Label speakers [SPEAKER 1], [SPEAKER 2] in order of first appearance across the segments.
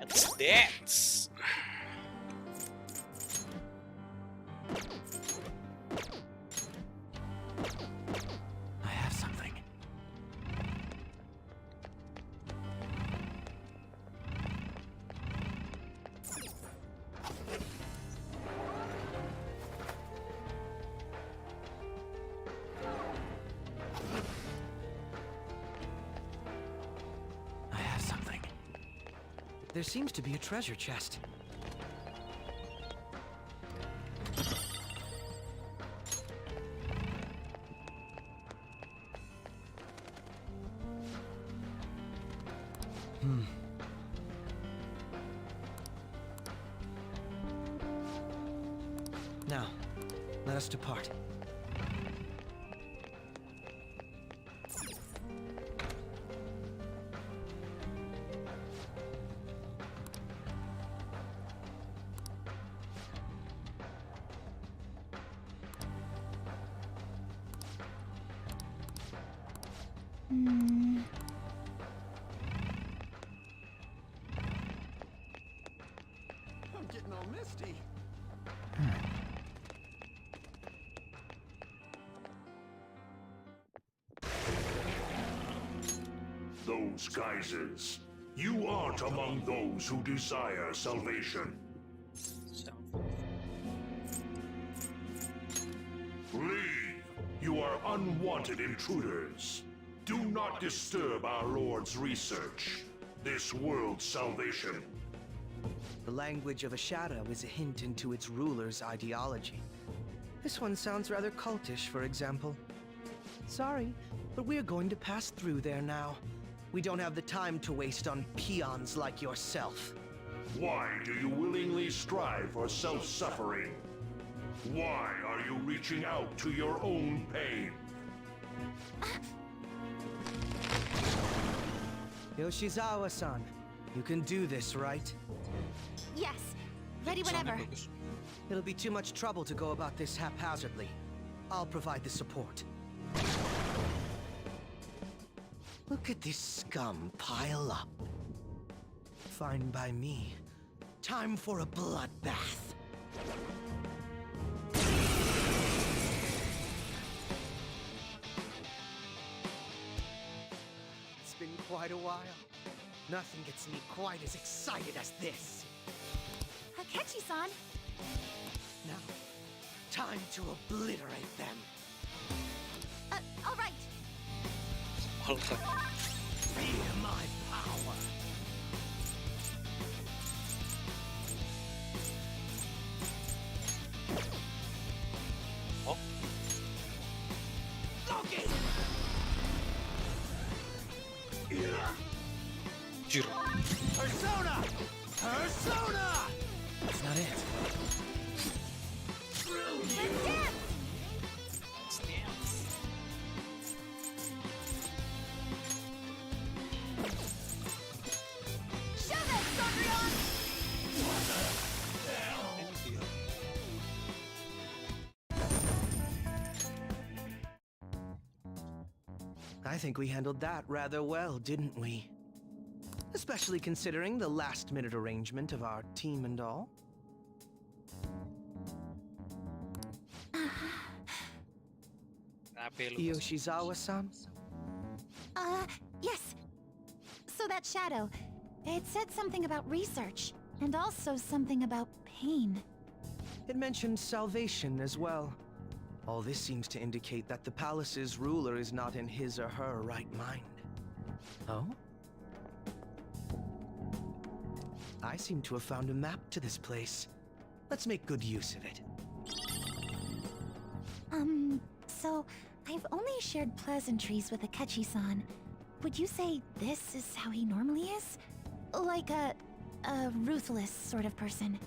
[SPEAKER 1] That's that.
[SPEAKER 2] I have something. I have something. There seems to be a treasure chest. Now, let us depart.
[SPEAKER 3] I'm getting all misty.
[SPEAKER 4] Those geysers. You aren't among those who desire salvation. Leave! You are unwanted intruders. Do not disturb our Lord's research. This world's salvation.
[SPEAKER 2] The language of a shadow is a hint into its ruler's ideology. This one sounds rather cultish, for example. Sorry, but we're going to pass through there now. We don't have the time to waste on peons like yourself.
[SPEAKER 4] Why do you willingly strive for self-suffering? Why are you reaching out to your own pain?
[SPEAKER 2] Yoshizawa-san, you can do this, right?
[SPEAKER 5] Yes. Ready whenever.
[SPEAKER 2] It'll be too much trouble to go about this haphazardly. I'll provide the support. Look at this scum pile up. Fine by me. Time for a bloodbath. It's been quite a while. Nothing gets me quite as excited as this.
[SPEAKER 5] Akechi-san.
[SPEAKER 2] Now, time to obliterate them.
[SPEAKER 5] All right.
[SPEAKER 2] Feel my power.
[SPEAKER 1] Oh.
[SPEAKER 2] Loki!
[SPEAKER 1] Jiro.
[SPEAKER 2] Persona! Persona! That's not it.
[SPEAKER 5] Let's dance!
[SPEAKER 1] Let's dance.
[SPEAKER 5] Show them, Sondrion!
[SPEAKER 2] I think we handled that rather well, didn't we? Especially considering the last-minute arrangement of our team and all. Yoshizawa-san?
[SPEAKER 5] Yes. So that shadow, it said something about research, and also something about pain.
[SPEAKER 2] It mentioned salvation as well. All this seems to indicate that the palace's ruler is not in his or her right mind. Oh? I seem to have found a map to this place. Let's make good use of it.
[SPEAKER 5] So I've only shared pleasantries with Akechi-san. Would you say this is how he normally is? Like a ruthless sort of person.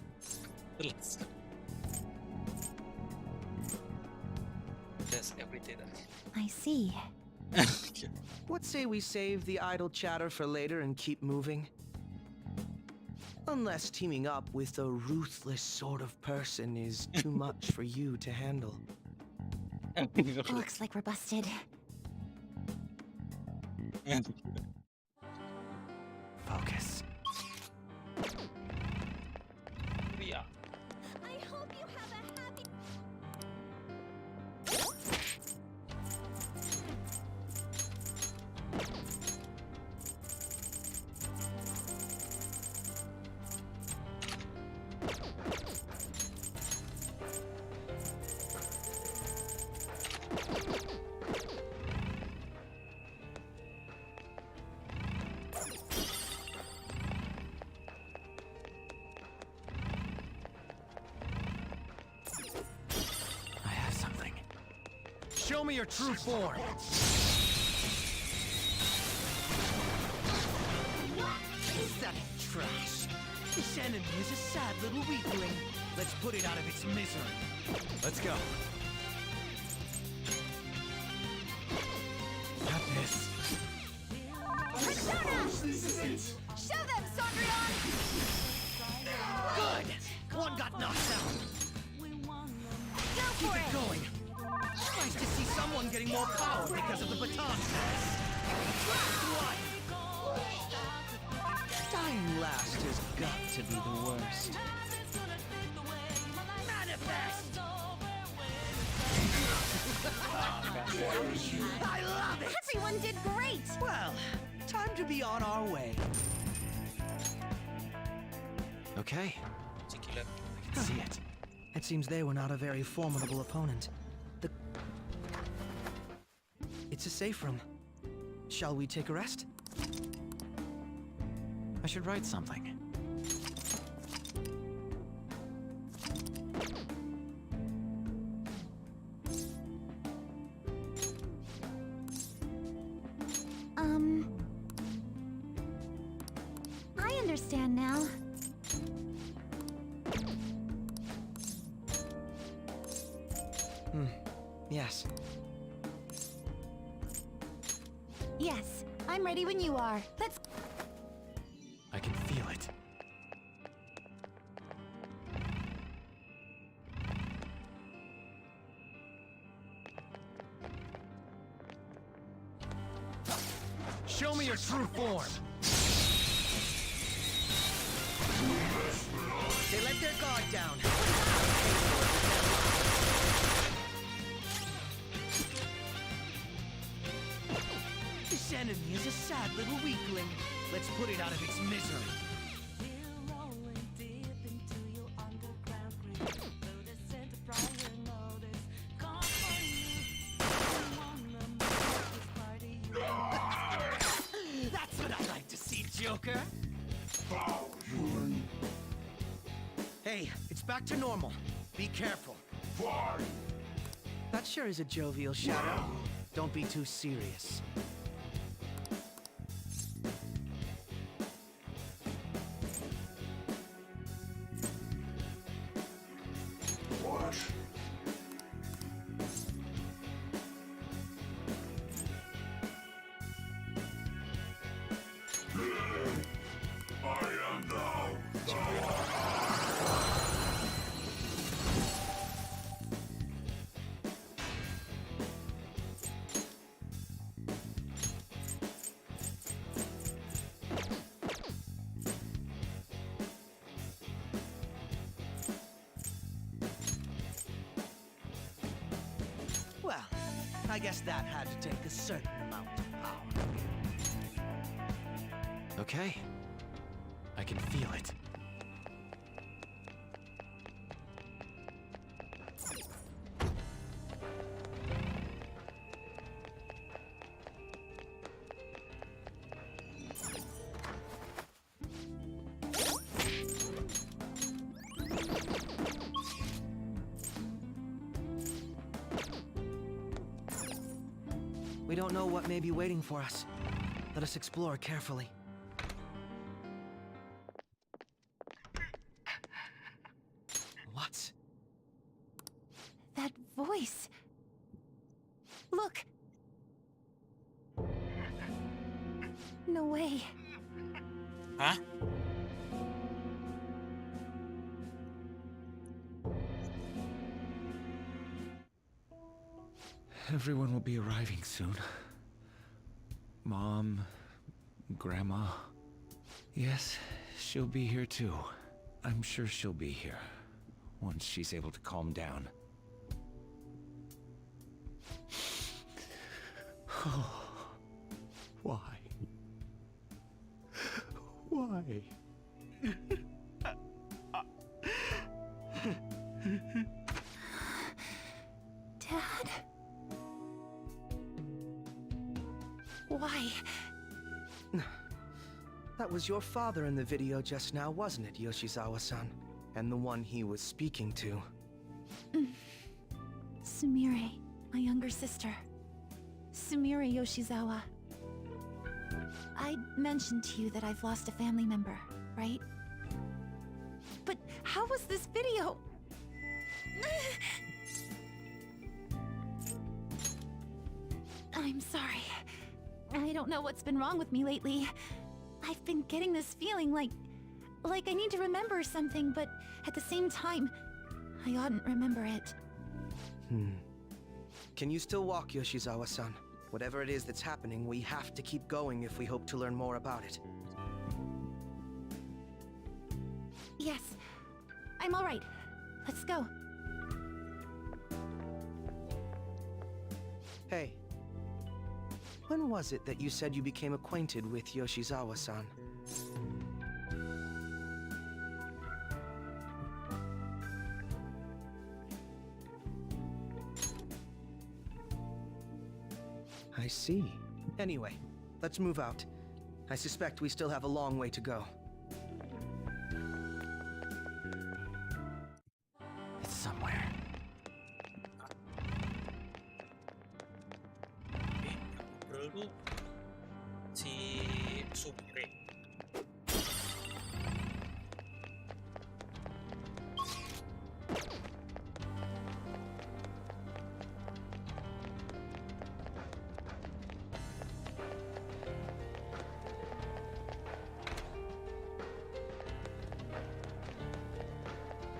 [SPEAKER 1] Let's. That's everything.
[SPEAKER 5] I see.
[SPEAKER 1] Okay.
[SPEAKER 2] What say we save the idle chatter for later and keep moving? Unless teaming up with a ruthless sort of person is too much for you to handle.
[SPEAKER 5] Looks like we're busted.
[SPEAKER 2] Focus.
[SPEAKER 1] We are.
[SPEAKER 5] I hope you have a happy...
[SPEAKER 3] I have something. Show me your true form. Is that trash? This enemy is a sad little weakling. Let's put it out of its misery. Let's go. Got this.
[SPEAKER 5] Show them, Sondrion!
[SPEAKER 3] Good! One got knocked out.
[SPEAKER 5] Go
[SPEAKER 3] Keep
[SPEAKER 5] for
[SPEAKER 3] it
[SPEAKER 5] it!
[SPEAKER 3] going. Nice to see someone getting more power because of the baton pass. One.
[SPEAKER 2] Dying last has got to be the worst.
[SPEAKER 3] Manifest! I love it!
[SPEAKER 5] Everyone did great!
[SPEAKER 2] Well, time to be on our way.
[SPEAKER 3] Okay,
[SPEAKER 1] Particular.
[SPEAKER 3] I can see it.
[SPEAKER 2] It seems they were not a very formidable opponent. It's a safe room. Shall we take a rest?
[SPEAKER 3] I should write something.
[SPEAKER 5] I understand now.
[SPEAKER 2] Yes.
[SPEAKER 5] Yes, I'm ready when you are. Let's...
[SPEAKER 3] I can feel it. Show me your true form.
[SPEAKER 2] They let their guard down.
[SPEAKER 3] This enemy is a sad little weakling. Let's put it out of its misery. That's what I like to see, Joker.
[SPEAKER 2] Hey, it's back to normal. Be careful.
[SPEAKER 4] Fine.
[SPEAKER 2] That sure is a jovial shadow. Don't be too serious.
[SPEAKER 4] What? I am now the
[SPEAKER 2] Well, I guess that had to take a certain amount of power.
[SPEAKER 3] Okay, I can feel it.
[SPEAKER 2] We don't know what may be waiting for us. Let us explore carefully. What?
[SPEAKER 5] That voice. Look! No way.
[SPEAKER 1] Hah?
[SPEAKER 6] Everyone will be arriving soon. Mom, Grandma. Yes, she'll be here too. I'm sure she'll be here once she's able to calm down. Why? Why?
[SPEAKER 5] Dad? Why?
[SPEAKER 2] That was your father in the video just now, wasn't it, Yoshizawa-san? And the one he was speaking to.
[SPEAKER 5] Sumire, my younger sister. Sumire Yoshizawa. I mentioned to you that I've lost a family member, right? But how was this video? I'm sorry. I don't know what's been wrong with me lately. I've been getting this feeling like I need to remember something, but at the same time, I oughtn't remember it.
[SPEAKER 2] Can you still walk, Yoshizawa-san? Whatever it is that's happening, we have to keep going if we hope to learn more about it.
[SPEAKER 5] Yes, I'm all right. Let's go.
[SPEAKER 2] Hey. When was it that you said you became acquainted with Yoshizawa-san? I see. Anyway, let's move out. I suspect we still have a long way to go.
[SPEAKER 6] It's somewhere.
[SPEAKER 1] Oke, ngobrol dulu. Si Sumire.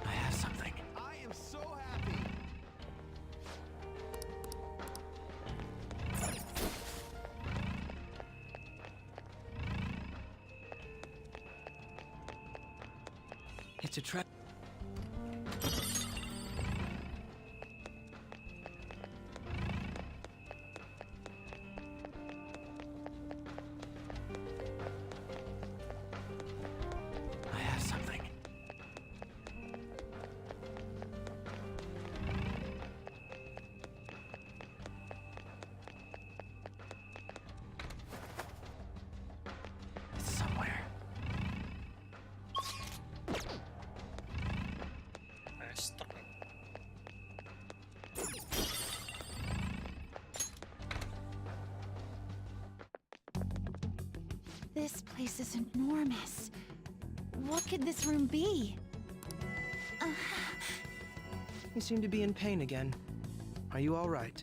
[SPEAKER 6] I have something.
[SPEAKER 3] I am so happy.
[SPEAKER 2] It's a trap.
[SPEAKER 6] I have something. It's somewhere.
[SPEAKER 1] Stuck.
[SPEAKER 5] This place is enormous. What could this room be?
[SPEAKER 2] You seem to be in pain again. Are you all right?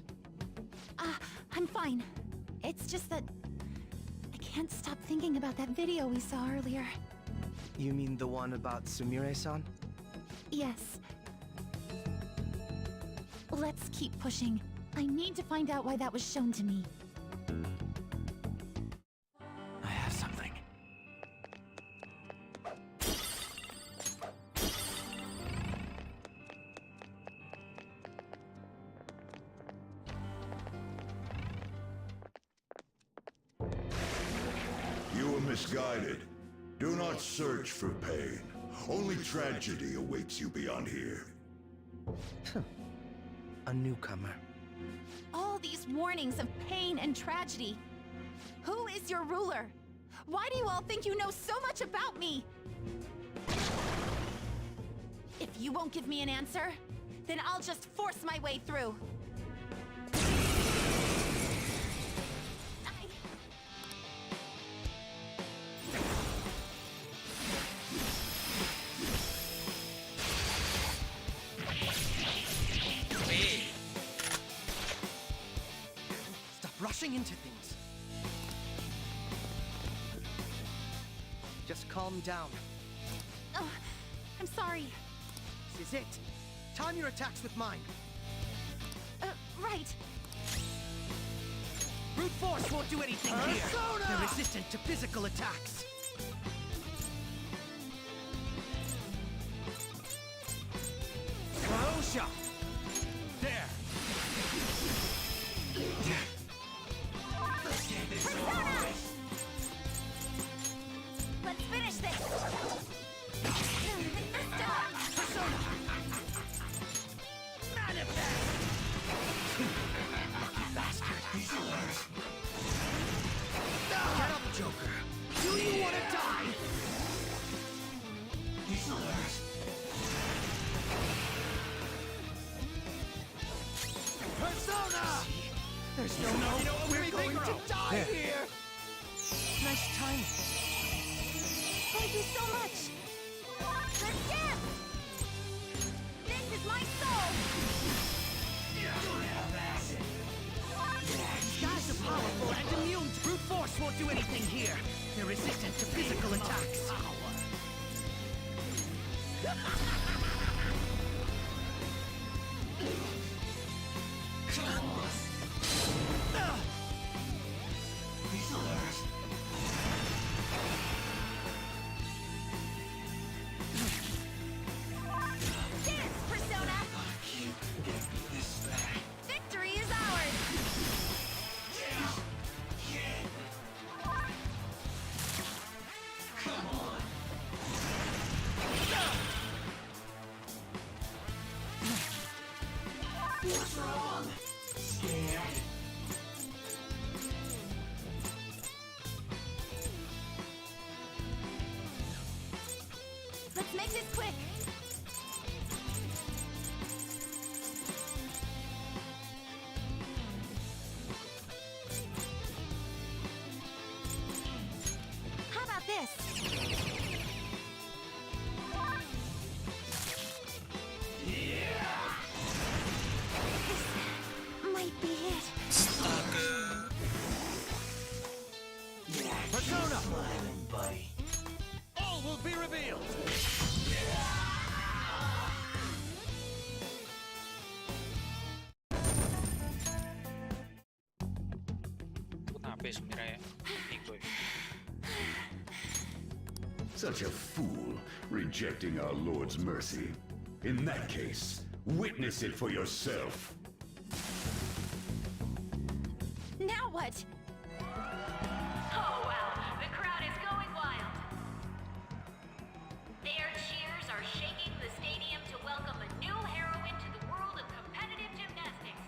[SPEAKER 5] I'm fine. It's just that I can't stop thinking about that video we saw earlier.
[SPEAKER 2] You mean the one about Sumire-san?
[SPEAKER 5] Yes. Let's keep pushing. I need to find out why that was shown to me.
[SPEAKER 6] I have something.
[SPEAKER 4] You are misguided. Do not search for pain. Only tragedy awaits you beyond here.
[SPEAKER 2] A newcomer.
[SPEAKER 5] All these warnings of pain and tragedy. Who is your ruler? Why do you all think you know so much about me? If you won't give me an answer, then I'll just force my way through.
[SPEAKER 2] running into things. Just calm down.
[SPEAKER 5] Oh, I'm sorry.
[SPEAKER 2] This is it. Time your attacks with mine.
[SPEAKER 5] Right.
[SPEAKER 2] Brute force won't do anything here. They're resistant to physical attacks.
[SPEAKER 3] Slow shot. There.
[SPEAKER 5] Persona! Let's finish this.
[SPEAKER 2] Persona! Manifest! Lucky bastard. Get up, Joker. Do you want to die? Persona! There's no we're going to die here! Nice timing.
[SPEAKER 5] Thank you so much. Let's dance! This is my soul!
[SPEAKER 2] Guys are powerful and immune to brute force won't do anything here. They're resistant to physical attacks.
[SPEAKER 5] Dance, Persona! Victory is ours! Let's make this quick! How about this? This might be it.
[SPEAKER 1] Astaga.
[SPEAKER 3] Persona! All will be revealed.
[SPEAKER 1] Kenapa ya Sumire ya? Ego ya.
[SPEAKER 4] Such a fool, rejecting our Lord's mercy. In that case, witness it for yourself.
[SPEAKER 5] Now what?
[SPEAKER 7] Oh, wow. The crowd is going wild. Their cheers are shaking the stadium to welcome a new heroine to the world of competitive gymnastics.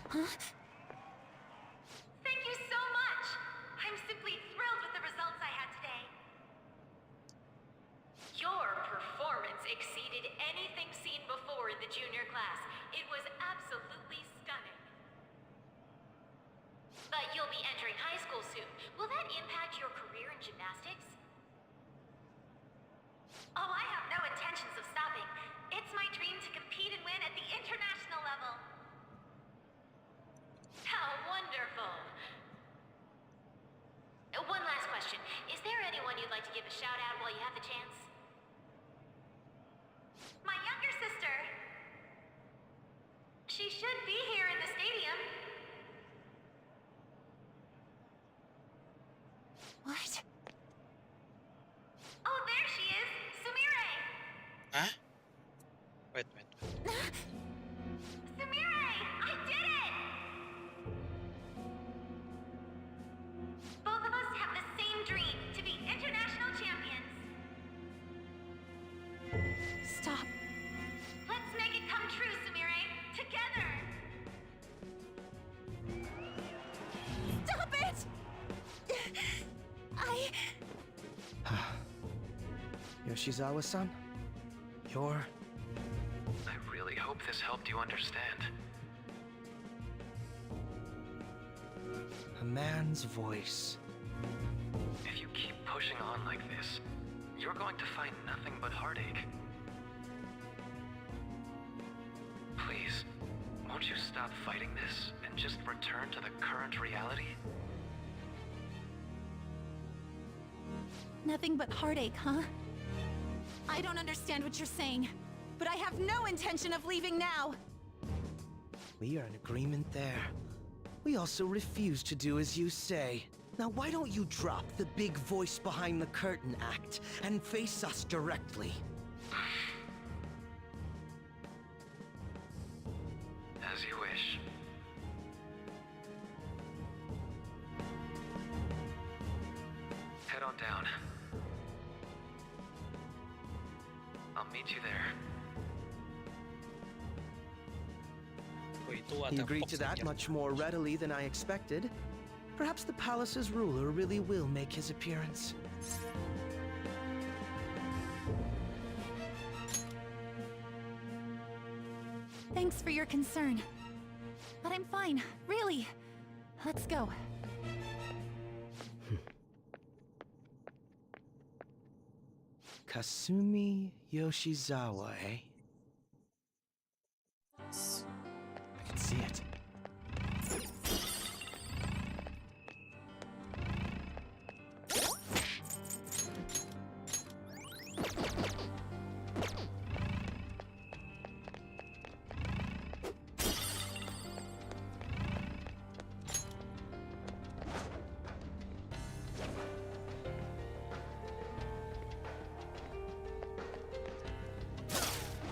[SPEAKER 5] Huh?
[SPEAKER 7] Thank you so much. I'm simply thrilled with the results I had today. Your performance exceeded anything seen before in the junior class. It was absolutely stunning. But you'll be entering high school soon. Will that impact your career in gymnastics? Oh, I have no intentions of stopping. It's my dream to compete and win at the international level. How wonderful. One last question. Is there anyone you'd like to give a shout out while you have the chance? My younger sister. She should be here in the stadium.
[SPEAKER 5] What?
[SPEAKER 7] Oh, there she is. Sumire.
[SPEAKER 1] Hah? Wait.
[SPEAKER 7] Sumire, I did it! Both of us have the same dream, to be international champions.
[SPEAKER 5] Stop.
[SPEAKER 7] Let's make it come true, Sumire. Together!
[SPEAKER 5] Stop it!
[SPEAKER 2] Yoshizawa-san, you're...
[SPEAKER 6] I really hope this helped you understand.
[SPEAKER 2] a man's voice.
[SPEAKER 6] If you keep pushing on like this, you're going to find nothing but heartache. Please, won't you stop?
[SPEAKER 8] stop fighting this and just return to the current reality?
[SPEAKER 5] Nothing but heartache, huh? I don't understand what you're saying, but I have no intention of leaving now.
[SPEAKER 2] We are in agreement there. We also refuse to do as you say. Now why don't you drop the big voice behind the curtain act and face us directly?
[SPEAKER 8] As you wish. Head on down. I'll meet you there.
[SPEAKER 1] Oh, itu
[SPEAKER 2] He
[SPEAKER 1] ada
[SPEAKER 2] agreed
[SPEAKER 1] box
[SPEAKER 2] to that
[SPEAKER 1] aja.
[SPEAKER 2] much more readily than I expected. Perhaps the palace's ruler really will make his appearance.
[SPEAKER 5] Thanks for your concern. But I'm fine, really. Let's go.
[SPEAKER 2] Kasumi Yoshizawa, eh?
[SPEAKER 3] I can see it.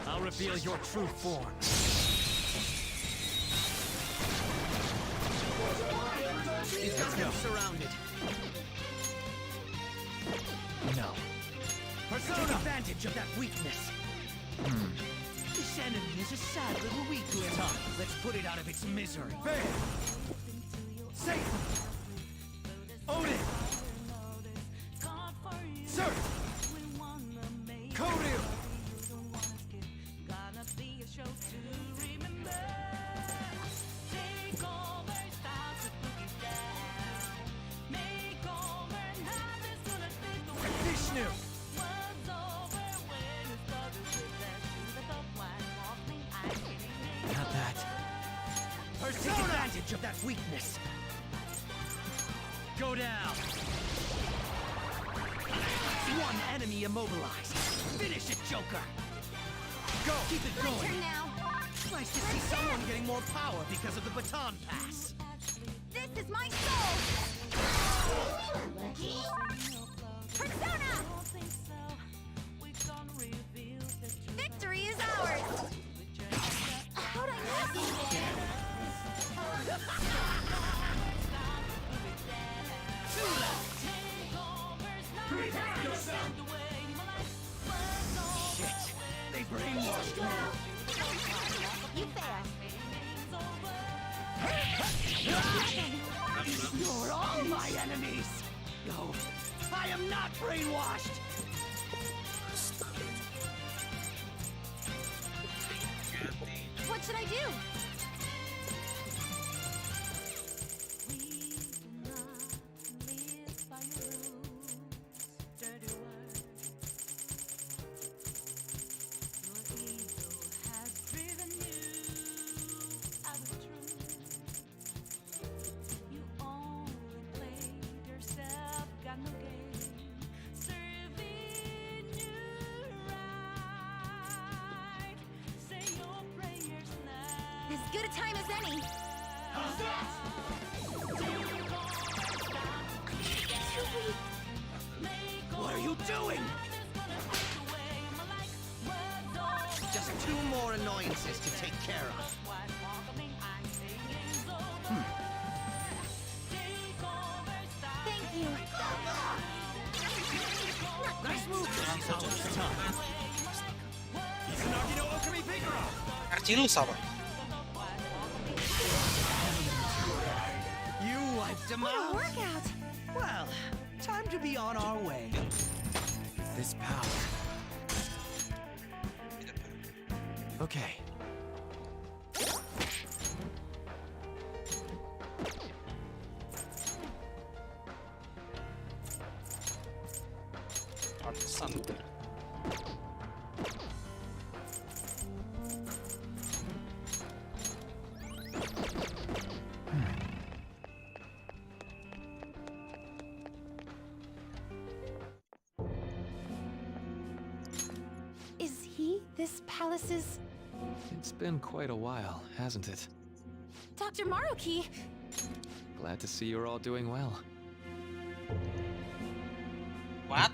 [SPEAKER 3] I'll reveal your true form.
[SPEAKER 2] He's got him surrounded.
[SPEAKER 3] No.
[SPEAKER 2] Take advantage of that weakness.
[SPEAKER 3] This enemy is a sad little weakling. Time. Let's put it out of its misery. Fair. Satan. Odin. Sir. Koryu. Vishnu. Not that. Take advantage of that weakness. Go down. One enemy immobilized. Finish it, Joker. Go. Keep it
[SPEAKER 5] My
[SPEAKER 3] going.
[SPEAKER 5] turn now.
[SPEAKER 2] Nice to see someone getting more power because of the baton pass.
[SPEAKER 5] This is my soul! Persona! Victory is ours! How'd I miss it?
[SPEAKER 3] Shit. They brainwashed me.
[SPEAKER 5] You failed.
[SPEAKER 3] You're all my enemies. No, I am not brainwashed.
[SPEAKER 5] What should I do? As good a time as any.
[SPEAKER 3] What are you doing?
[SPEAKER 2] Just two more annoyances to take care of.
[SPEAKER 5] Thank you.
[SPEAKER 3] Nice move, Time. Izanagi no Okami Pigaro.
[SPEAKER 1] Archie lu sama.
[SPEAKER 2] You wiped him
[SPEAKER 5] What a
[SPEAKER 2] out.
[SPEAKER 5] workout!
[SPEAKER 2] Well, time to be on our way.
[SPEAKER 3] This power. Okay.
[SPEAKER 1] Pantesan.
[SPEAKER 5] This palace is...
[SPEAKER 6] It's been quite a while, hasn't it?
[SPEAKER 5] Dr. Maruki!
[SPEAKER 6] Glad to see you're all doing well.
[SPEAKER 1] What?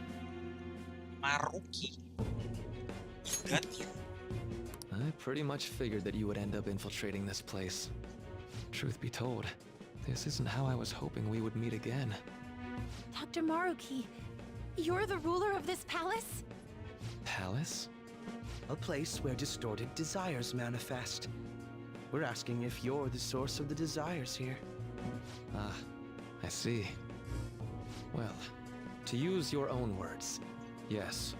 [SPEAKER 1] Maruki? Ingat?
[SPEAKER 6] I pretty much figured that you would end up infiltrating this place. Truth be told, this isn't how I was hoping we would meet again.
[SPEAKER 5] Dr. Maruki, you're the ruler of this palace?
[SPEAKER 6] Palace?
[SPEAKER 2] A place where distorted desires manifest. We're asking if you're the source of the desires here.
[SPEAKER 6] Ah, I see. Well, to use your own words, yes,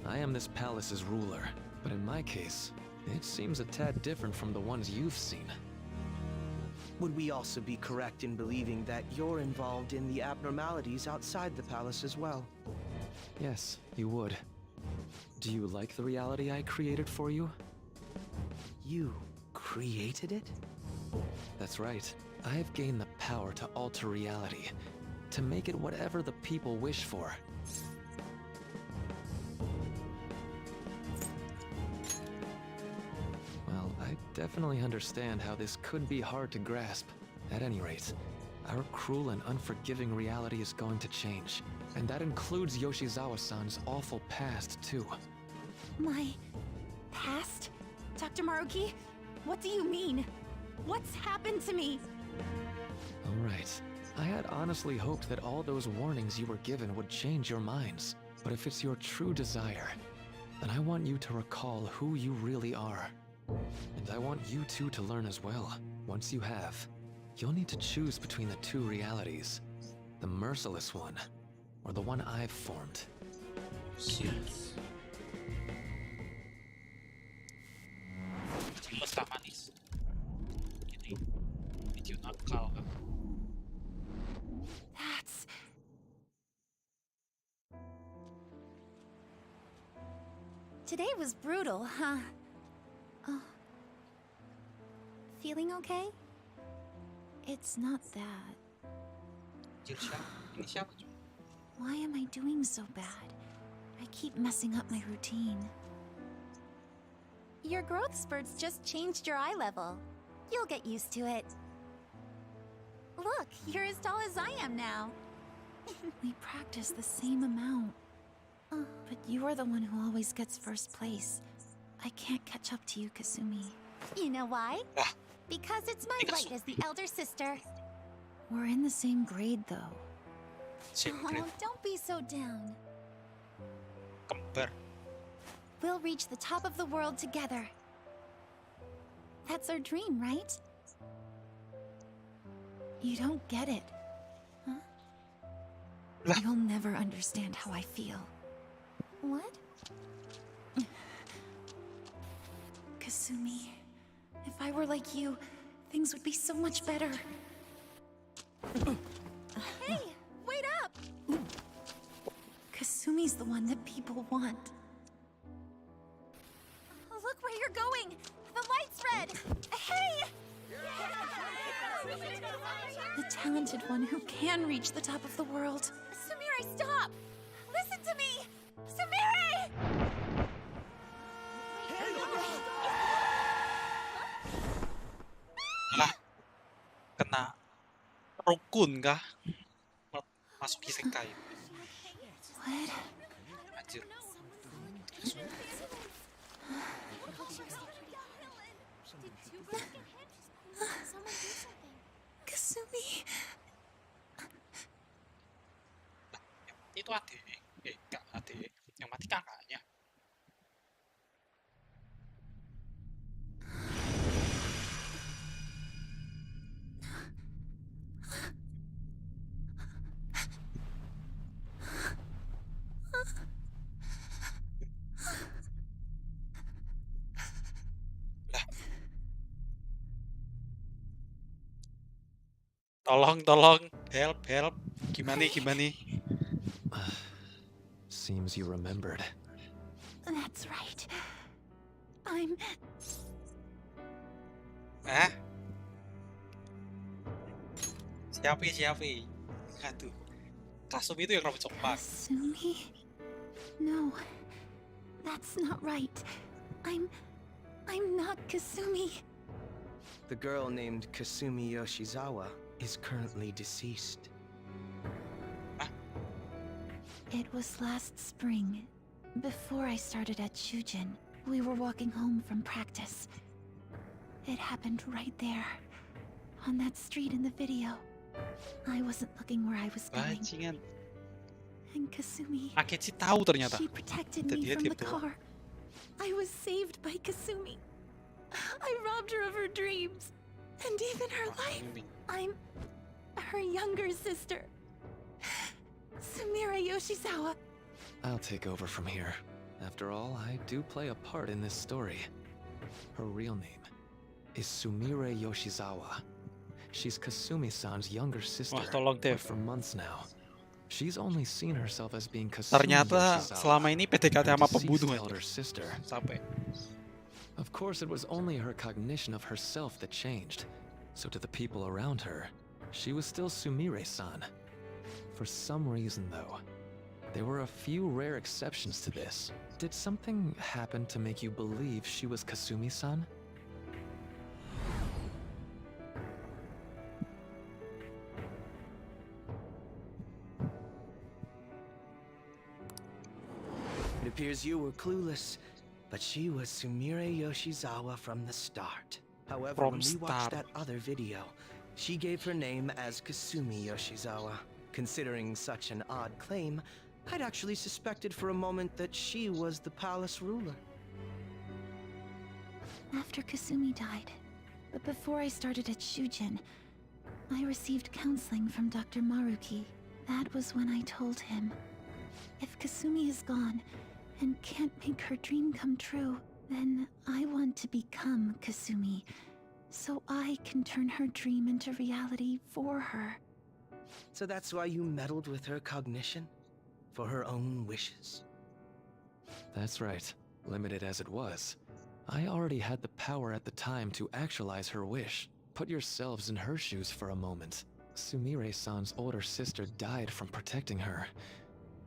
[SPEAKER 6] I am this palace's ruler, but in my case, it seems a tad different from the ones you've seen.
[SPEAKER 2] Would we also be correct in believing that you're involved in the abnormalities outside the palace as well?
[SPEAKER 6] Yes, you would. Do you like the reality I created for you?
[SPEAKER 2] You created it?
[SPEAKER 6] That's right. I've gained the power to alter reality, to make it whatever the people wish for. Well, I definitely understand how this could be hard to grasp. At any rate, our cruel and unforgiving reality is going to change. And that includes Yoshizawa-san's awful past, too.
[SPEAKER 5] My... past? Dr. Maruki? What do you mean? What's happened to me?
[SPEAKER 6] All right. I had honestly hoped that all those warnings you were given would change your minds. But if it's your true desire, then I want you to recall who you really are. And I want you two to learn as well. Once you have, you'll need to choose between the two realities. The merciless one, or the one I've formed.
[SPEAKER 1] Yes. Jelas tak manis. Ini video nakal kan?
[SPEAKER 5] That's... Today was brutal, huh? Oh. Feeling okay? It's not that.
[SPEAKER 1] Anjir, siapa? Ini siapa cuy?
[SPEAKER 5] Why am I doing so bad? I keep messing up my routine. Your growth spurts just changed your eye level. You'll get used to it. Look, you're as tall as I am now. We practice the same amount. But you are the one who always gets first place. I can't catch up to you, Kasumi. You know why?
[SPEAKER 1] Ah,
[SPEAKER 5] Because it's my
[SPEAKER 1] Because-
[SPEAKER 5] right as the elder sister. We're in the same grade, though.
[SPEAKER 1] secret
[SPEAKER 5] Don't be so down.
[SPEAKER 1] kembar.
[SPEAKER 5] We'll reach the top of the world together. That's our dream, right? You don't get it. Huh?
[SPEAKER 1] Lah.
[SPEAKER 5] You'll never understand how I feel. What? Kasumi, if I were like you, things would be so much better. Hey, wait up! Kasumi's the one that people want. Look where you're going! The light's red! Hey! The talented one who can reach the top of the world. Sumire, stop! Listen to me! Sumire!
[SPEAKER 1] Lah, kena rukun kah? Masuk isekai.
[SPEAKER 5] What?
[SPEAKER 1] Anjir.
[SPEAKER 5] Kasumi...
[SPEAKER 1] Itu adik. Enggak adik. Yang mati kakaknya. Lah. Tolong, help. Gimana?
[SPEAKER 6] Seems you remembered.
[SPEAKER 5] That's right. I'm...
[SPEAKER 1] Hah? Siapa? Aduh. Kasumi itu yang rambut coklat.
[SPEAKER 5] Kasumi? No, that's not right. I'm not Kasumi.
[SPEAKER 2] The girl named Kasumi Yoshizawa is currently deceased.
[SPEAKER 5] It was last spring. Before I started at Shujin, we were walking home from practice. It happened right there. On that street in the video. I wasn't looking where I was going.
[SPEAKER 1] Bajingan.
[SPEAKER 5] And Kasumi,
[SPEAKER 1] Akechi tahu ternyata.
[SPEAKER 5] she protected
[SPEAKER 1] Dan
[SPEAKER 5] me
[SPEAKER 1] dia
[SPEAKER 5] from the
[SPEAKER 1] tiap tuh.
[SPEAKER 5] car. I was saved by Kasumi. I robbed her of her dreams. And even her life. I'm her younger sister. Sumire Yoshizawa.
[SPEAKER 6] I'll take over from here. After all, I do play a part in this story. Her real name is Sumire Yoshizawa. She's Kasumi-san's younger sister,
[SPEAKER 1] Wah, tolong
[SPEAKER 6] but
[SPEAKER 1] Dev.
[SPEAKER 6] for months now. She's only seen herself as being Kasumi
[SPEAKER 1] Ternyata
[SPEAKER 6] Yoshizawa,
[SPEAKER 1] selama ini PDKT
[SPEAKER 6] her
[SPEAKER 1] sama
[SPEAKER 6] deceased
[SPEAKER 1] pembunuh
[SPEAKER 6] elder
[SPEAKER 1] aja.
[SPEAKER 6] sister.
[SPEAKER 1] Sampai.
[SPEAKER 6] Of course, it was only her cognition of herself that changed. So to the people around her, she was still Sumire-san. For some reason, though, there were a few rare exceptions to this. Did something happen to make you believe she was Kasumi-san?
[SPEAKER 2] It appears you were clueless, but she was Sumire Yoshizawa from the start. However,
[SPEAKER 1] From
[SPEAKER 2] when we
[SPEAKER 1] start.
[SPEAKER 2] watched that other video, she gave her name as Kasumi Yoshizawa. Considering such an odd claim, I'd actually suspected for a moment that she was the palace ruler.
[SPEAKER 5] After Kasumi died, but before I started at Shujin, I received counseling from Dr. Maruki. That was when I told him, if Kasumi is gone and can't make her dream come true, then I want to become Kasumi, so I can turn her dream into reality for her.
[SPEAKER 2] So that's why you meddled with her cognition? For her own wishes?
[SPEAKER 6] That's right. Limited as it was, I already had the power at the time to actualize her wish. Put yourselves in her shoes for a moment. Sumire-san's older sister died from protecting her.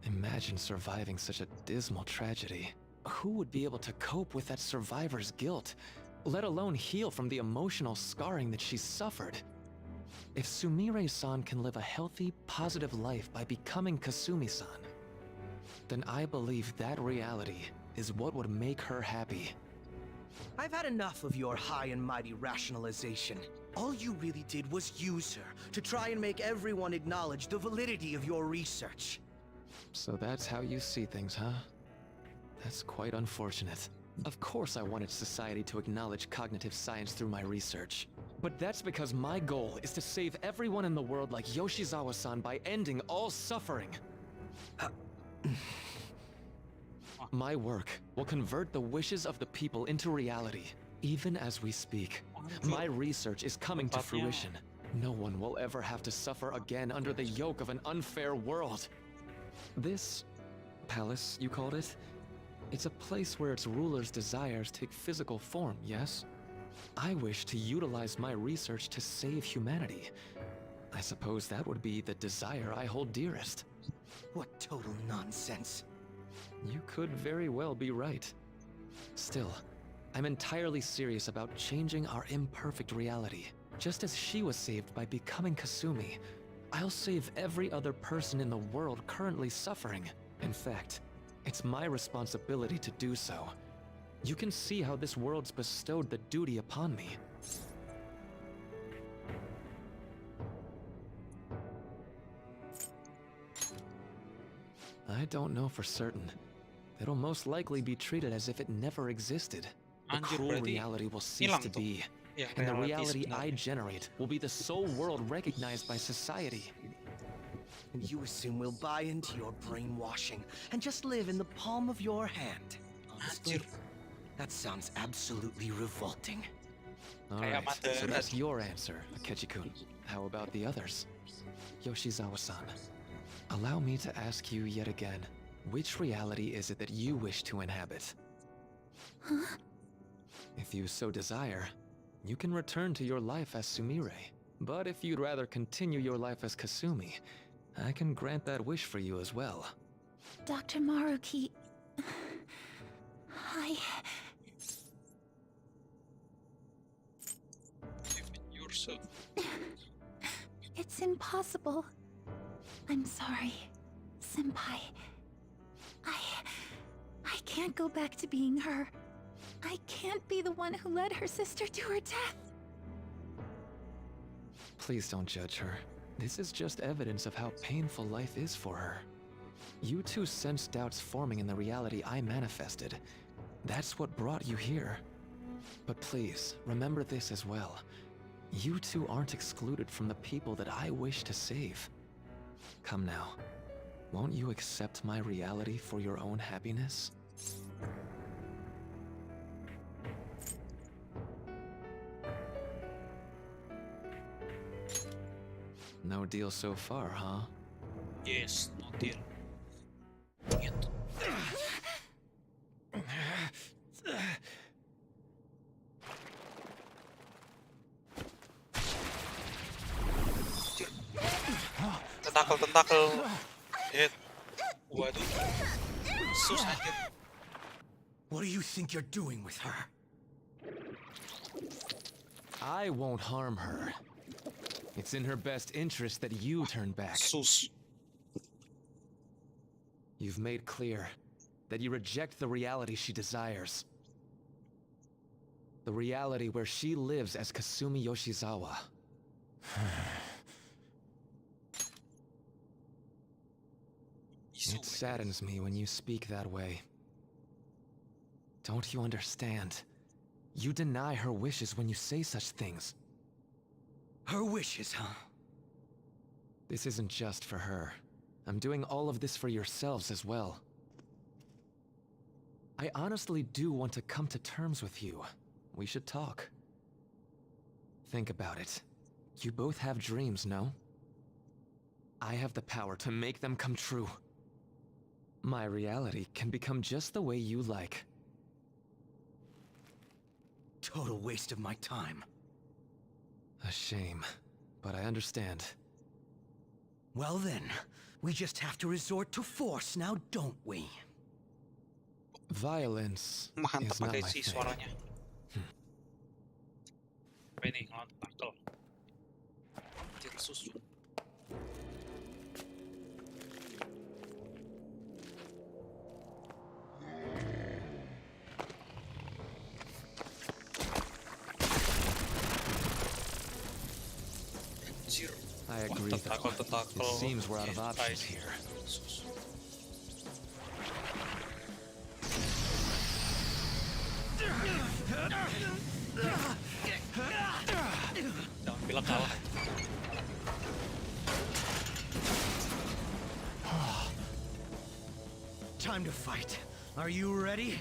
[SPEAKER 6] Imagine surviving such a dismal tragedy. Who would be able to cope with that survivor's guilt, let alone heal from the emotional scarring that she suffered? If Sumire-san can live a healthy, positive life by becoming Kasumi-san, then I believe that reality is what would make her happy.
[SPEAKER 2] I've had enough of your high and mighty rationalization. All you really did was use her to try and make everyone acknowledge the validity of your research.
[SPEAKER 6] So that's how you see things, huh? That's quite unfortunate. Of course I wanted society to acknowledge cognitive science through my research. But that's because my goal is to save everyone in the world like Yoshizawa-san by ending all suffering. My work will convert the wishes of the people into reality. Even as we speak, my research is coming to fruition. No one will ever have to suffer again under the yoke of an unfair world. This palace, you called it? It's a place where its ruler's desires take physical form, yes? I wish to utilize my research to save humanity. I suppose that would be the desire I hold dearest.
[SPEAKER 2] What total nonsense.
[SPEAKER 6] You could very well be right. Still, I'm entirely serious about changing our imperfect reality. Just as she was saved by becoming Kasumi, I'll save every other person in the world currently suffering. In fact, it's my responsibility to do so. You can see how this world's bestowed the duty upon me. I don't know for certain. It'll most likely be treated as if it never existed. The
[SPEAKER 1] Anjir,
[SPEAKER 6] cruel
[SPEAKER 1] berarti
[SPEAKER 6] reality will cease
[SPEAKER 1] hilang
[SPEAKER 6] to
[SPEAKER 1] tuh.
[SPEAKER 6] be.
[SPEAKER 1] Ya,
[SPEAKER 6] And the
[SPEAKER 1] reality
[SPEAKER 6] reality I generate will be the sole world recognized by society.
[SPEAKER 2] And you assume we'll buy into your brainwashing and just live in the palm of your hand. Honestly,
[SPEAKER 1] Anjir.
[SPEAKER 2] that sounds absolutely revolting.
[SPEAKER 6] Alright, so
[SPEAKER 1] amateur.
[SPEAKER 6] that's your answer, Akechi-kun. How about the others? Yoshizawa-san, allow me to ask you yet again, which reality is it that you wish to inhabit?
[SPEAKER 5] Huh?
[SPEAKER 6] If you so desire, you can return to your life as Sumire. But if you'd rather continue your life as Kasumi, I can grant that wish for you as well.
[SPEAKER 5] Dr. Maruki...
[SPEAKER 1] yourself.
[SPEAKER 5] It's impossible. I'm sorry, Senpai. I can't go back to being her. I can't be the one who led her sister to her death.
[SPEAKER 6] Please don't judge her. This is just evidence of how painful life is for her. You two sensed doubts forming in the reality I manifested. That's what brought you here. But please, remember this as well. You two aren't excluded from the people that I wish to save. Come now. Won't you accept my reality for your own happiness? No deal so far, huh?
[SPEAKER 1] Yes, no deal. Ingat. Anjir. Tentakel. Hit. Waduh. Sus anjir.
[SPEAKER 3] What do you think you're doing with her?
[SPEAKER 6] I won't harm her. It's in her best interest that you turn back.
[SPEAKER 1] Sus.
[SPEAKER 6] You've made clear that you reject the reality she desires. The reality where she lives as Kasumi Yoshizawa. It saddens me when you speak that way. Don't you understand? You deny her wishes when you say such things.
[SPEAKER 3] Her wishes, huh?
[SPEAKER 6] This isn't just for her. I'm doing all of this for yourselves as well. I honestly do want to come to terms with you. We should talk. Think about it. You both have dreams, no? I have the power to make them come true. My reality can become just the way you like.
[SPEAKER 3] Total waste of my time.
[SPEAKER 6] A shame, but I understand.
[SPEAKER 3] Well then, we just have to resort to force now, don't we?
[SPEAKER 6] Violence
[SPEAKER 1] Mantap
[SPEAKER 6] is not
[SPEAKER 1] pakai
[SPEAKER 6] my
[SPEAKER 1] si
[SPEAKER 6] thing.
[SPEAKER 1] suaranya. Apa ini? Ngelawan tentakel. Anjir susu. Anjir.
[SPEAKER 6] I agree though.
[SPEAKER 1] Tentakel.
[SPEAKER 6] It seems we're out of options
[SPEAKER 1] Guys.
[SPEAKER 6] here.
[SPEAKER 1] Sus. Jangan bilang kalah.
[SPEAKER 3] Time to fight. Are you ready?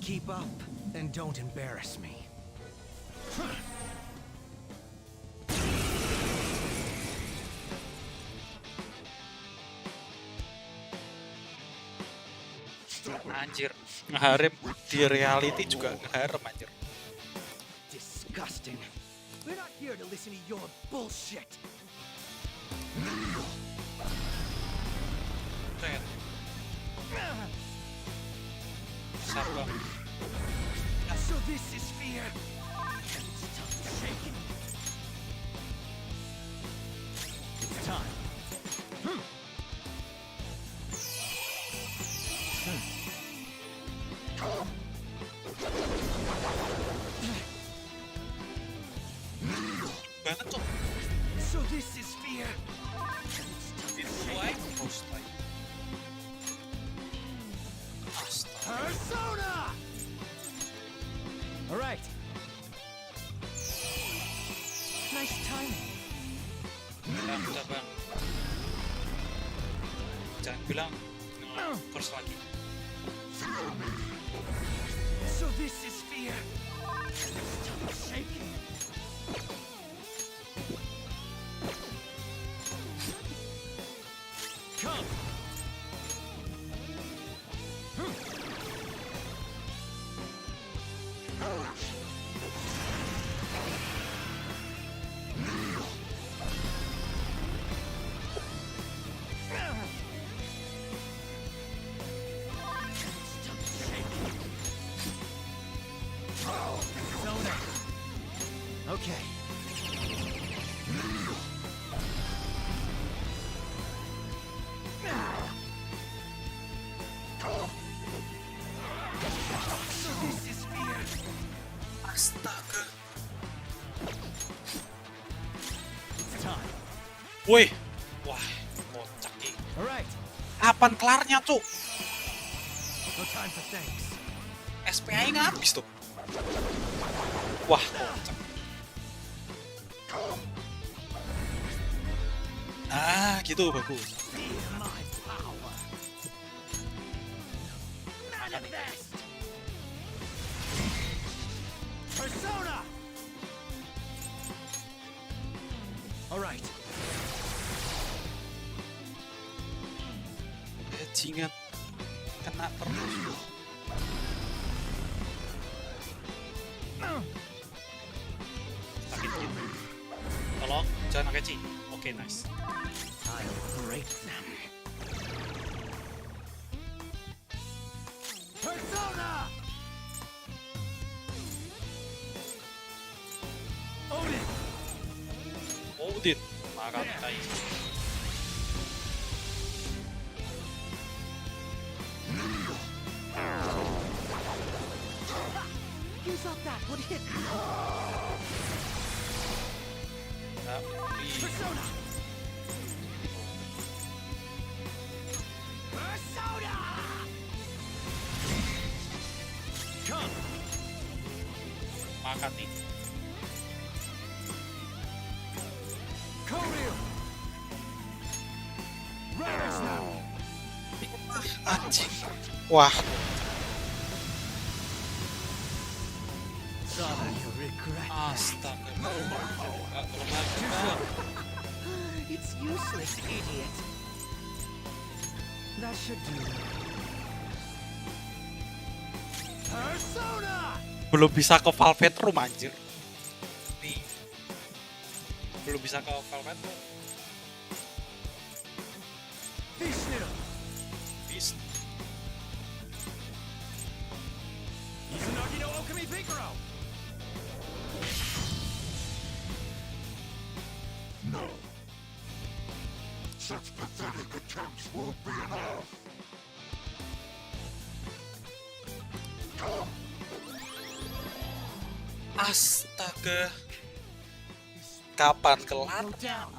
[SPEAKER 3] Keep up and don't embarrass me.
[SPEAKER 1] Anjir, ngeharem di reality juga ngeharem anjir.
[SPEAKER 3] Disgusting. We're not here to listen to your bullshit.
[SPEAKER 1] Keren. Besar bang.
[SPEAKER 3] So this is fear. Stop shaking. It's time.
[SPEAKER 1] Banget tuh.
[SPEAKER 3] So this is fear.
[SPEAKER 1] Why? Post like. Astaga.
[SPEAKER 3] Persona! All right. Nice timing.
[SPEAKER 1] Udah bang. Jangan bilang course lagi.
[SPEAKER 3] So this is fear. Stop shaking. Come. Stop shaking. Persona.
[SPEAKER 1] Woi, wah, kocak nih.
[SPEAKER 3] All right.
[SPEAKER 1] Kapan kelarnya tuh?
[SPEAKER 3] No time for thanks.
[SPEAKER 1] SPA nggak habis tuh. Wah, kocak. Nah, gitu bagus.
[SPEAKER 3] Feel my power. Manifest. Persona. All right.
[SPEAKER 1] Bajingan kena terus. Sakit gitu. Tolong, jangan pakai Ci. Oke, nice.
[SPEAKER 3] I'll break them. Persona. Odin.
[SPEAKER 1] Odin, makan tai.
[SPEAKER 3] You thought that would hit me.
[SPEAKER 1] Tapi
[SPEAKER 3] Persona. Persona. Come.
[SPEAKER 1] makan nih.
[SPEAKER 3] Koryu. Riders now.
[SPEAKER 1] Anjing. Wah,
[SPEAKER 3] So that you regret.
[SPEAKER 1] astaga.
[SPEAKER 2] It's useless, idiot. That should do.
[SPEAKER 3] Persona.
[SPEAKER 1] Belum bisa ke Velvet Room anjir. Nih. Belum bisa ke Velvet Room.
[SPEAKER 3] Vishnu.
[SPEAKER 1] Bis.
[SPEAKER 3] Izanagi no Okami Bigoro.
[SPEAKER 4] No. Such pathetic attempts won't be enough. Come.
[SPEAKER 1] Astaga. Kapan kelar?
[SPEAKER 3] Go down.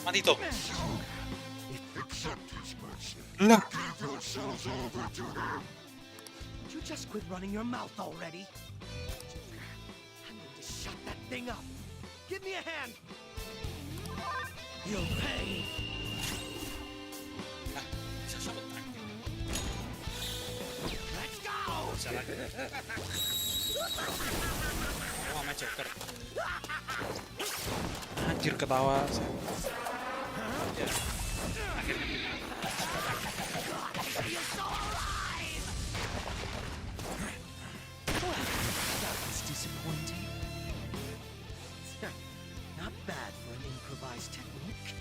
[SPEAKER 1] Mati tuh.
[SPEAKER 4] Accept his mercy.
[SPEAKER 1] Lah,
[SPEAKER 4] Give yourselves over to him.
[SPEAKER 3] Would you just quit running your mouth already? I'm going to shut that thing up. Give me a hand. You'll pay.
[SPEAKER 1] nah, bisa sabut anjir.
[SPEAKER 3] Let's go.
[SPEAKER 1] Bisa lagi. Oh, sama Joker. Anjir ketawa. Ya. Akhirnya.
[SPEAKER 3] That was disappointing. Not bad for an improvised technique.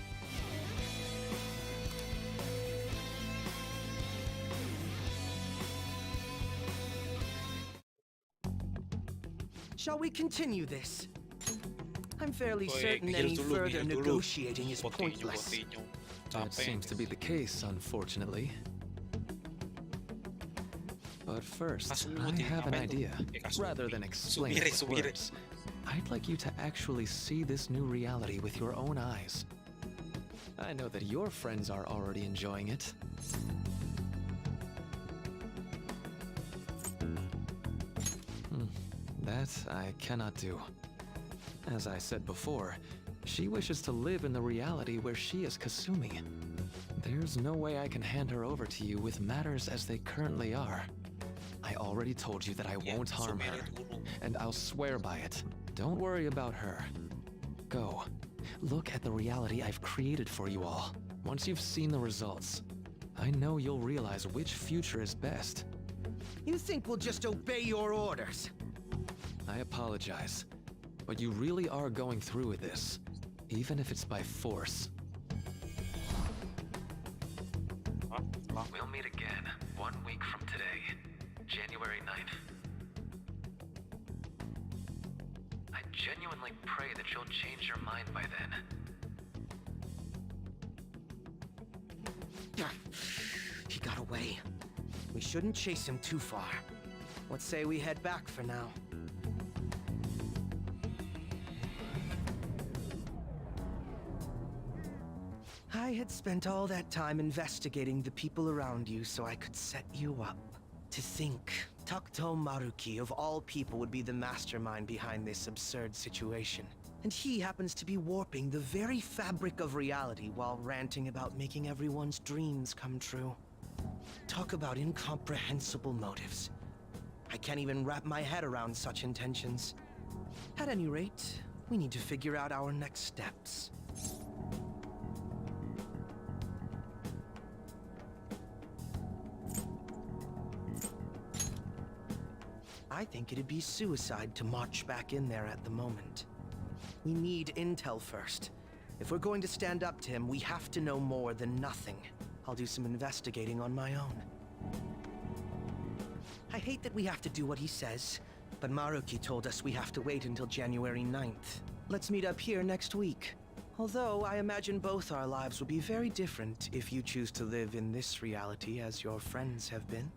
[SPEAKER 2] Shall we continue this? I'm fairly
[SPEAKER 1] Woi,
[SPEAKER 2] certain
[SPEAKER 1] heal
[SPEAKER 2] any
[SPEAKER 1] dulu,
[SPEAKER 2] further
[SPEAKER 1] heal dulu.
[SPEAKER 2] negotiating is
[SPEAKER 1] Continue,
[SPEAKER 2] pointless.
[SPEAKER 1] continue.
[SPEAKER 6] That
[SPEAKER 1] Capek.
[SPEAKER 6] seems to be the case, unfortunately. But first,
[SPEAKER 1] Kasumi
[SPEAKER 6] I
[SPEAKER 1] mau
[SPEAKER 6] have an
[SPEAKER 1] diapain tuh?
[SPEAKER 6] idea.
[SPEAKER 1] Kasumi.
[SPEAKER 6] Rather than explain it with
[SPEAKER 1] Sumire.
[SPEAKER 6] words, I'd like you to actually see this new reality with your own eyes. I know that your friends are already enjoying it. That I cannot do. As I said before, she wishes to live in the reality where she is Kasumi. There's no way I can hand her over to you with matters as they currently are. I already told you that I
[SPEAKER 1] Ya,
[SPEAKER 6] won't harm
[SPEAKER 1] Sumire
[SPEAKER 6] her,
[SPEAKER 1] dulu.
[SPEAKER 6] and I'll swear by it. Don't worry about her. Go. Look at the reality I've created for you all. Once you've seen the results, I know you'll realize which future is best.
[SPEAKER 2] You think we'll just obey your orders?
[SPEAKER 6] I apologize, but you really are going through with this, even if it's by force.
[SPEAKER 1] Hah? Lah.
[SPEAKER 8] We'll meet again 1 week from today, January 9th. I genuinely pray that you'll change your mind by then.
[SPEAKER 2] He got away. We shouldn't chase him too far. Let's say we head back for now. I had spent all that time investigating the people around you so I could set you up. To think, Takuto Maruki of all people would be the mastermind behind this absurd situation. And he happens to be warping the very fabric of reality while ranting about making everyone's dreams come true. Talk about incomprehensible motives. I can't even wrap my head around such intentions. At any rate, we need to figure out our next steps. I think it'd be suicide to march back in there at the moment. We need intel first. If we're going to stand up to him, we have to know more than nothing. I'll do some investigating on my own. I hate that we have to do what he says, but Maruki told us we have to wait until January 9th. Let's meet up here next week. Although I imagine both our lives will be very different if you choose to live in this reality as your friends have been.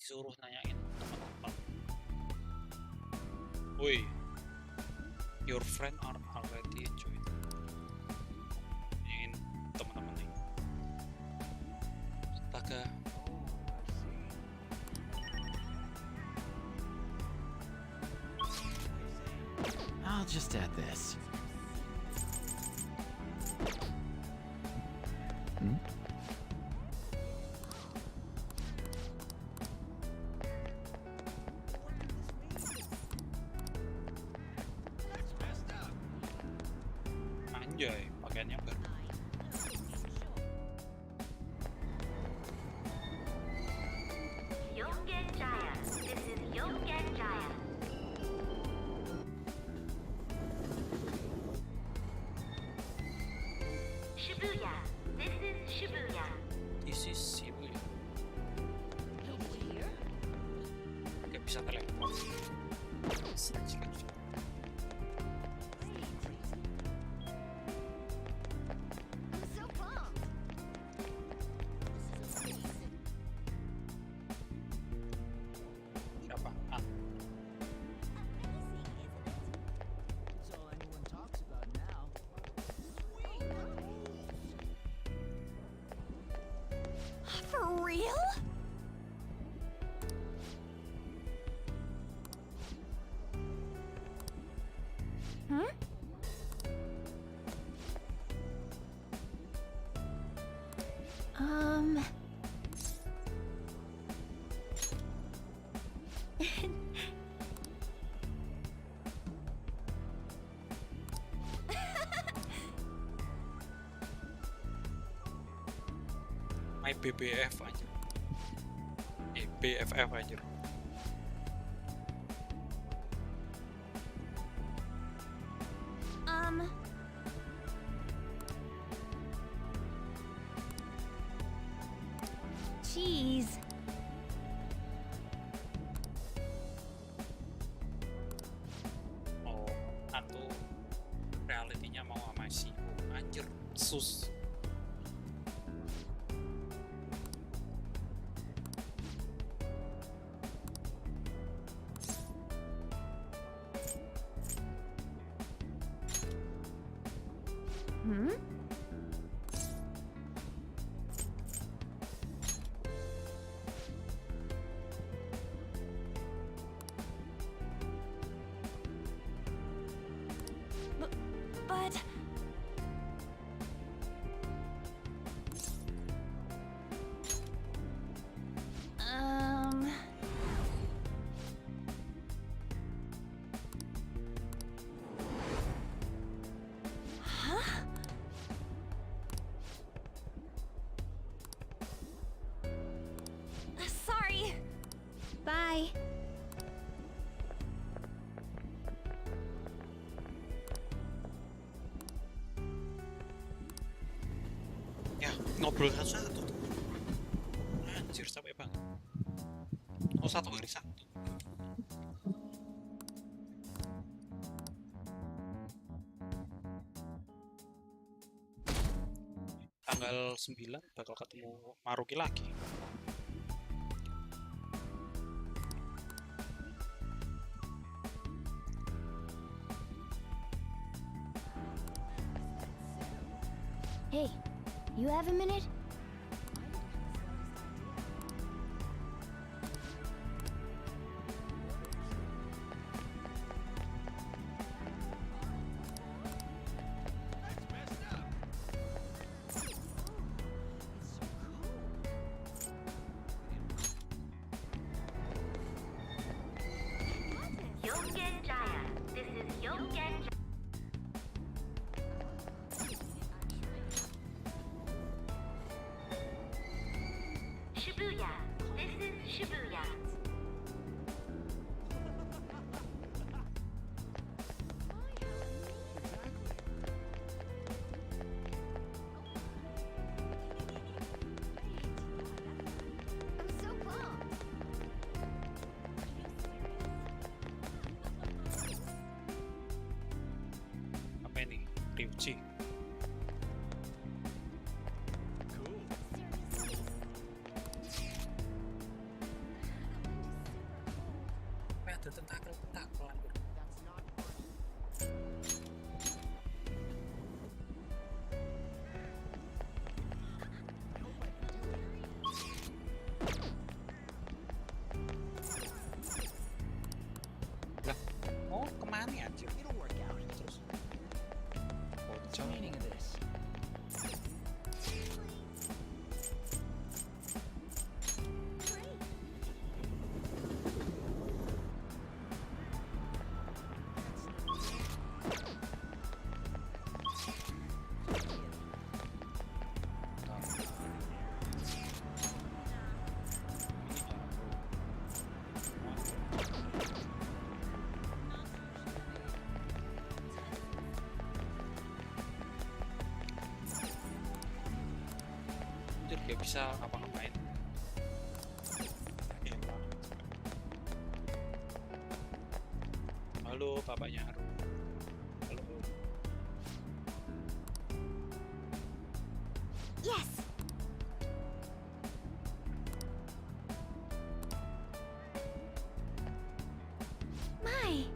[SPEAKER 1] Disuruh nanyain teman-teman. Woi, your friend are already enjoying. Nanyain teman-teman nih. Astaga.
[SPEAKER 3] I'll just add this.
[SPEAKER 1] Anjay, pakaiannya baru.
[SPEAKER 7] Yongen Jaya. This is Yongen Jaya. Shibuya. This is Shibuya.
[SPEAKER 1] This is Shibuya. Gak bisa teleport. Siapa? Ah,
[SPEAKER 3] It's all anyone talks about now.
[SPEAKER 5] real? Huh?
[SPEAKER 1] My BBF anjir. BFF anjir.
[SPEAKER 5] Cheese.
[SPEAKER 1] Oh, atau realitinya mau sama si anjir sus.
[SPEAKER 5] Hmm? But... Huh? Sorry. Bye.
[SPEAKER 1] Ya, ngobrol satu-satu tuh. Anjir, capek banget. Oh, satu hari Sabtu. Tanggal 9 bakal ketemu Maruki lagi.
[SPEAKER 5] Hey, you have a minute?
[SPEAKER 7] Yongen Jaya. This is Yongen Jaya. Shibuya. This is Shibuya.
[SPEAKER 5] I'm so bummed.
[SPEAKER 1] Apa ini? Ryuji. Apa ada tentakel-tentakel anjir. Lah, oh kemana ya anjir? Terus bocor.
[SPEAKER 3] Meaning of this.
[SPEAKER 1] Anjir, gak bisa ngapa-ngapain. Halo, bapaknya Haru. Halo.
[SPEAKER 5] Yes! My!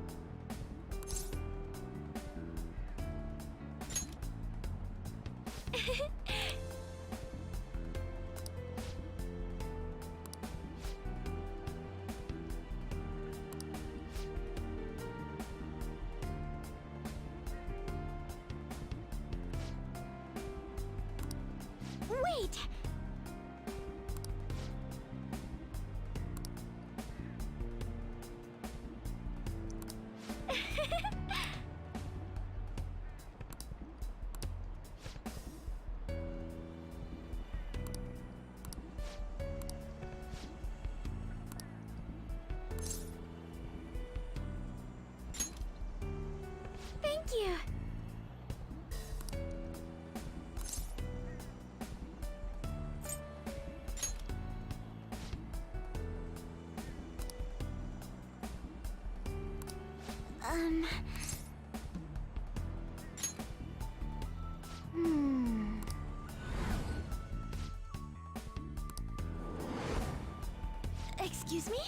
[SPEAKER 5] Excuse me?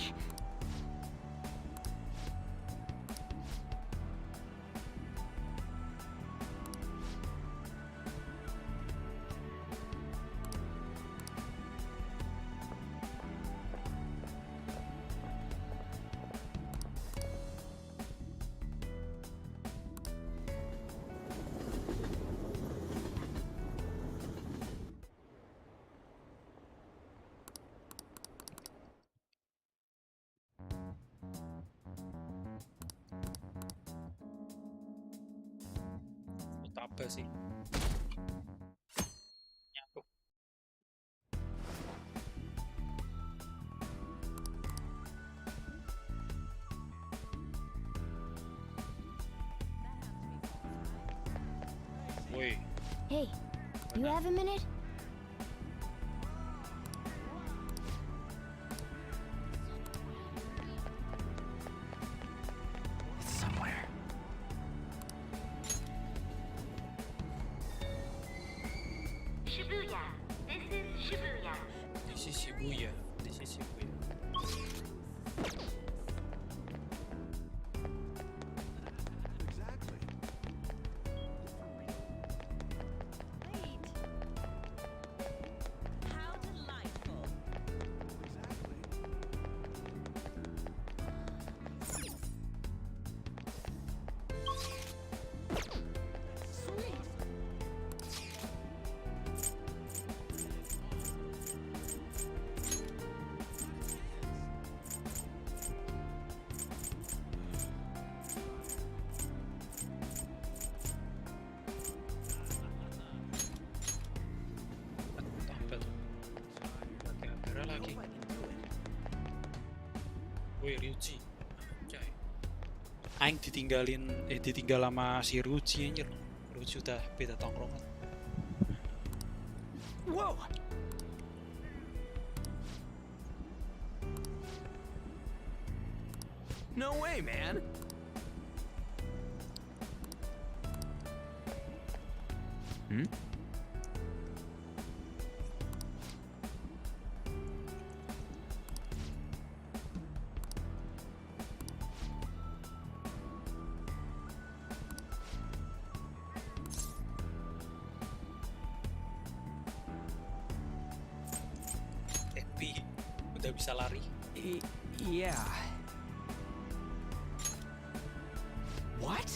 [SPEAKER 1] Apa sih? Nyatu. Woi,
[SPEAKER 5] Hey, you have a minute?
[SPEAKER 3] It's somewhere.
[SPEAKER 7] Shibuya. This is Shibuya.
[SPEAKER 1] this is Shibuya. This is Shibuya.
[SPEAKER 9] How delightful.
[SPEAKER 1] Apa tuh? Pakai kamera lagi. Woi, Ryuji. Anjay. Aing ditinggal sama si Ryuji anjir. Ryuji udah beda tongkrongan.
[SPEAKER 3] Whoa! No way, man! Hmm?
[SPEAKER 1] Tapi udah bisa lari.
[SPEAKER 3] Yeah. What?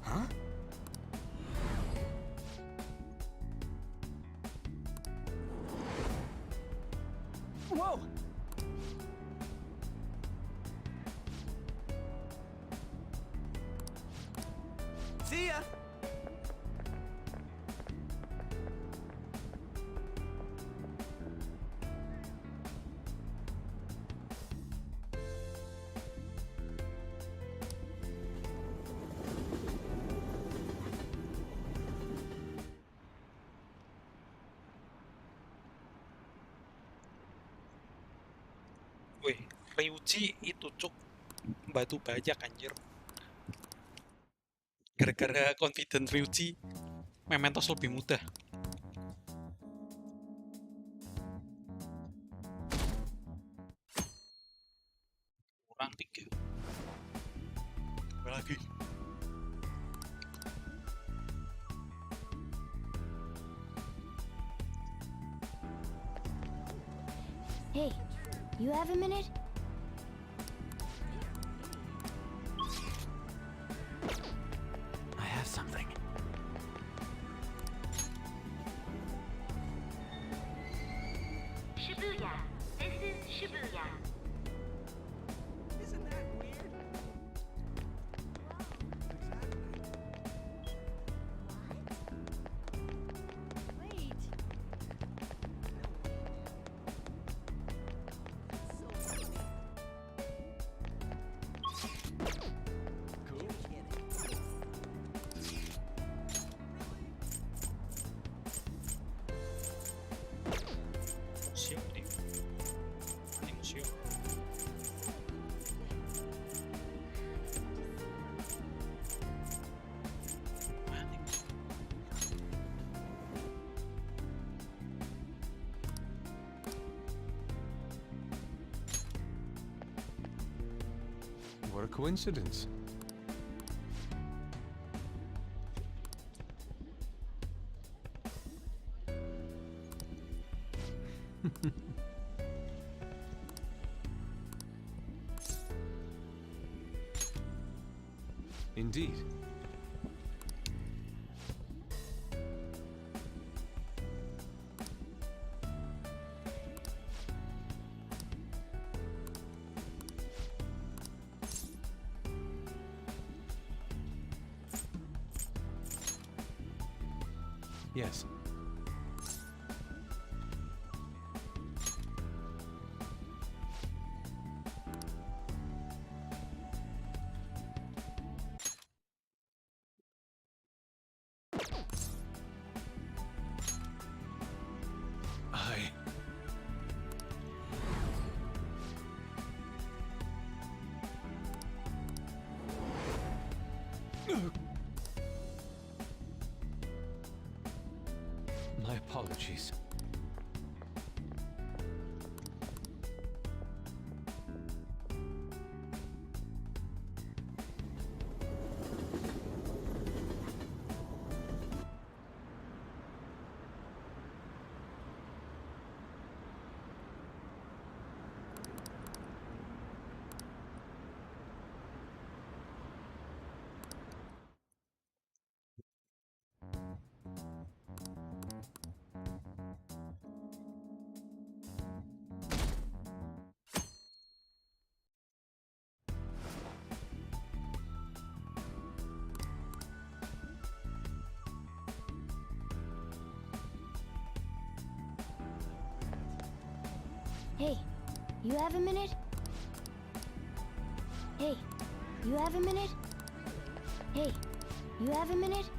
[SPEAKER 3] Huh? Whoa! See ya!
[SPEAKER 1] Wih, Ryuji itu cuk batu bajak anjir. Gara-gara confident Ryuji, Mementos lebih mudah. Kurang 3. Lagi.
[SPEAKER 5] Hey, you have a minute?
[SPEAKER 3] I have something.
[SPEAKER 7] Shibuya. This is Shibuya.
[SPEAKER 2] Isn't that weird?
[SPEAKER 9] Wait. So funny.
[SPEAKER 10] What a coincidence. Indeed. Yes. I... My apologies.
[SPEAKER 11] Hey, you have a minute? Hey, you have a minute? Hey, you have a minute?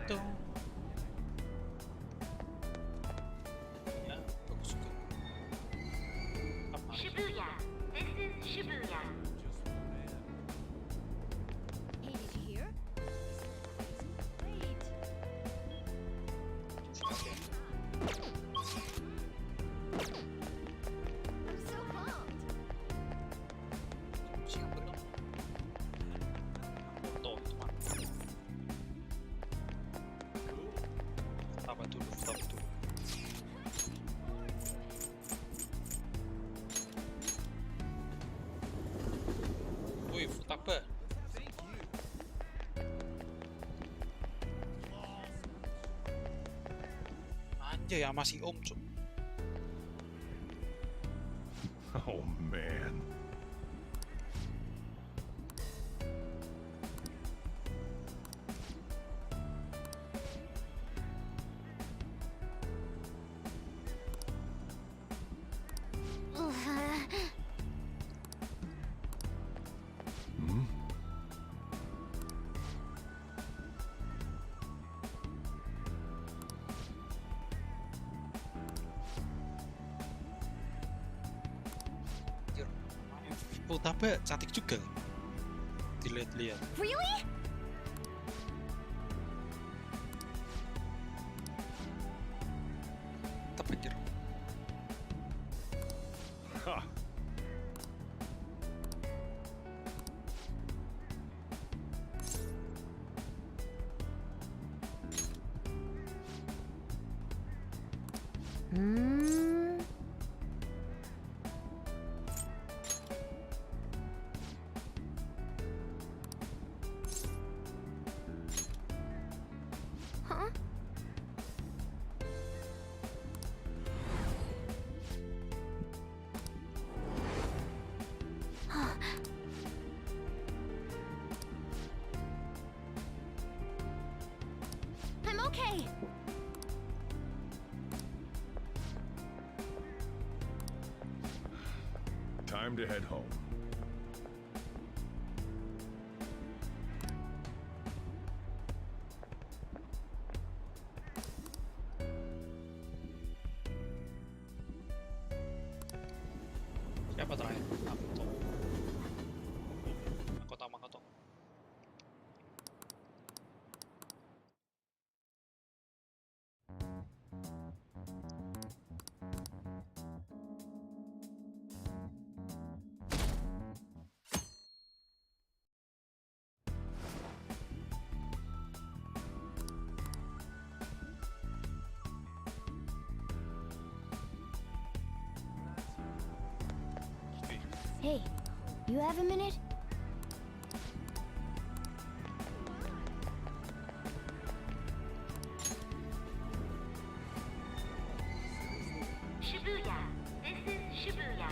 [SPEAKER 1] Dong. Ya, bagus juga. Apa?
[SPEAKER 7] Shibuya. This is Shibuya.
[SPEAKER 9] Hey, did you hear? Wait.
[SPEAKER 11] I'm so pumped.
[SPEAKER 1] Siapa dong? Foto itu mah. Apa dulu, foto dulu. Wih, foto apa? Anjay, ya masih om, cuk.
[SPEAKER 4] Oh man. Hmm?
[SPEAKER 1] Anjir, foto apa? Cantik juga. Dilihat-lihat.
[SPEAKER 5] Really?
[SPEAKER 1] Tapi anjir.
[SPEAKER 4] Ha!
[SPEAKER 11] Hmm. Huh?
[SPEAKER 5] I'm okay.
[SPEAKER 4] Time to head home.
[SPEAKER 1] Siapa terakhir? Makoto. Makoto.
[SPEAKER 11] Hey, you have a minute?
[SPEAKER 7] Shibuya. This is Shibuya.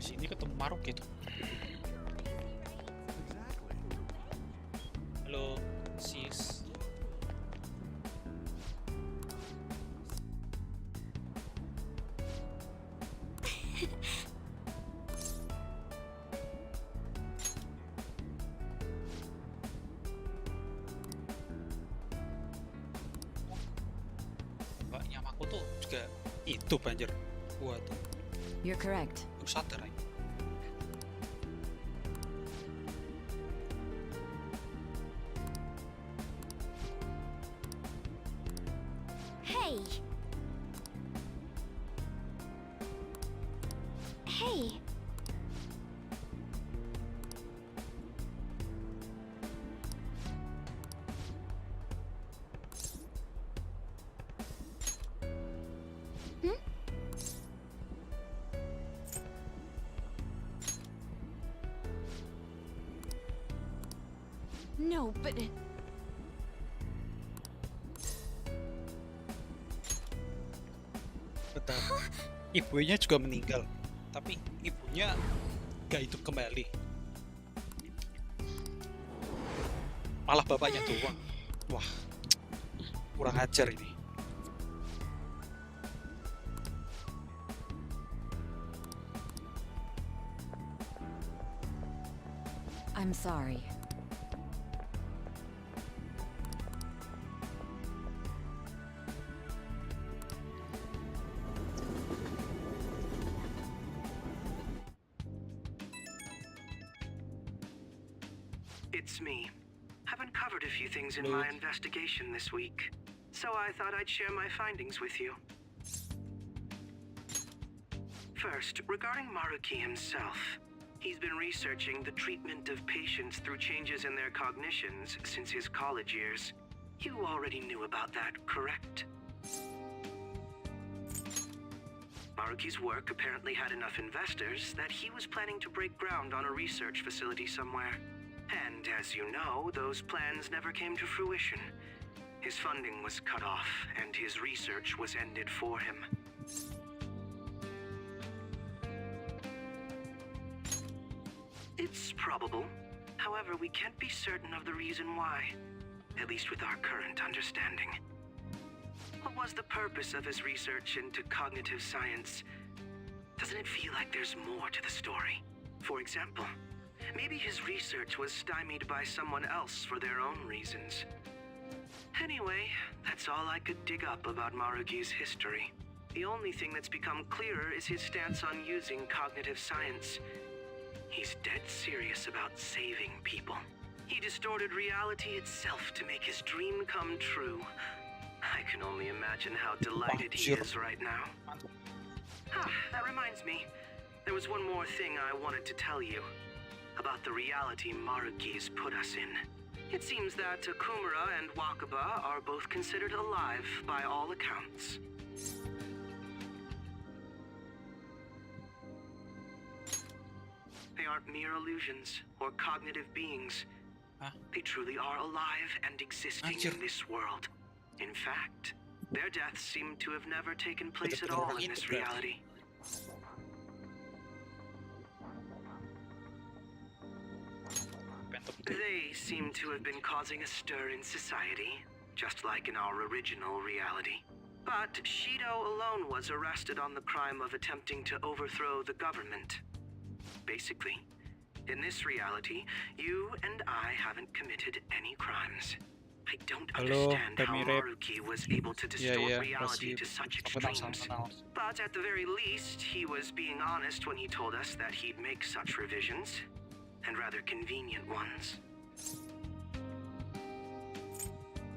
[SPEAKER 1] Sini ketemu Maruki tuh. Halo, sis. Mbaknya Makoto juga itu banjir. Wah tuh,
[SPEAKER 9] You're correct.
[SPEAKER 1] baru sadar aja.
[SPEAKER 11] Hey! Hey!
[SPEAKER 9] No, but
[SPEAKER 1] Betul. Ibunya juga meninggal, tapi ibunya gak hidup kembali. Malah bapaknya doang. Wah, kurang ajar ini.
[SPEAKER 9] I'm sorry.
[SPEAKER 2] It's me. I've uncovered a few things in my investigation this week, so I thought I'd share my findings with you. First, regarding Maruki himself. He's been researching the treatment of patients through changes in their cognitions since his college years. You already knew about that, correct? Maruki's work apparently had enough investors that he was planning to break ground on a research facility somewhere. And as you know, those plans never came to fruition. His funding was cut off, and his research was ended for him. It's probable. However, we can't be certain of the reason why. At least with our current understanding. What was the purpose of his research into cognitive science? Doesn't it feel like there's more to the story? For example, maybe his research was stymied by someone else for their own reasons. Anyway, that's all I could dig up about Maruki's history. The only thing that's become clearer is his stance on using cognitive science. He's dead serious about saving people. He distorted reality itself to make his dream come true. I can only imagine how delighted he is right now. That reminds me. There was one more thing I wanted to tell you. About the reality Maruki's put us in. It seems that Akumura and Wakaba are both considered alive by all accounts. They aren't mere illusions or cognitive beings. They truly are alive and existing in this world. In fact, their deaths seem to have never taken place at all in this reality. They seem to have been causing a stir in society, just like in our original reality. But Shido alone was arrested on the crime of attempting to overthrow the government. Basically, in this reality, you and I haven't committed any crimes. I don't
[SPEAKER 1] Halo,
[SPEAKER 2] understand how
[SPEAKER 1] pemirip.
[SPEAKER 2] Maruki was able to
[SPEAKER 1] Iya,
[SPEAKER 2] distort
[SPEAKER 1] iya,
[SPEAKER 2] reality
[SPEAKER 1] masih
[SPEAKER 2] to such
[SPEAKER 1] kenal sama
[SPEAKER 2] extremes.
[SPEAKER 1] kenal.
[SPEAKER 2] But at the very least, he was being honest when he told us that he'd make such revisions, and rather convenient ones.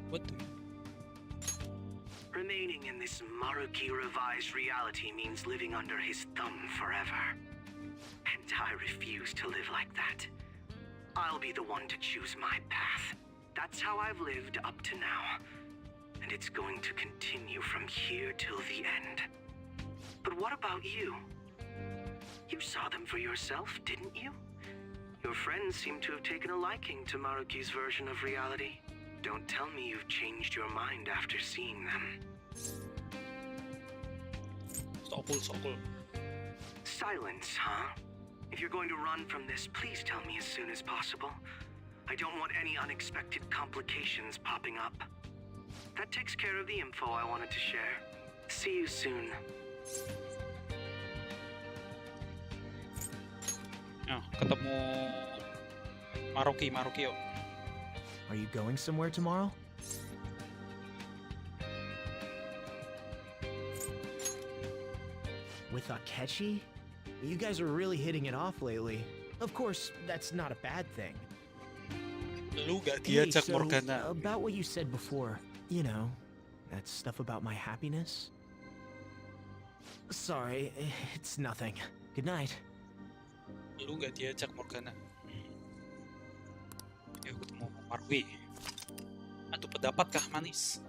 [SPEAKER 1] What the...
[SPEAKER 2] Remaining in this Maruki revised reality means living under his thumb forever. And I refuse to live like that. I'll be the one to choose my path. That's how I've lived up to now. And it's going to continue from here till the end. But what about you? You saw them for yourself, didn't you? Your friends seem to have taken a liking to Maruki's version of reality. Don't tell me you've changed your mind after seeing them.
[SPEAKER 1] So cool.
[SPEAKER 2] Silence, huh? If you're going to run from this, please tell me as soon as possible. I don't want any unexpected complications popping up. That takes care of the info I wanted to share. See you soon.
[SPEAKER 1] Nah, ketemu Maruki yuk.
[SPEAKER 3] Are you going somewhere tomorrow? With Akechi? You guys are really hitting it off lately. Of course, that's not a bad thing.
[SPEAKER 1] Lu gak
[SPEAKER 3] Hey,
[SPEAKER 1] diajak
[SPEAKER 3] so,
[SPEAKER 1] Morgana.
[SPEAKER 3] about what you said before, you know, that stuff about my happiness? Sorry, it's nothing. Good night.
[SPEAKER 1] Lu gak diajak Morgana. Yuk ketemu Maruki. Adu pendapatkah manis?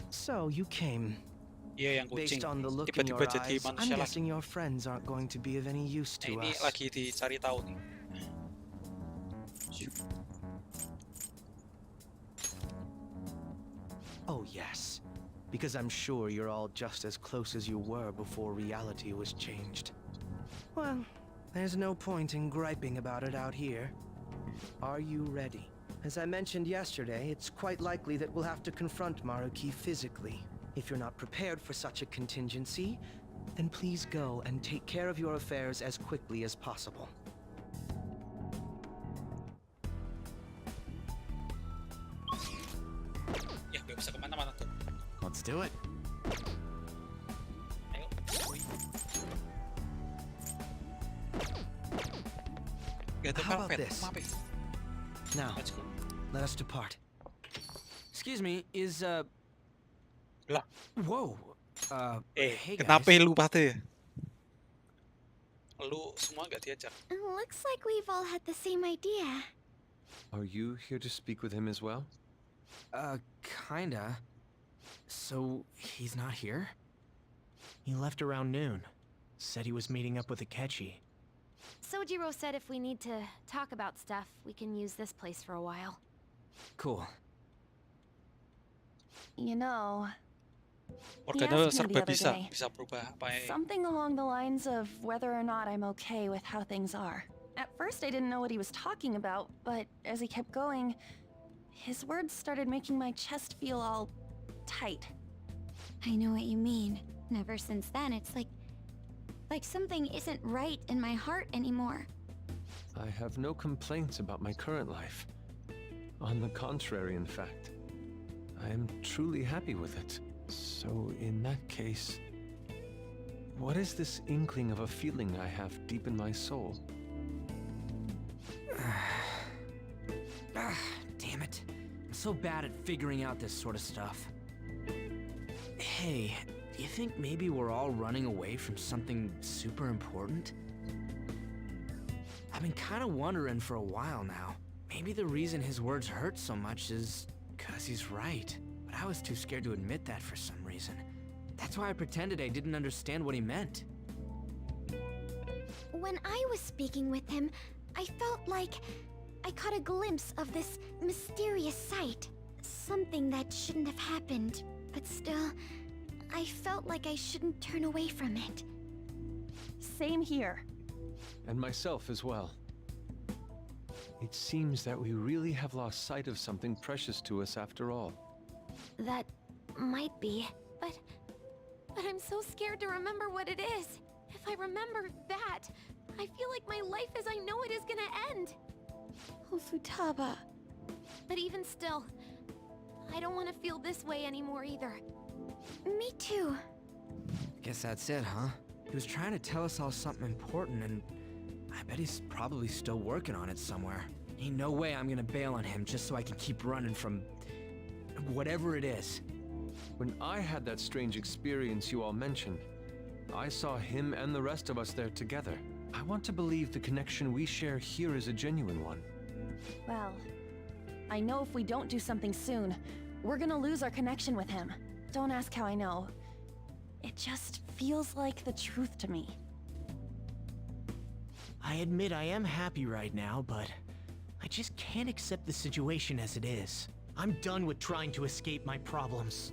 [SPEAKER 2] So you came.
[SPEAKER 1] Iya, yang kucing.
[SPEAKER 2] Based on the look in your
[SPEAKER 1] Tiba-tiba jadi
[SPEAKER 2] eyes, I'm
[SPEAKER 1] manusia lagi.
[SPEAKER 2] guessing your friends aren't going to be of any use to
[SPEAKER 1] Ini
[SPEAKER 2] us.
[SPEAKER 1] lagi dicari tahu nih.
[SPEAKER 2] Oh yes, because I'm sure you're all just as close as you were before reality was changed. Well, there's no point in griping about it out here. Are you ready? As I mentioned yesterday, it's quite likely that we'll have to confront Maruki physically. If you're not prepared for such a contingency, then please go and take care of your affairs as quickly as possible.
[SPEAKER 1] Ya, gak bisa kemana-mana tuh.
[SPEAKER 3] Let's do it.
[SPEAKER 1] Ayo. Gak ada
[SPEAKER 2] How about
[SPEAKER 1] karpet.
[SPEAKER 2] this?
[SPEAKER 1] Maaf ya.
[SPEAKER 2] Now,
[SPEAKER 1] Let's go.
[SPEAKER 2] let us depart.
[SPEAKER 3] Excuse me, is,
[SPEAKER 1] Lah,
[SPEAKER 3] Whoa. Hey
[SPEAKER 1] kenapa
[SPEAKER 3] guys.
[SPEAKER 1] lu pate? Lu semua gak diajak.
[SPEAKER 11] Looks like we've all had the same idea.
[SPEAKER 10] Are you here to speak with him as well?
[SPEAKER 3] Kinda. So, he's not here? He left around noon. Said he was meeting up with Akechi.
[SPEAKER 11] Sojiro said if we need to talk about stuff, we can use this place for a while.
[SPEAKER 3] Cool.
[SPEAKER 5] You know,
[SPEAKER 1] Morgana
[SPEAKER 5] asked me
[SPEAKER 1] serba
[SPEAKER 5] the other day.
[SPEAKER 1] bisa berubah apa ya.
[SPEAKER 5] something along the lines of whether or not I'm okay with how things are. At first, I didn't know what he was talking about, but as he kept going, his words started making my chest feel all tight.
[SPEAKER 11] I know what you mean. And ever since then, it's like something isn't right in my heart anymore.
[SPEAKER 10] I have no complaints about my current life. On the contrary, in fact. I am truly happy with it. So, in that case, what is this inkling of a feeling I have deep in my soul?
[SPEAKER 3] Damn it. I'm so bad at figuring out this sort of stuff. Hey, do you think maybe we're all running away from something super important? I've been kind of wondering for a while now. Maybe the reason his words hurt so much is because he's right. But I was too scared to admit that for some reason. That's why I pretended I didn't understand what he meant.
[SPEAKER 11] When I was speaking with him, I felt like I caught a glimpse of this mysterious sight. Something that shouldn't have happened, but still, I felt like I shouldn't turn away from it.
[SPEAKER 5] Same here.
[SPEAKER 10] And myself as well. It seems that we really have lost sight of something precious to us after all.
[SPEAKER 11] That might be, but I'm so scared to remember what it is. If I remember that, I feel like my life as I know it is gonna end. Oh, Futaba. But even still, I don't want to feel this way anymore either. Me too.
[SPEAKER 3] Guess that's it, huh? He was trying to tell us all something important, and I bet he's probably still working on it somewhere. Ain't no way I'm gonna bail on him just so I can keep running from whatever it is.
[SPEAKER 10] When I had that strange experience you all mentioned, I saw him and the rest of us there together. I want to believe the connection we share here is a genuine one.
[SPEAKER 12] Well, I know if we don't do something soon, we're gonna lose our connection with him. Don't ask how I know. It just feels like the truth to me.
[SPEAKER 2] I admit I am happy right now, but I just can't accept the situation as it is. I'm done with trying to escape my problems.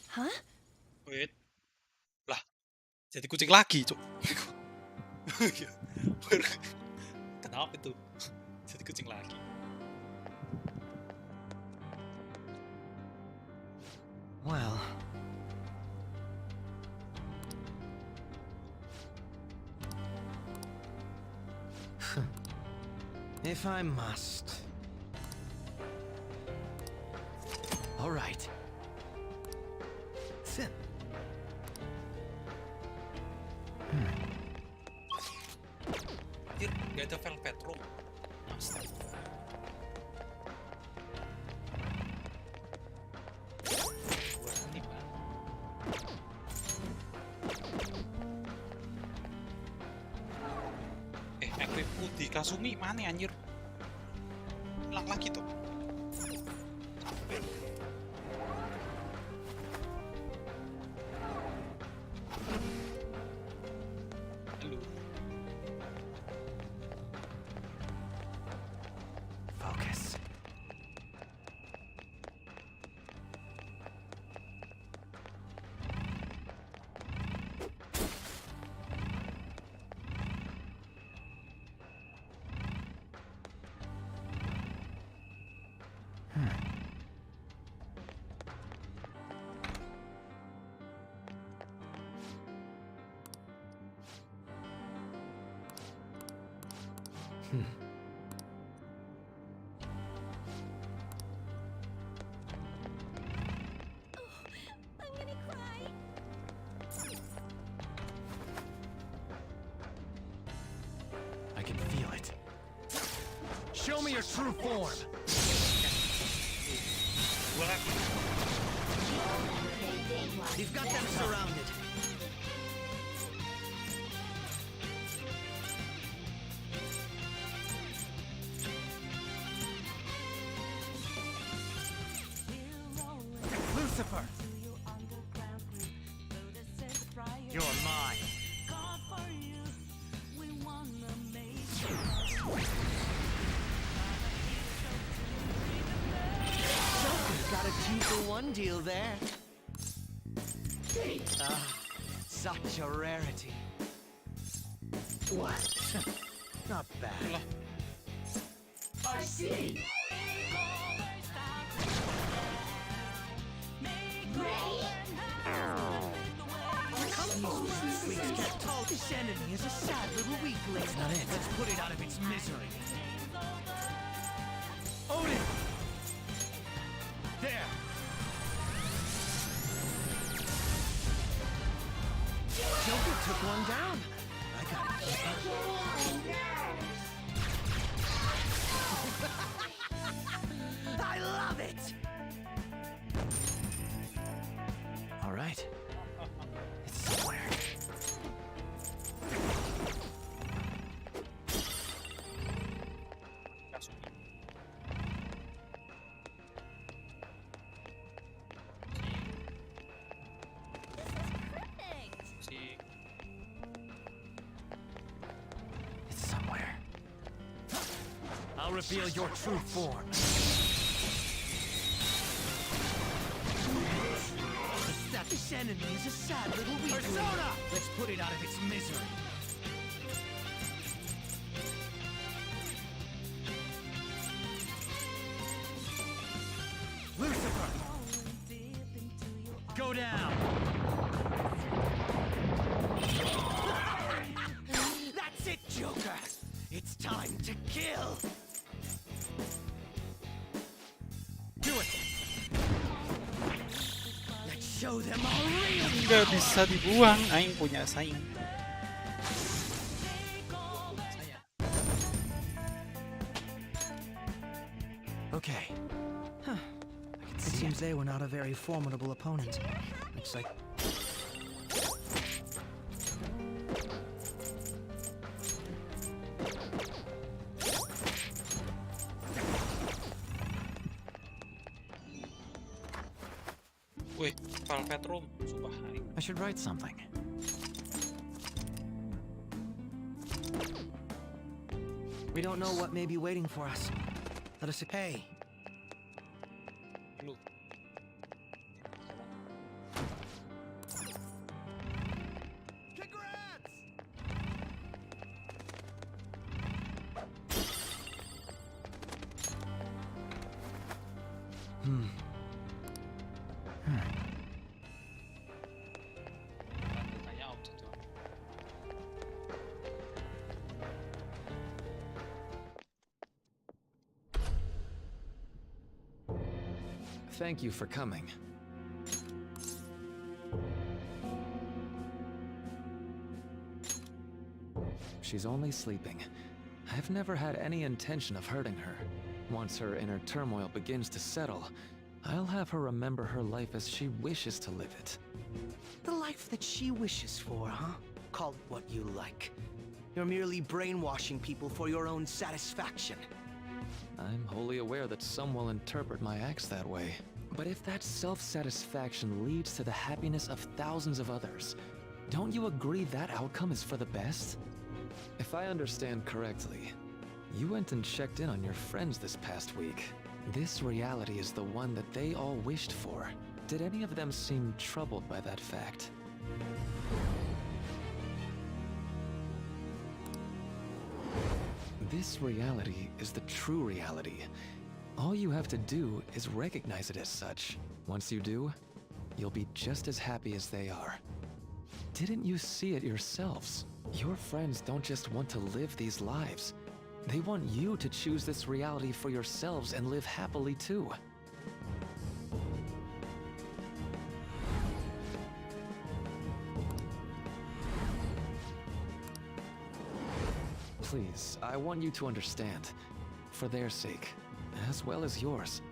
[SPEAKER 12] Huh?
[SPEAKER 1] Wait. Lah, jadi kucing lagi, Cuk. Kenapa itu? Jadi kucing lagi.
[SPEAKER 2] Well... if I must... All right.
[SPEAKER 1] Anjir, gak ada velvet room. Astaga. Buat ini, Pak. Equip di Kasumi mana anjir? Hilang lagi tuh. Sampai. Halo.
[SPEAKER 2] Focus.
[SPEAKER 11] I'm gonna cry.
[SPEAKER 2] I can feel it. Show me your true form! You've got them surrounded. Lucifer! You're mine. Joker's got a 2-for-1 deal there. Ah, such a rarity. What? Not bad.
[SPEAKER 4] I see!
[SPEAKER 2] This enemy is a sad little weakling. That's not it. Let's put it out of its misery. Odin! There! Joker took one down. I gotta keep up. I love it! All right. It's somewhere. It's somewhere. I'll reveal your true form. This enemy is a sad little weakling. Persona! Let's put it out of its misery. Time to kill! Do it! Let's show them our real
[SPEAKER 1] Nggak
[SPEAKER 2] power!
[SPEAKER 1] bisa dibuang, aing punya saing. Saya.
[SPEAKER 3] Okay.
[SPEAKER 2] It seems they were not a very formidable opponent. Looks like...
[SPEAKER 1] Wih, Velvet Room, sumpah aing.
[SPEAKER 3] I should write something.
[SPEAKER 2] We don't know what may be waiting for us. Let us... Hey!
[SPEAKER 1] Lu. Tanya auto tuh.
[SPEAKER 6] Thank you for coming. She's only sleeping. I've never had any intention of hurting her. Once her inner turmoil begins to settle, I'll have her remember her life as she wishes to live it.
[SPEAKER 2] The life that she wishes for, huh? Call it what you like. You're merely brainwashing people for your own satisfaction.
[SPEAKER 6] I'm wholly aware that some will interpret my acts that way. But if that self-satisfaction leads to the happiness of thousands of others, don't you agree that outcome is for the best? If I understand correctly, you went and checked in on your friends this past week. This reality is the one that they all wished for. Did any of them seem troubled by that fact? This reality is the true reality. All you have to do is recognize it as such. Once you do, you'll be just as happy as they are. Didn't you see it yourselves? Your friends don't just want to live these lives. They want you to choose this reality for yourselves and live happily too. Please, I want you to understand. For their sake, as well as yours.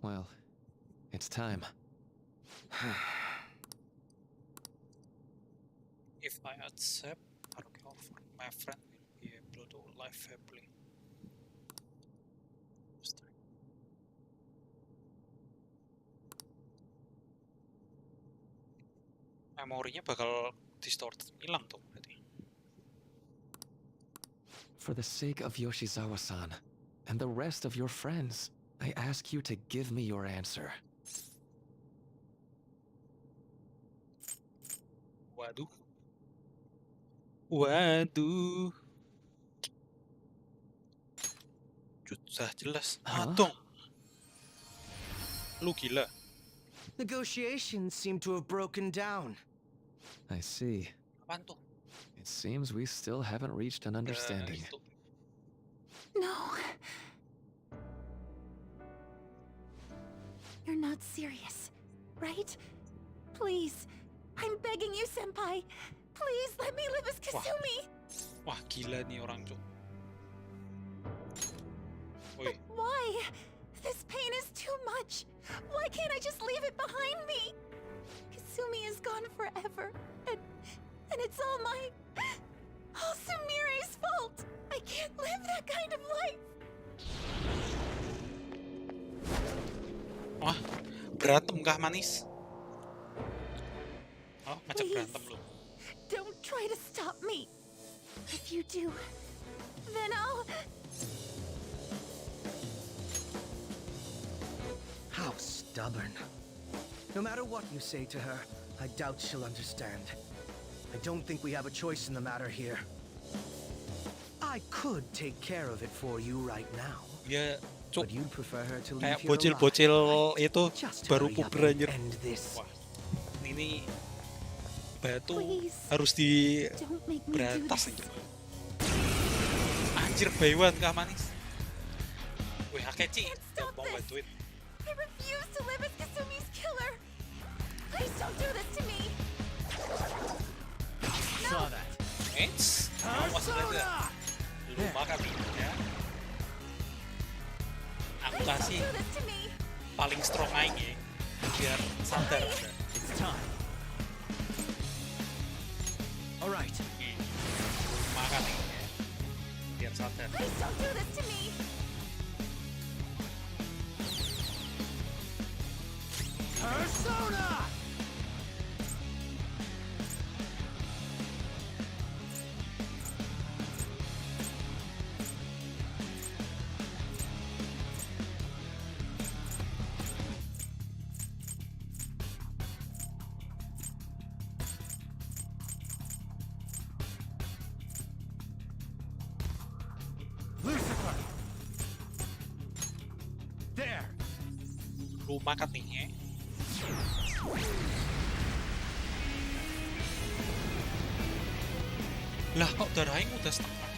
[SPEAKER 6] Well, it's time.
[SPEAKER 1] If I accept our offer, my friend will be able to live happily. Memorinya bakal distorted, hilang tuh berarti.
[SPEAKER 6] For the sake of Yoshizawa-san and the rest of your friends, I ask you to give me your answer.
[SPEAKER 1] Waduh. Waduh. Sudah jelas. Dong. Lu gila.
[SPEAKER 2] Negotiations seem to have broken down.
[SPEAKER 6] I see.
[SPEAKER 1] Apaan tuh?
[SPEAKER 6] It seems we still haven't reached an understanding.
[SPEAKER 5] No. You're not serious, right? Please. I'm begging you, Senpai. Please let me live as Kasumi.
[SPEAKER 1] Wah, gila nih orang, Cuk.
[SPEAKER 5] But why? This pain is too much. Why can't I just leave it behind me? Kasumi is gone forever. And it's all Sumire's fault. I can't live that kind of life.
[SPEAKER 1] Wah, berantem kah manis? Oh, ngajak berantem lu.
[SPEAKER 5] Don't try to stop me. If you do, then I'll...
[SPEAKER 2] How stubborn. No matter what you say to her, I doubt she'll understand. I don't think we have a choice in the matter here. I could take care of it for you right now.
[SPEAKER 1] Ya, cuk.
[SPEAKER 2] But you'd prefer her to leave
[SPEAKER 1] Kayak
[SPEAKER 2] here alive.
[SPEAKER 1] bocil-bocil itu
[SPEAKER 2] Just
[SPEAKER 1] baru
[SPEAKER 2] hurry up
[SPEAKER 1] puber
[SPEAKER 2] and
[SPEAKER 1] anjir.
[SPEAKER 2] end this.
[SPEAKER 1] Wah, ini batu
[SPEAKER 5] Please,
[SPEAKER 1] harus
[SPEAKER 5] don't make me do
[SPEAKER 1] diberantas
[SPEAKER 5] this.
[SPEAKER 1] anjir. Anjir, Baywan kah manis. Wih, Akechi gak mau bantuin.
[SPEAKER 5] I refuse to live as Kasumi's killer. Please don't do this to me.
[SPEAKER 3] Saw that.
[SPEAKER 1] Eits, awas aja. Lu makan nih ya. Aku kasih
[SPEAKER 5] Do this to me.
[SPEAKER 1] paling strong aing ya, biar sadar Anda.
[SPEAKER 3] It's time. Alright.
[SPEAKER 1] Lu makan nih ya, biar sadar.
[SPEAKER 5] Please don't do this to me.
[SPEAKER 3] Persona! Lucifer! There!
[SPEAKER 1] Lu makan nih ya. Lah kok darah aing udah setengah.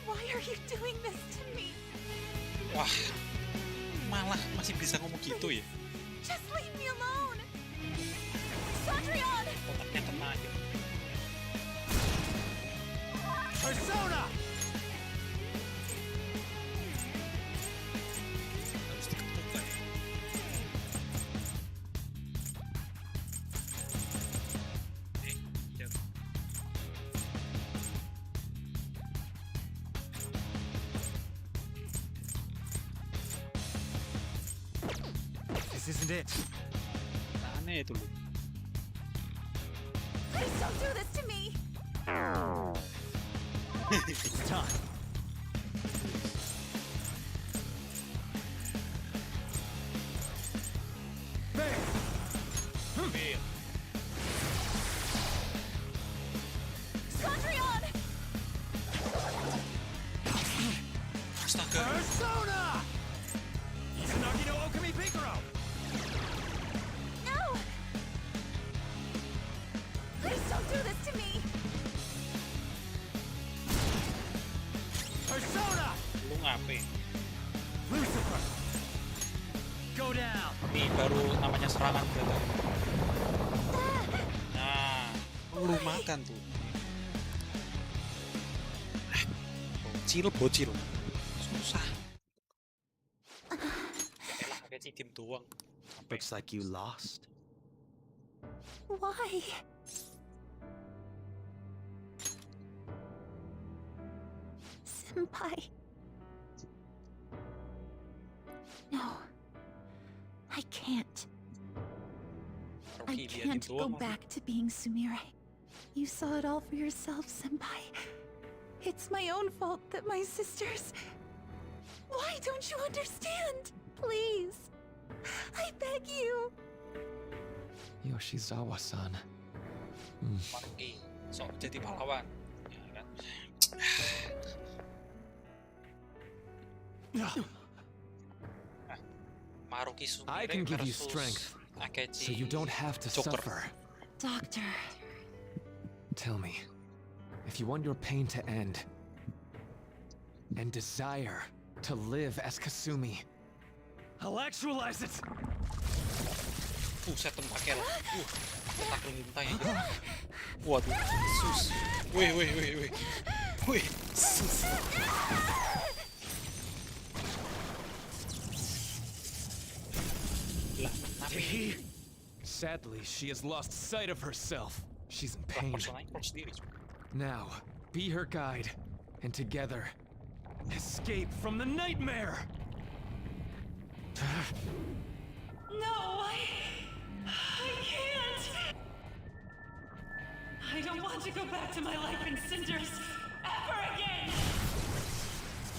[SPEAKER 5] Why are you doing this to me?
[SPEAKER 1] Wah, malah masih bisa ngomong gitu ya.
[SPEAKER 5] Just leave me alone. Satrion!
[SPEAKER 1] Otaknya kena aja.
[SPEAKER 3] Persona!
[SPEAKER 1] Harus diketuk ya. Jatuh.
[SPEAKER 3] This isn't it.
[SPEAKER 1] Aneh itu lu.
[SPEAKER 5] Please don't do this to me.
[SPEAKER 3] It's time. There!
[SPEAKER 1] Fail.
[SPEAKER 5] Satrion!
[SPEAKER 1] Astaga.
[SPEAKER 3] Persona! Izanagi no Okami Pikaro!
[SPEAKER 5] No! Please don't do this to me.
[SPEAKER 3] Persona!
[SPEAKER 1] Lu ngapain?
[SPEAKER 3] Lucifer! Go down!
[SPEAKER 1] Ini baru namanya serangan berarti. Nah, lu makan tuh. Bocil. Susah. Elah, kayak si tim doang.
[SPEAKER 2] Looks like you lost.
[SPEAKER 5] Why? Senpai. No. I can't. I
[SPEAKER 1] Rugi dia tim
[SPEAKER 5] can't go
[SPEAKER 1] doang.
[SPEAKER 5] back to being Sumire. You saw it all for yourself, Senpai. It's my own fault that my sisters... Why don't you understand? Please. I beg you.
[SPEAKER 6] Yoshizawa-san.
[SPEAKER 1] Pergi, sok jadi pahlawan. Ya kan? Maruki Sumire
[SPEAKER 6] I can give you
[SPEAKER 1] versus
[SPEAKER 6] strength,
[SPEAKER 1] Akechi
[SPEAKER 6] so you don't have to
[SPEAKER 1] Joker.
[SPEAKER 6] suffer.
[SPEAKER 5] Doctor.
[SPEAKER 6] Tell me, if you want your pain to end, and desire to live as Kasumi,
[SPEAKER 3] I'll actualize it!
[SPEAKER 1] Buset tempaknya lah. Otak lu ngintai aja. Waduh, sus. Wih. Wih, sus. Lah, tapi
[SPEAKER 6] sadly, she has lost sight of herself. She's in pain.
[SPEAKER 1] personanya kalau sendiri.
[SPEAKER 6] Now, be her guide, and together, escape from the nightmare!
[SPEAKER 7] No, I can't. I don't want to go back to my life in cinders ever again.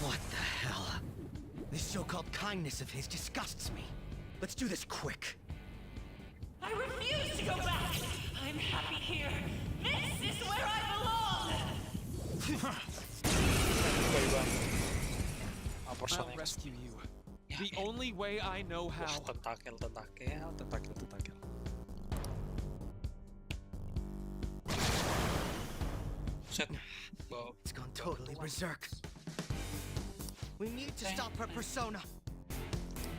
[SPEAKER 2] What the hell? This so-called kindness of his disgusts me. Let's do this quick.
[SPEAKER 7] I refuse to go back. I'm happy here. This is where I belong!
[SPEAKER 1] Personal
[SPEAKER 6] I'll rescue you.
[SPEAKER 1] Ya,
[SPEAKER 6] The only way I know
[SPEAKER 1] wah,
[SPEAKER 6] how.
[SPEAKER 1] tentakel. Set. Wow.
[SPEAKER 2] It's gone totally berserk. We need to stop her persona.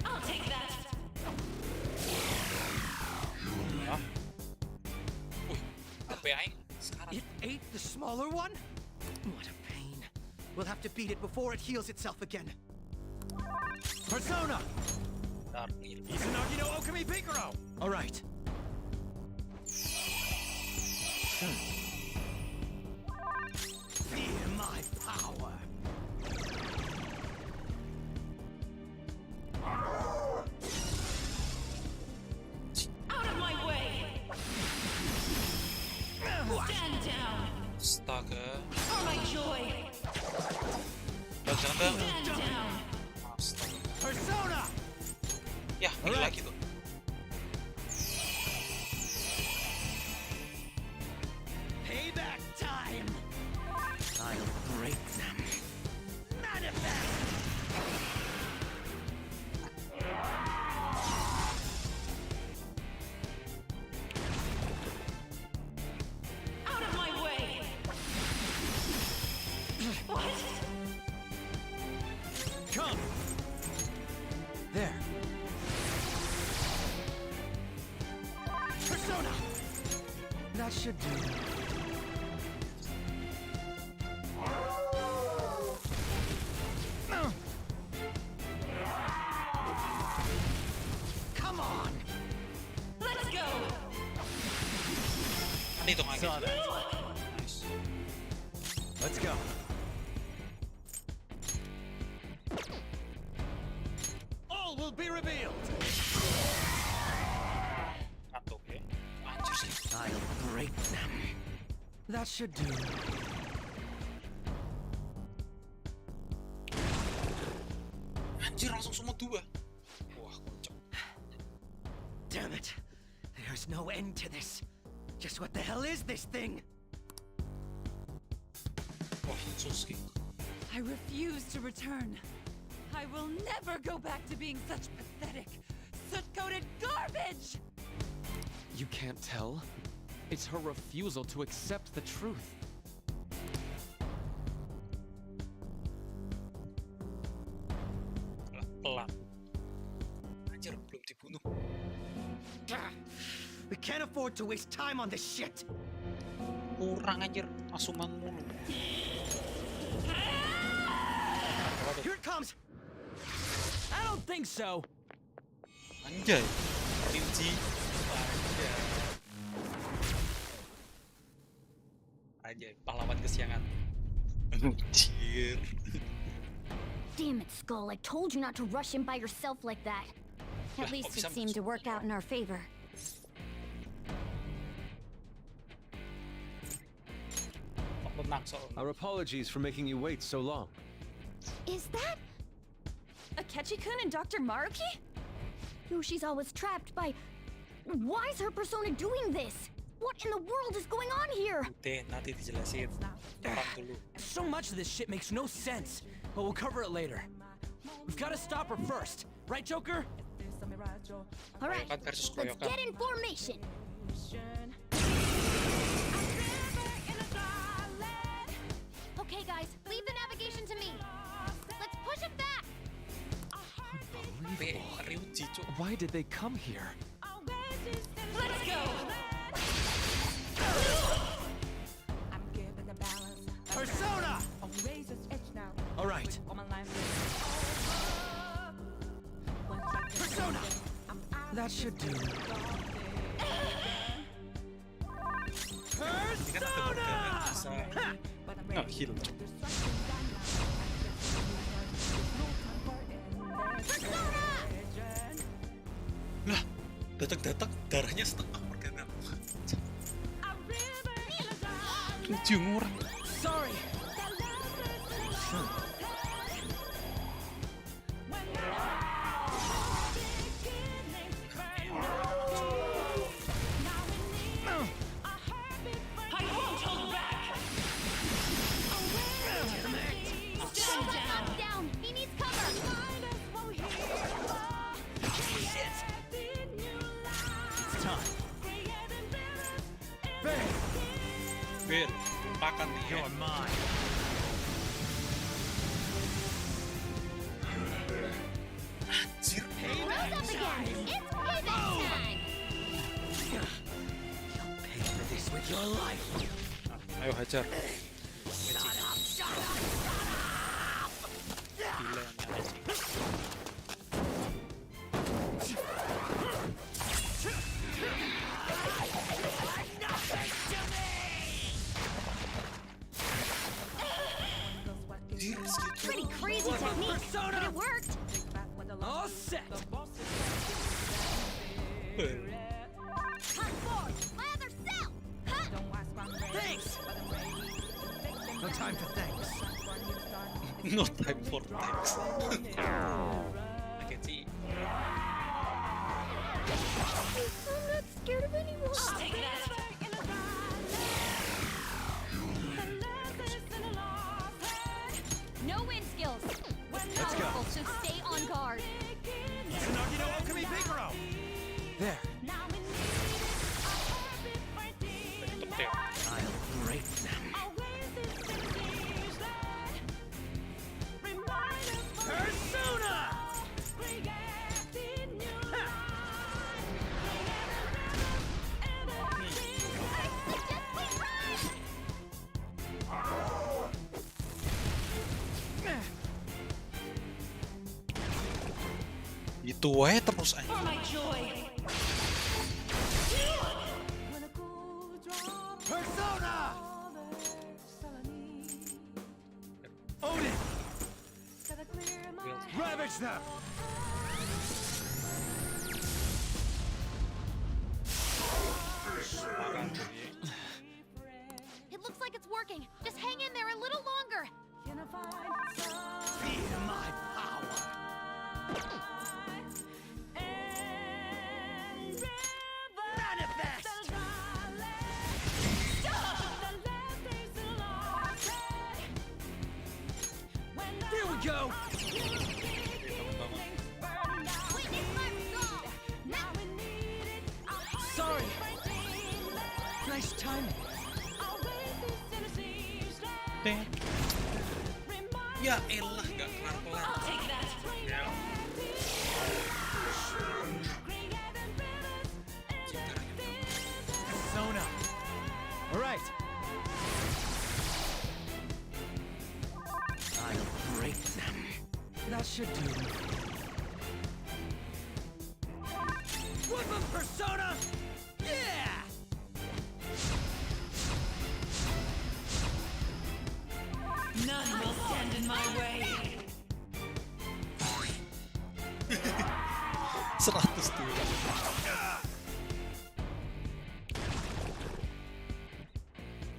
[SPEAKER 7] I'll take that!
[SPEAKER 1] Ya. Wih, apa aing sekarang?
[SPEAKER 2] It ate the smaller one? What a pain. We'll have to beat it before it heals itself again. Persona!
[SPEAKER 1] Bentar, nih.
[SPEAKER 2] Izanagi no Okami Pikaro! Alright. Fear my power!
[SPEAKER 7] Out of my way! Stand down!
[SPEAKER 1] Astaga.
[SPEAKER 7] For my joy!
[SPEAKER 1] Jangan.
[SPEAKER 7] Stand down!
[SPEAKER 1] Astaga.
[SPEAKER 2] Persona!
[SPEAKER 1] Ya, ini lagi tuh.
[SPEAKER 2] Payback time! I'll break them. Manifest!
[SPEAKER 7] Out of my way! What?
[SPEAKER 2] Come! There. Persona! That should do. Come on!
[SPEAKER 7] Let's go!
[SPEAKER 1] Nanti hitung lagi.
[SPEAKER 2] Saw that.
[SPEAKER 1] Nice.
[SPEAKER 2] Let's go. All will be revealed.
[SPEAKER 1] Satu, oke. Anjir sih.
[SPEAKER 2] I'll break them. That should do.
[SPEAKER 1] Anjir, langsung semua dua. Wah, kocak.
[SPEAKER 2] Damn it. There's no end to this. Just what the hell is this thing?
[SPEAKER 1] Wah, Suski.
[SPEAKER 13] I refuse to return. I will never go back to being such pathetic, soot-coated garbage!
[SPEAKER 6] You can't tell? It's her refusal to accept the truth.
[SPEAKER 1] Pelan. Anjir, belum dibunuh.
[SPEAKER 2] We can't afford to waste time on this shit.
[SPEAKER 1] Kurang anjir, asuman mulu.
[SPEAKER 2] Here it comes.
[SPEAKER 3] I don't think so.
[SPEAKER 1] Anjay. Rinci. Anjay, pahlawan kesiangan. Anjir.
[SPEAKER 11] Damn it, Skull. I told you not to rush in by yourself like that.
[SPEAKER 1] Lah,
[SPEAKER 11] At least
[SPEAKER 1] kok
[SPEAKER 11] it
[SPEAKER 1] bisa
[SPEAKER 11] seemed to work out in our favor.
[SPEAKER 1] Tenang soalnya.
[SPEAKER 10] Our apologies for making you wait so long.
[SPEAKER 11] Is that
[SPEAKER 12] Akechi-kun and Dr. Maruki?
[SPEAKER 11] Yoshi's always trapped by... Why is her persona doing this? What in the world is going on here?
[SPEAKER 1] Nanti dijelasin. Tenang dulu.
[SPEAKER 3] So much of this shit makes no sense, but we'll cover it later. We've got to stop her first, right, Joker?
[SPEAKER 11] All right,
[SPEAKER 1] Koyokan versus
[SPEAKER 11] let's
[SPEAKER 1] Koyokan.
[SPEAKER 11] get in formation. Okay, guys, leave the navigation to me. Let's push it back.
[SPEAKER 1] Be Ryuji, cuk.
[SPEAKER 6] Why did they come here?
[SPEAKER 7] Let's go!
[SPEAKER 2] Persona! All right. Persona! That should do.
[SPEAKER 1] Ini kan ada bergaya bisa. Oh, heal, cuk. Lah, datang-datang darahnya setengah organ. 7 orang.
[SPEAKER 3] Sorry.
[SPEAKER 7] I
[SPEAKER 1] Makan nih ya.
[SPEAKER 14] You're mine.
[SPEAKER 1] Anjir.
[SPEAKER 11] Rose up again! It's payback time!
[SPEAKER 2] You'll pay for this with your life.
[SPEAKER 1] Ayo hajar. Gila yang Magic.
[SPEAKER 11] Pretty crazy technique, but it worked!
[SPEAKER 14] All set.
[SPEAKER 11] Hot forward! My other self! Huh?
[SPEAKER 14] Thanks.
[SPEAKER 2] No time for thanks.
[SPEAKER 1] No time for thanks. I can see.
[SPEAKER 11] I'm not scared of anyone!
[SPEAKER 13] I'll take that.
[SPEAKER 11] No wind skills!
[SPEAKER 14] Let's go.
[SPEAKER 11] Powerful, so stay on guard.
[SPEAKER 14] Tsunagi no Okami Pigaro.
[SPEAKER 2] There.
[SPEAKER 1] Tep-tep.
[SPEAKER 2] I'll break them.
[SPEAKER 14] Persona.
[SPEAKER 1] Itu wae terus aja.
[SPEAKER 13] For my joy.
[SPEAKER 14] Persona. Own it. Ravage them.
[SPEAKER 1] Makan nih.
[SPEAKER 11] It looks like it's working. Just hang in there a little longer.
[SPEAKER 14] Feel my power. Manifest. There we go.
[SPEAKER 11] Witness my resolve!
[SPEAKER 2] Sorry. Nice timing.
[SPEAKER 1] Deng. Ya elah gak kelar-kelar.
[SPEAKER 13] I'll take that.
[SPEAKER 1] Ya.
[SPEAKER 14] Persona. All right.
[SPEAKER 2] I'll break them. That should do.
[SPEAKER 14] Whip 'em, Persona. Yeah.
[SPEAKER 13] None will stand in my way.
[SPEAKER 1] 100 tuh.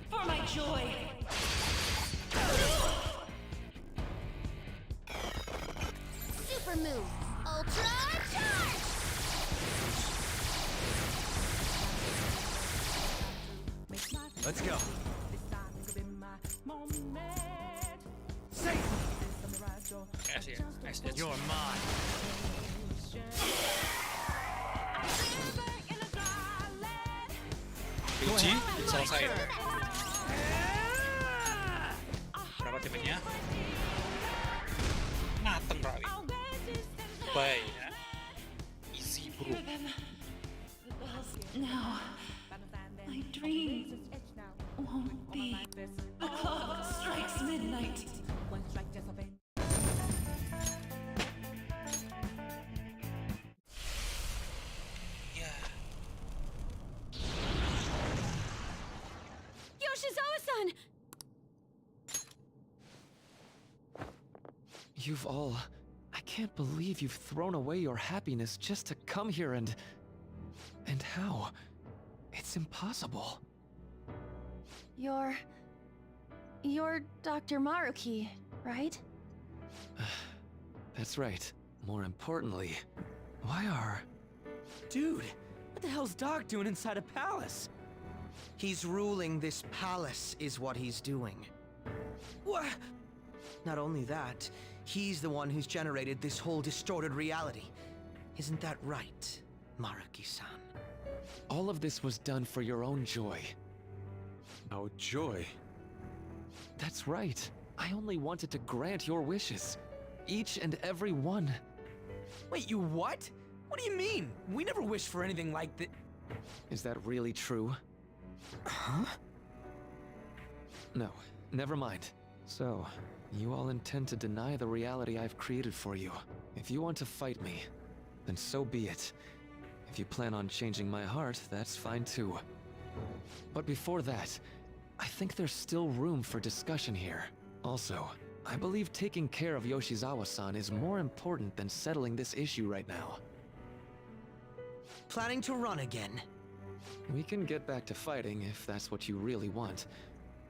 [SPEAKER 13] For my joy.
[SPEAKER 11] Super move! Ultra charge!
[SPEAKER 14] Let's go. Safe.
[SPEAKER 1] Kasih ya. SH.
[SPEAKER 14] You're mine.
[SPEAKER 1] Uji selesai. Berapa timnya? Mateng Rawi. Baik ya. Easy bro.
[SPEAKER 13] No. My dream won't be. The clock strikes midnight.
[SPEAKER 1] Ya.
[SPEAKER 11] Yoshizawa-san!
[SPEAKER 6] You've all... I can't believe you've thrown away your happiness just to come here and... And how? It's impossible.
[SPEAKER 12] You're Dr. Maruki, right?
[SPEAKER 6] That's right. More importantly, why are...
[SPEAKER 3] Dude, what the hell's Doc doing inside a palace?
[SPEAKER 2] He's ruling this palace, is what he's doing.
[SPEAKER 3] What?
[SPEAKER 2] Not only that, he's the one who's generated this whole distorted reality. Isn't that right, Maruki-san?
[SPEAKER 6] All of this was done for your own joy.
[SPEAKER 10] Our joy?
[SPEAKER 6] That's right. I only wanted to grant your wishes. Each and every one.
[SPEAKER 3] Wait, you what? What do you mean? We never wished for anything like that.
[SPEAKER 6] Is that really true?
[SPEAKER 3] Huh?
[SPEAKER 6] No, never mind. So, you all intend to deny the reality I've created for you. If you want to fight me, then so be it. If you plan on changing my heart, that's fine too. But before that, I think there's still room for discussion here. Also, I believe taking care of Yoshizawa-san is more important than settling this issue right now.
[SPEAKER 2] Planning to run again?
[SPEAKER 6] We can get back to fighting if that's what you really want,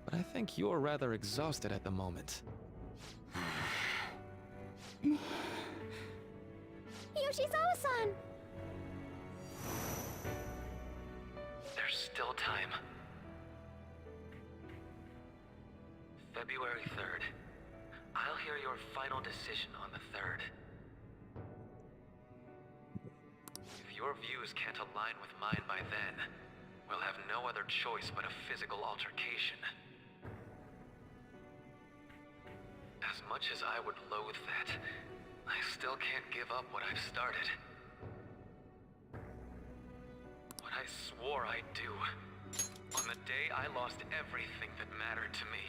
[SPEAKER 6] but I think you're rather exhausted at the moment.
[SPEAKER 11] Yoshizawa-san!
[SPEAKER 8] There's still time. February 3rd. I'll hear your final decision on the 3rd. If your views can't align with mine by then, we'll have no other choice but a physical altercation. As much as I would loathe that, I still can't give up what I've started. What I swore I'd do. On the day I lost everything that mattered to me.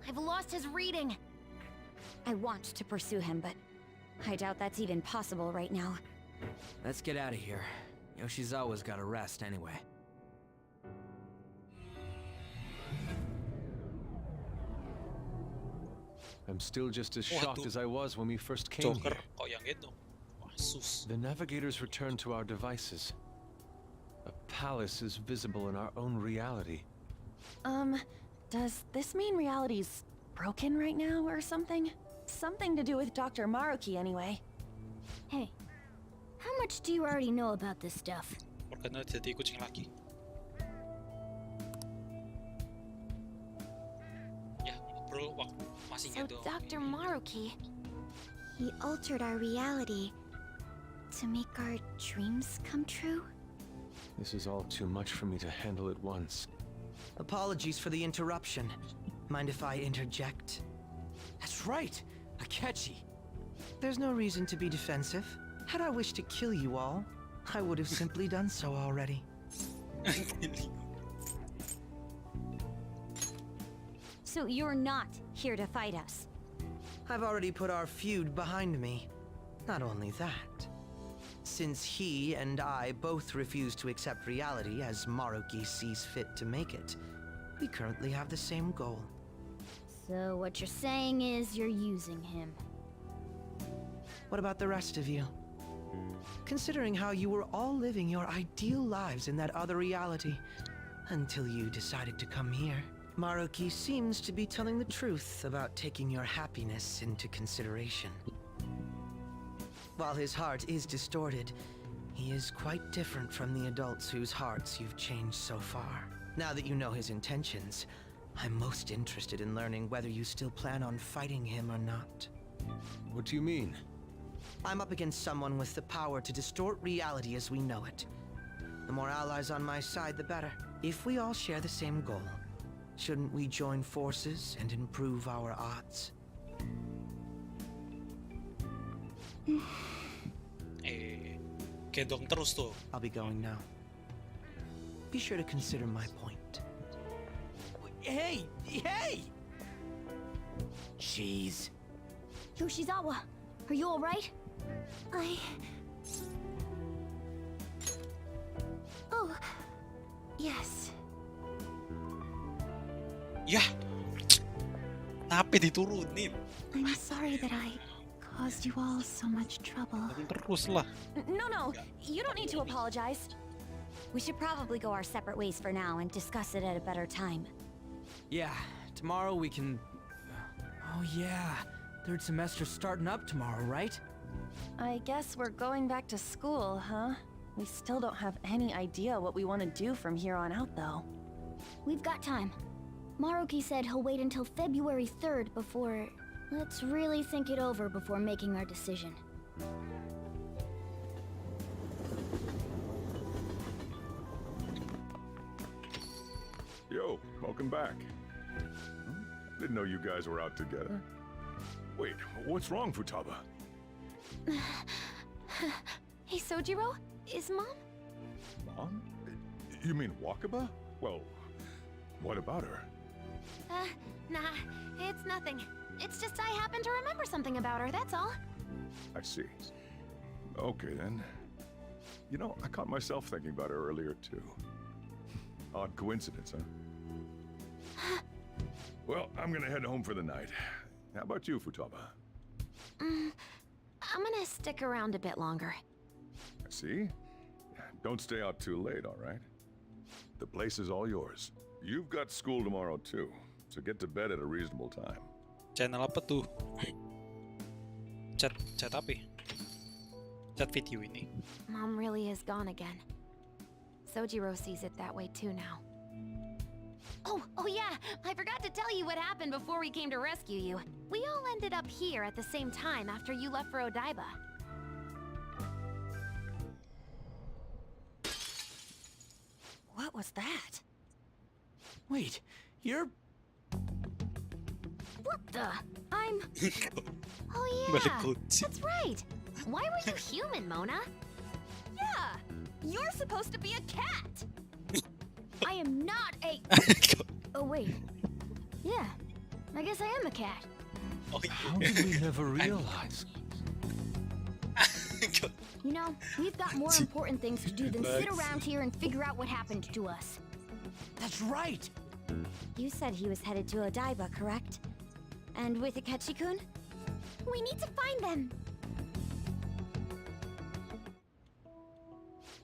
[SPEAKER 11] I've lost his reading.
[SPEAKER 9] I want to pursue him, but I doubt that's even possible right now.
[SPEAKER 3] Let's get out of here. Yoshizawa's gotta rest anyway.
[SPEAKER 10] I'm still just as shocked as I was when we first came
[SPEAKER 1] Joker
[SPEAKER 10] here.
[SPEAKER 1] kok yang itu. Wah, sus.
[SPEAKER 10] The navigators returned to our devices. A palace is visible in our own reality.
[SPEAKER 12] Does this mean reality's broken right now or something? Something to do with Dr. Maruki anyway.
[SPEAKER 11] Hey, how much do you already know about this stuff?
[SPEAKER 1] Morgana jadi kucing lagi. Ya, bro, waktu masih
[SPEAKER 11] So
[SPEAKER 1] gitu.
[SPEAKER 11] Dr. Maruki, he altered our reality to make our dreams come true?
[SPEAKER 10] This is all too much for me to handle at once.
[SPEAKER 2] Apologies for the interruption. Mind if I interject?
[SPEAKER 3] That's right! Akechi!
[SPEAKER 2] There's no reason to be defensive. Had I wished to kill you all, I would have simply done so already.
[SPEAKER 9] So you're not here to fight us?
[SPEAKER 2] I've already put our feud behind me. Not only that, since he and I both refuse to accept reality as Maruki sees fit to make it, we currently have the same goal.
[SPEAKER 11] So what you're saying is you're using him.
[SPEAKER 2] What about the rest of you? Considering how you were all living your ideal lives in that other reality, until you decided to come here, Maruki seems to be telling the truth about taking your happiness into consideration. While his heart is distorted, he is quite different from the adults whose hearts you've changed so far. Now that you know his intentions, I'm most interested in learning whether you still plan on fighting him or not.
[SPEAKER 10] What do you mean?
[SPEAKER 2] I'm up against someone with the power to distort reality as we know it. The more allies on my side, the better. If we all share the same goal, shouldn't we join forces and improve our odds?
[SPEAKER 1] Gendong terus tuh.
[SPEAKER 2] I'll be going now. Be sure to consider my point.
[SPEAKER 3] Hey! Hey! Jeez.
[SPEAKER 11] Yoshizawa, are you alright? Oh, yes.
[SPEAKER 1] Yah, tapi diturunin.
[SPEAKER 5] I'm sorry that I caused you all so much trouble.
[SPEAKER 1] Terus lah.
[SPEAKER 12] No, you don't need to apologize.
[SPEAKER 9] We should probably go our separate ways for now and discuss it at a better time.
[SPEAKER 3] Yeah, tomorrow we can... Oh yeah, third semester's starting up tomorrow, right?
[SPEAKER 12] I guess we're going back to school, huh? We still don't have any idea what we want to do from here on out, though.
[SPEAKER 11] We've got time. Maruki said he'll wait until February 3rd before... Let's really think it over before making our decision.
[SPEAKER 4] Yo,
[SPEAKER 15] Oh, welcome back. I didn't know you guys were out together. Wait, what's wrong, Futaba?
[SPEAKER 11] Hey, Sojiro? Is Mom?
[SPEAKER 15] Mom? You mean Wakaba? Well, what about her?
[SPEAKER 11] Nah, it's nothing. It's just I happen to remember something about her, that's all.
[SPEAKER 15] I see. Okay, then. You know, I caught myself thinking about her earlier, too. Odd coincidence, huh? Well, I'm gonna head home for the night. How about you, Futaba?
[SPEAKER 11] I'm gonna stick around a bit longer.
[SPEAKER 15] I see. Don't stay out too late, all right? The place is all yours. You've got school tomorrow, too, so get to bed at a reasonable time.
[SPEAKER 1] Channel apa tuh? Chat apa ya? Chat video ini.
[SPEAKER 11] Mom really is gone again. Sojiro sees it that way too now. Oh yeah, I forgot to tell you what happened before we came to rescue you. We all ended up here at the same time after you left for Odaiba.
[SPEAKER 12] What was that?
[SPEAKER 3] Wait, you're...
[SPEAKER 11] What the? I'm... Oh yeah, that's right. Why were you human, Mona?
[SPEAKER 12] Yeah! You're supposed to be a cat!
[SPEAKER 11] I am not a... Oh wait. Yeah, I guess I am a cat.
[SPEAKER 10] How did we never realize?
[SPEAKER 11] You know, we've got more important things to do than sit around here and figure out what happened to us.
[SPEAKER 3] That's right!
[SPEAKER 9] You said he was headed to Odaiba, correct? And with Akechi-kun?
[SPEAKER 11] We need to find them!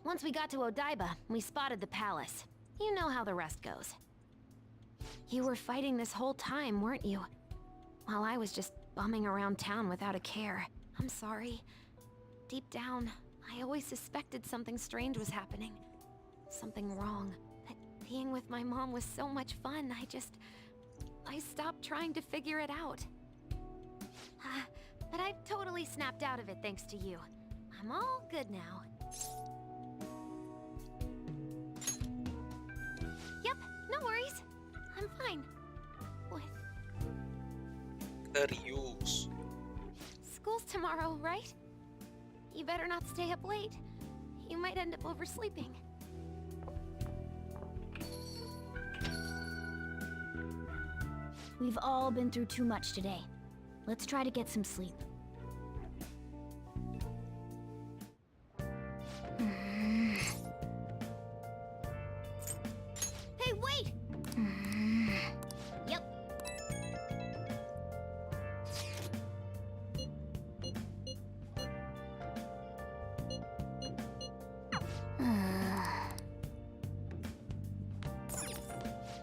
[SPEAKER 11] Once we got to Odaiba, we spotted the palace. You know how the rest goes. You were fighting this whole time, weren't you? While I was just bumming around town without a care. I'm sorry. Deep down, I always suspected something strange was happening. Something wrong. That being with my mom was so much fun, I stopped trying to figure it out. But I've totally snapped out of it thanks to you. I'm all good now. Yep, no worries. I'm fine. What?
[SPEAKER 1] Serius.
[SPEAKER 11] School's tomorrow, right? You better not stay up late. You might end up oversleeping.
[SPEAKER 16] We've all been through too much today. Let's try to get some sleep.
[SPEAKER 11] Hey, wait! Yep.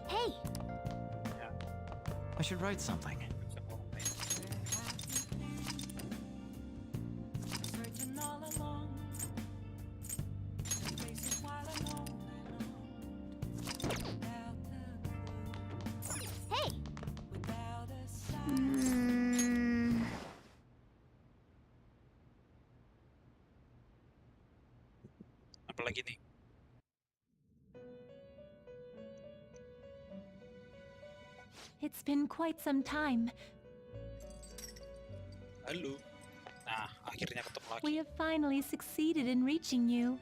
[SPEAKER 11] Hey!
[SPEAKER 14] I should write something.
[SPEAKER 11] Hey!
[SPEAKER 1] Apa lagi nih?
[SPEAKER 5] It's been quite some time.
[SPEAKER 1] Halo. Nah, akhirnya ketemu lagi.
[SPEAKER 5] We have finally succeeded in reaching you.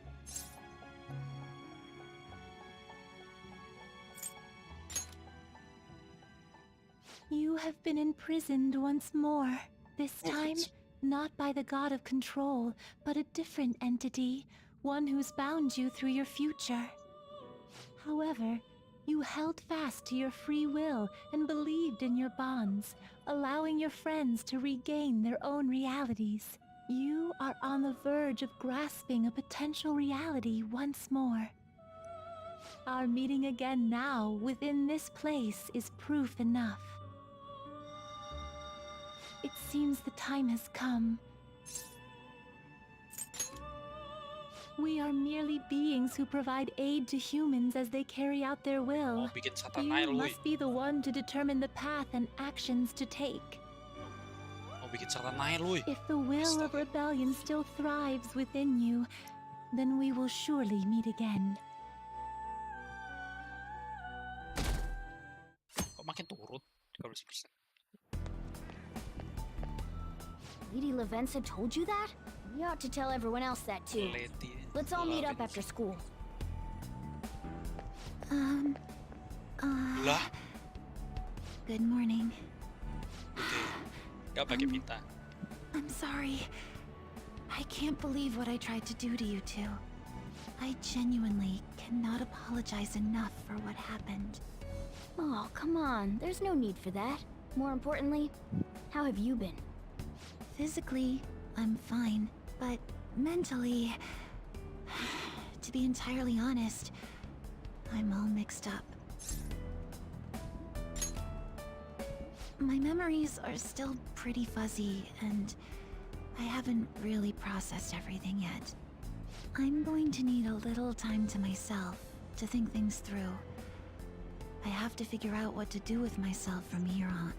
[SPEAKER 5] You have been imprisoned once more. This time, not by the god of control, but a different entity, one who's bound you through your future. However, you held fast to your free will and believed in your bonds, allowing your friends to regain their own realities. You are on the verge of grasping a potential reality once more. Our meeting again now within this place is proof enough. It seems the time has come. We are merely beings who provide aid to humans as they carry out their will. You must be the one to determine the path and actions to take. If the will of rebellion still thrives within you, then we will surely meet again.
[SPEAKER 1] 13%.
[SPEAKER 16] Lady Lavenza told you that? We ought to tell everyone else that too. Let's all meet up after school.
[SPEAKER 1] Lah,
[SPEAKER 5] Good morning.
[SPEAKER 1] gak pakai minta.
[SPEAKER 5] I'm sorry. I can't believe what I tried to do to you two. I genuinely cannot apologize enough for what happened.
[SPEAKER 16] Oh, come on. There's no need for that. More importantly, how have you been?
[SPEAKER 5] Physically, I'm fine, but mentally, to be entirely honest, I'm all mixed up. My memories are still pretty fuzzy, and I haven't really processed everything yet. I'm going to need a little time to myself to think things through. I have to figure out what to do with myself from here on.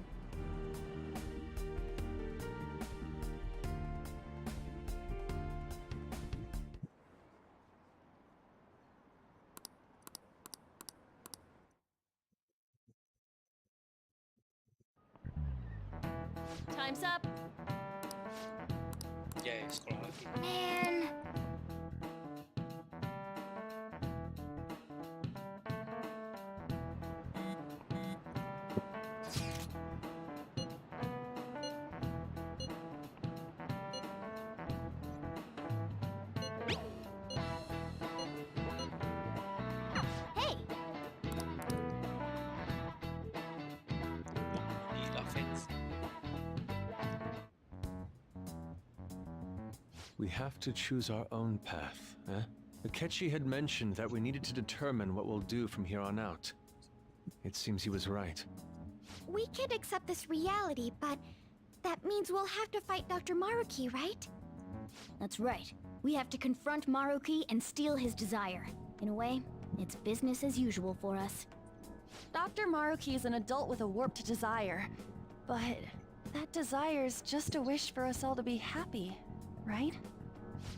[SPEAKER 12] Time's up.
[SPEAKER 1] Ya, sekolah lagi.
[SPEAKER 16] Man. Hey.
[SPEAKER 1] Gila, fans.
[SPEAKER 10] We have to choose our own path, eh? Akechi had mentioned that we needed to determine what we'll do from here on out. It seems he was right.
[SPEAKER 11] We can accept this reality, but that means we'll have to fight Dr. Maruki, right?
[SPEAKER 16] That's right. We have to confront Maruki and steal his desire. In a way, it's business as usual for us.
[SPEAKER 12] Dr. Maruki is an adult with a warped desire, but that desire's just a wish for us all to be happy, right?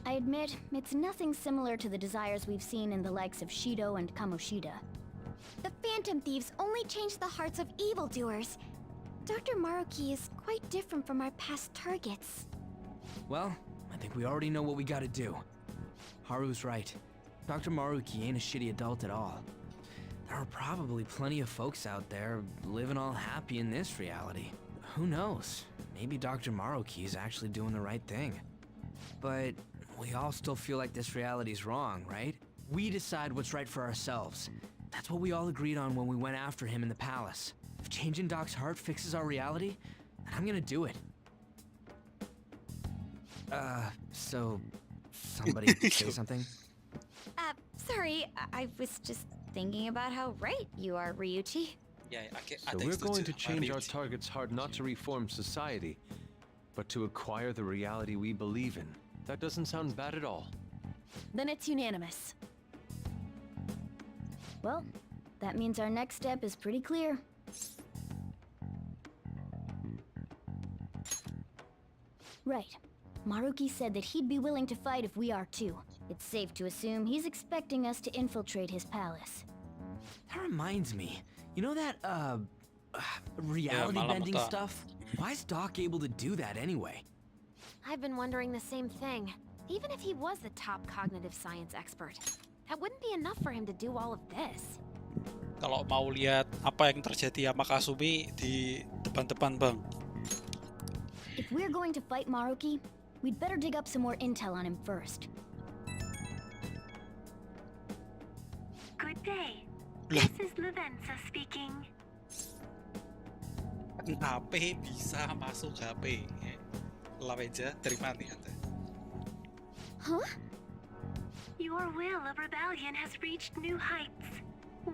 [SPEAKER 16] I admit, it's nothing similar to the desires we've seen in the likes of Shido and Kamoshida.
[SPEAKER 11] The Phantom Thieves only change the hearts of evildoers. Dr. Maruki is quite different from our past targets.
[SPEAKER 3] Well, I think we already know what we gotta do. Haru's right. Dr. Maruki ain't a shitty adult at all. There are probably plenty of folks out there living all happy in this reality. Who knows? Maybe Dr. Maruki is actually doing the right thing. But we all still feel like this reality's wrong, right? We decide what's right for ourselves. That's what we all agreed on when we went after him in the palace. If changing Doc's heart fixes our reality, then I'm gonna do it. So somebody say something?
[SPEAKER 9] Sorry, I was just thinking about how right you are, Ryuichi.
[SPEAKER 1] Ya,
[SPEAKER 10] So we're going to change our target's heart not to reform society, but to acquire the reality we believe in. That doesn't sound bad at all.
[SPEAKER 12] Then it's unanimous.
[SPEAKER 16] Well, that means our next step is pretty clear. Right. Maruki said that he'd be willing to fight if we are too. It's safe to assume he's expecting us to infiltrate his palace.
[SPEAKER 3] That reminds me. You know that, reality bending stuff? Why is Doc able to do that anyway?
[SPEAKER 17] I've been wondering the same thing. Even if he was the top cognitive science expert, that wouldn't be enough for him to do all of this.
[SPEAKER 1] Kalau mau lihat apa yang terjadi sama Kasumi di depan-depan, Bang.
[SPEAKER 16] If we're going to fight Maruki, we'd better dig up some more intel on him first.
[SPEAKER 18] Good day. This is Lavenza speaking.
[SPEAKER 1] Kenapa bisa masuk HP? Lavenza, dari mana Anda?
[SPEAKER 18] Huh? Your will of rebellion has reached new heights.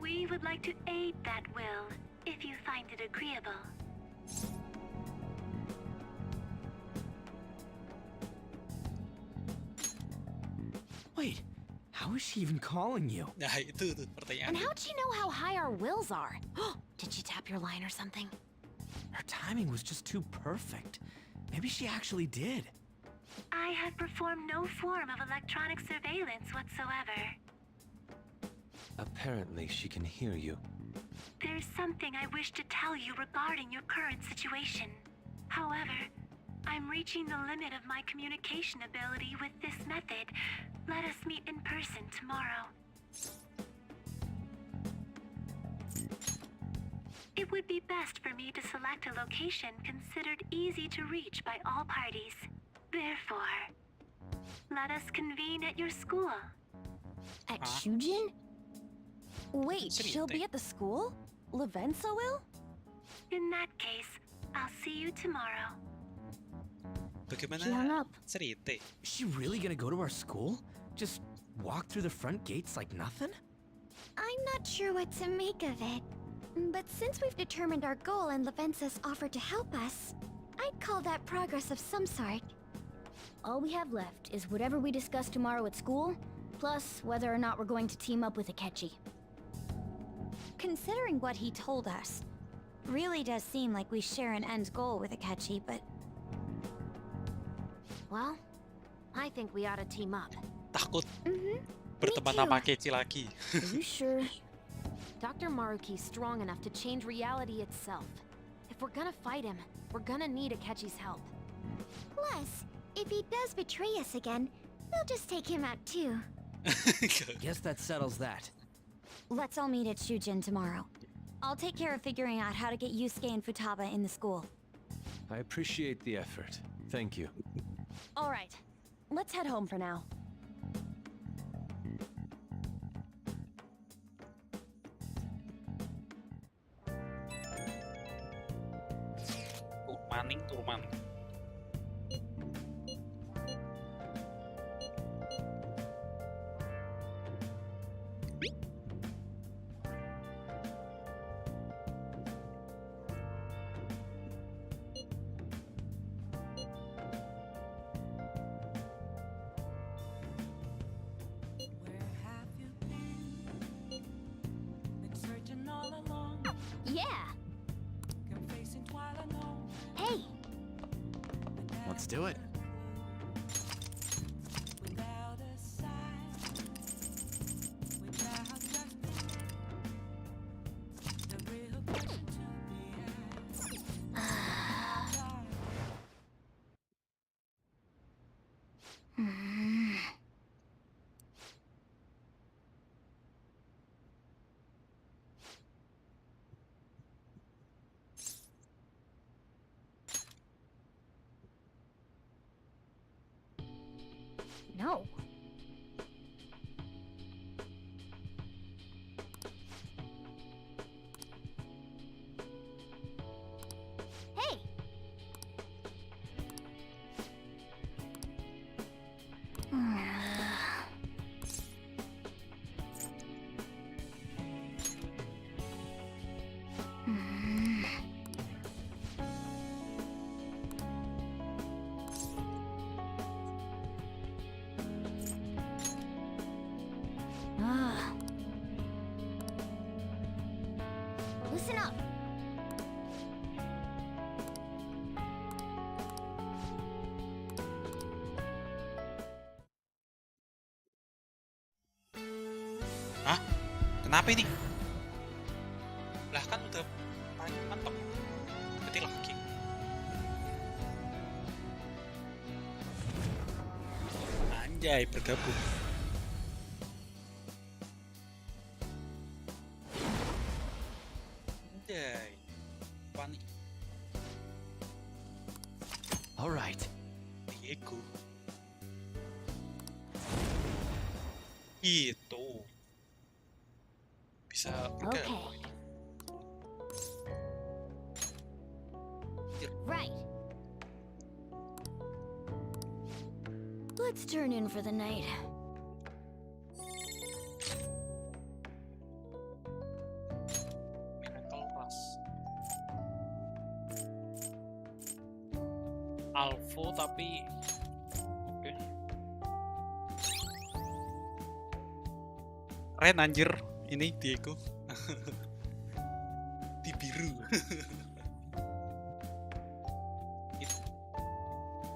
[SPEAKER 18] We would like to aid that will, if you find it agreeable.
[SPEAKER 3] Wait, how is she even calling you?
[SPEAKER 1] Nah, itu tuh pertanyaan.
[SPEAKER 17] And how'd she know how high our wills are? Did she tap your line or something?
[SPEAKER 3] Her timing was just too perfect. Maybe she actually did.
[SPEAKER 18] I have performed no form of electronic surveillance whatsoever.
[SPEAKER 10] Apparently she can hear you.
[SPEAKER 18] There's something I wish to tell you regarding your current situation. However, I'm reaching the limit of my communication ability with this method. Let us meet in person tomorrow. It would be best for me to select a location considered easy to reach by all parties. Therefore, let us convene at your school.
[SPEAKER 12] At Shujin? Wait, she'll be at the school? Lavenza will?
[SPEAKER 18] In that case, I'll see you tomorrow.
[SPEAKER 3] She hung
[SPEAKER 1] Bagaimana
[SPEAKER 3] up.
[SPEAKER 1] cerita?
[SPEAKER 3] Is she really gonna go to our school? Just walk through the front gates like nothing?
[SPEAKER 11] I'm not sure what to make of it. But since we've determined our goal and Lavenza's offered to help us, I'd call that progress of some sort.
[SPEAKER 16] All we have left is whatever we discuss tomorrow at school, plus whether or not we're going to team up with Akechi.
[SPEAKER 9] Considering what he told us, really does seem like we share an end goal with Akechi, but...
[SPEAKER 17] Well, I think we ought to team up.
[SPEAKER 1] Takut berteman sama Keci lagi.
[SPEAKER 16] Are you sure?
[SPEAKER 17] Dr. Maruki's strong enough to change reality itself. If we're gonna fight him, we're gonna need Akechi's help.
[SPEAKER 11] Plus, if he does betray us again, we'll just take him out too.
[SPEAKER 3] Guess that settles that.
[SPEAKER 9] Let's all meet at Shujin tomorrow. I'll take care of figuring out how to get Yusuke and Futaba in the school.
[SPEAKER 10] I appreciate the effort. Thank you.
[SPEAKER 12] All right, let's head home for now.
[SPEAKER 1] Tur maning.
[SPEAKER 16] Yeah! Hey!
[SPEAKER 3] Let's do it.
[SPEAKER 16] No. Hey! Listen up.
[SPEAKER 1] Hah? Kenapa ini? Lah kan udah paling mantap. Berarti lagi. Anjay, bergabung. Anjay. Apa nih?
[SPEAKER 3] All right.
[SPEAKER 1] Diego. Itu. Bisa bergabung.
[SPEAKER 16] Right. Let's turn in for the night.
[SPEAKER 1] Miracle Class. Alpha tapi oke. Keren anjir ini Diego. Di biru.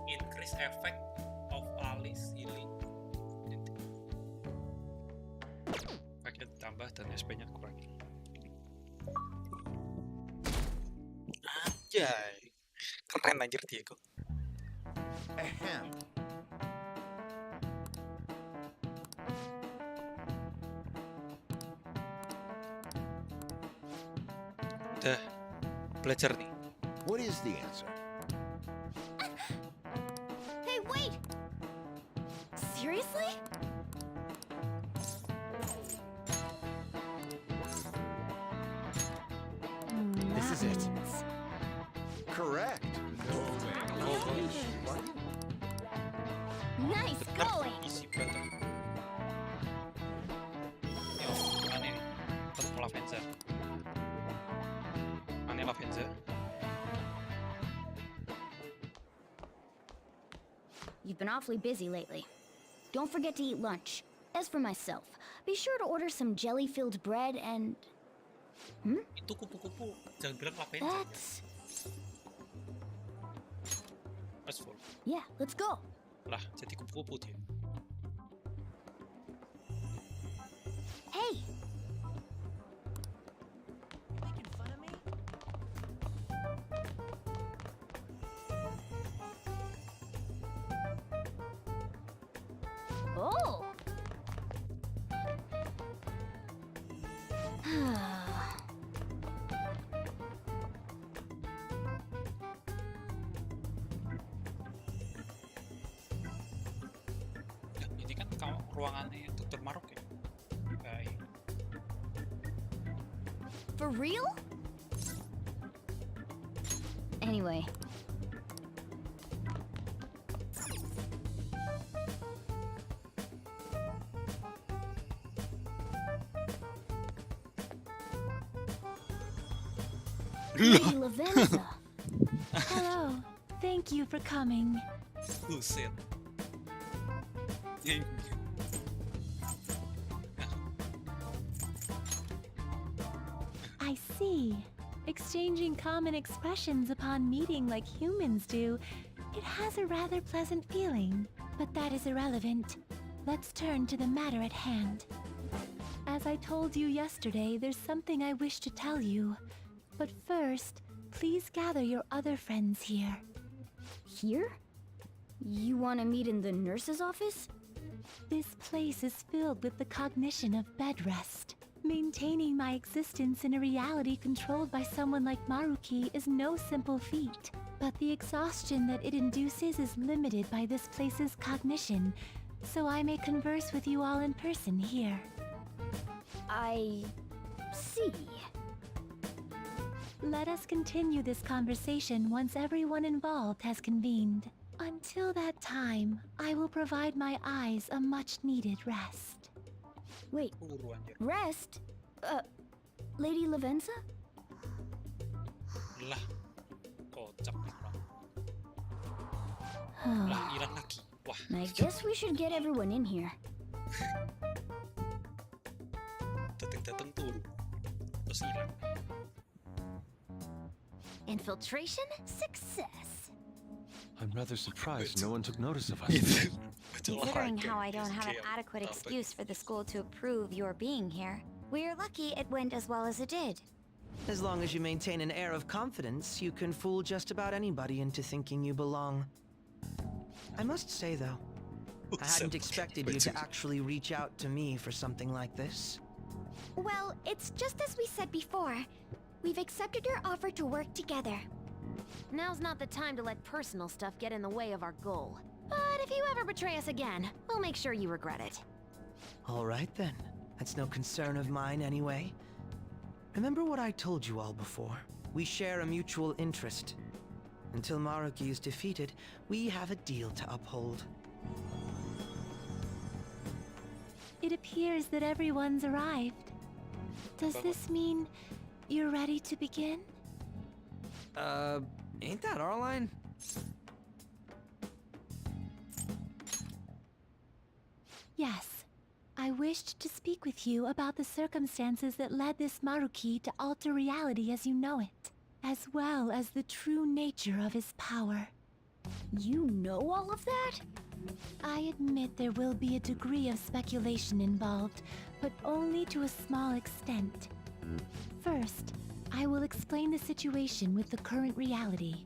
[SPEAKER 1] Increase effect of Alice healing. Efeknya ditambah dan SP-nya kurang. Anjay. Keren anjir Diego. Udah belajar nih.
[SPEAKER 19] What is the answer?
[SPEAKER 11] Hey, wait! Seriously?
[SPEAKER 3] This is it.
[SPEAKER 19] Correct.
[SPEAKER 11] Nice going!
[SPEAKER 1] Easy better. Yo, gimana nih? Ketemu Lavenza. Mana Lavenza?
[SPEAKER 16] You've been awfully busy lately. Don't forget to eat lunch. As for myself, be sure to order some jelly-filled bread and...
[SPEAKER 1] Itu kupu-kupu. Jangan bilang Lavenza. That's for.
[SPEAKER 16] Yeah, let's go.
[SPEAKER 1] Lah, jadi kupu-kupu dia.
[SPEAKER 16] Hey! Oh!
[SPEAKER 1] Nah, ini kan ruangannya Dr. Maruk ya. Baik.
[SPEAKER 16] For real? Anyway. Lady Lavenza.
[SPEAKER 12] Hello. Thank you for coming.
[SPEAKER 1] Buset.
[SPEAKER 12] I see. Exchanging common expressions upon meeting like humans do, it has a rather pleasant feeling. But that is irrelevant. Let's turn to the matter at hand. As I told you yesterday, there's something I wish to tell you. But first, please gather your other friends here.
[SPEAKER 16] Here? You want to meet in the nurse's office?
[SPEAKER 12] This place is filled with the cognition of bed rest. Maintaining my existence in a reality controlled by someone like Maruki is no simple feat. But the exhaustion that it induces is limited by this place's cognition, so I may converse with you all in person here.
[SPEAKER 16] I see.
[SPEAKER 12] Let us continue this conversation once everyone involved has convened. Until that time, I will provide my eyes a much-needed rest.
[SPEAKER 16] Wait, rest? Lady Lavenza?
[SPEAKER 1] Lah, kocak nih orang. Lah, hilang lagi. Wah.
[SPEAKER 16] I guess we should get everyone in here.
[SPEAKER 1] Datang-datang turun. Terus hilang.
[SPEAKER 11] Infiltration success.
[SPEAKER 10] I'm rather surprised no one took notice of us.
[SPEAKER 9] Considering how I don't have an adequate excuse for the school to approve your being here, we're lucky it went as well as it did.
[SPEAKER 2] As long as you maintain an air of confidence, you can fool just about anybody into thinking you belong. I must say, though, I hadn't expected you to actually reach out to me for something like this.
[SPEAKER 11] Well, it's just as we said before. We've accepted your offer to work together.
[SPEAKER 17] Now's not the time to let personal stuff get in the way of our goal. But if you ever betray us again, we'll make sure you regret it.
[SPEAKER 2] All right, then. That's no concern of mine, anyway. Remember what I told you all before? We share a mutual interest. Until Maruki is defeated, we have a deal to uphold.
[SPEAKER 12] It appears that everyone's arrived. Does this mean you're ready to begin?
[SPEAKER 3] Ain't that our line?
[SPEAKER 12] Yes. I wished to speak with you about the circumstances that led this Maruki to alter reality as you know it, as well as the true nature of his power.
[SPEAKER 16] You know all of that?
[SPEAKER 12] I admit there will be a degree of speculation involved, but only to a small extent. First, I will explain the situation with the current reality.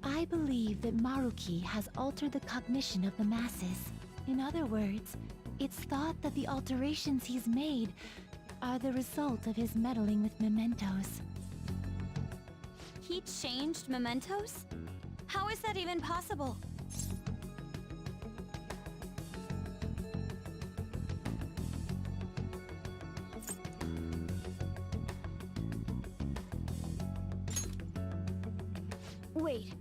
[SPEAKER 12] I believe that Maruki has altered the cognition of the masses. In other words, it's thought that the alterations he's made are the result of his meddling with mementos.
[SPEAKER 9] He changed mementos? How is that even possible?
[SPEAKER 16] Wait,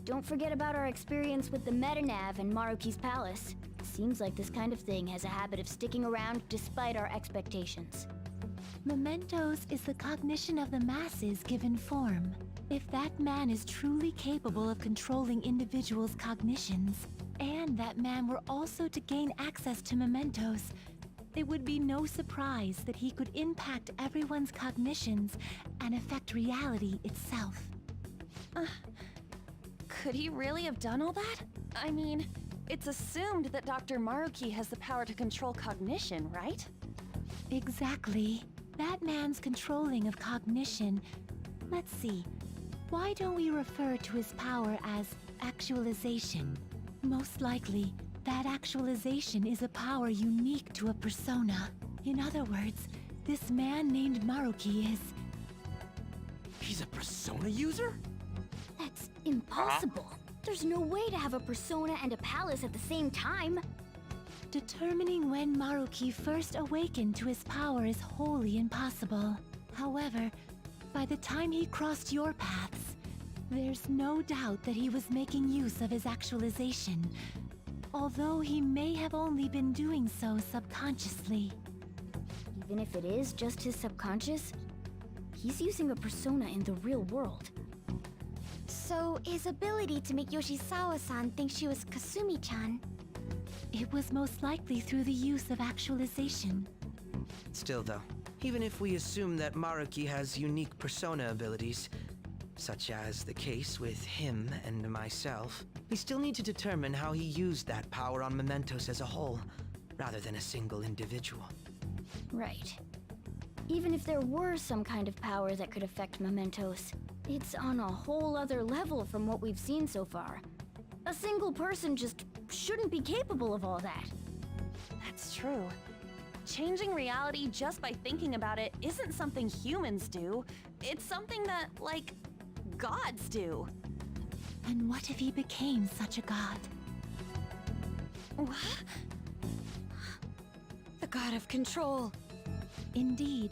[SPEAKER 16] don't forget about our experience with the Metanav and Maruki's palace. Seems like this kind of thing has a habit of sticking around despite our expectations.
[SPEAKER 12] Mementos is the cognition of the masses given form. If that man is truly capable of controlling individuals' cognitions, and that man were also to gain access to mementos, it would be no surprise that he could impact everyone's cognitions and affect reality itself.
[SPEAKER 20] Could he really have done all that? I mean, it's assumed that Dr. Maruki has the power to control cognition, right?
[SPEAKER 12] Exactly. That man's controlling of cognition. Let's see. Why don't we refer to his power as actualization? Most likely, that actualization is a power unique to a persona. In other words, this man named Maruki is...
[SPEAKER 3] He's a persona user?
[SPEAKER 16] That's impossible. There's no way to have a persona and a palace at the same time.
[SPEAKER 12] Determining when Maruki first awakened to his power is wholly impossible. However, by the time he crossed your paths, there's no doubt that he was making use of his actualization, although he may have only been doing so subconsciously.
[SPEAKER 16] Even if it is just his subconscious, he's using a persona in the real world.
[SPEAKER 11] So, his ability to make Yoshizawa-san think she was Kasumi-chan.
[SPEAKER 12] It was most likely through the use of actualization.
[SPEAKER 2] Still though, even if we assume that Maruki has unique persona abilities, such as the case with him and myself, we still need to determine how he used that power on mementos as a whole, rather than a single individual.
[SPEAKER 16] Right. Even if there were some kind of power that could affect mementos, it's on a whole other level from what we've seen so far. A single person just shouldn't be capable of all that.
[SPEAKER 20] That's true. Changing reality just by thinking about it isn't something humans do. It's something that, like, gods do.
[SPEAKER 12] And what if he became such a god?
[SPEAKER 20] What?
[SPEAKER 13] The god of control.
[SPEAKER 12] Indeed.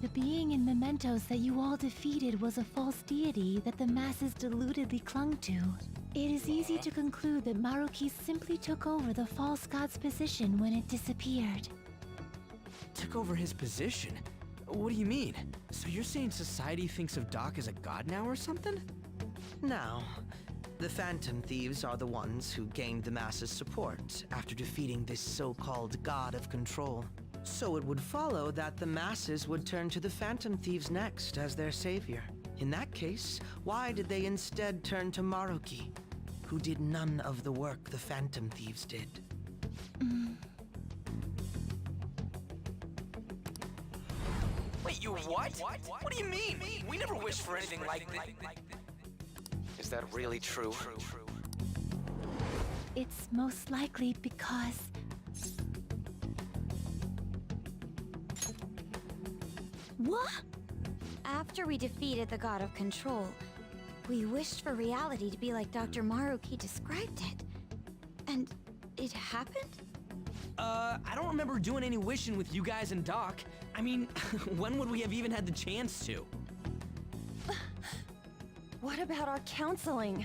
[SPEAKER 12] The being in mementos that you all defeated was a false deity that the masses deludedly clung to. It is easy to conclude that Maruki simply took over the false god's position when it disappeared.
[SPEAKER 3] Took over his position? What do you mean? So you're saying society thinks of Doc as a god now or something?
[SPEAKER 2] Now, the Phantom Thieves are the ones who gained the masses' support after defeating this so-called god of control. So it would follow that the masses would turn to the Phantom Thieves next as their savior. In that case, why did they instead turn to Maruki, who did none of the work the Phantom Thieves did?
[SPEAKER 3] Wait, you what? What do you mean? We never wished for anything like this.
[SPEAKER 8] Is that really true?
[SPEAKER 12] It's most likely because...
[SPEAKER 9] What? After we defeated the god of control, we wished for reality to be like Dr. Maruki described it. And it happened?
[SPEAKER 3] I don't remember doing any wishing with you guys and Doc. I mean, when would we have even had the chance to?
[SPEAKER 20] What about our counseling?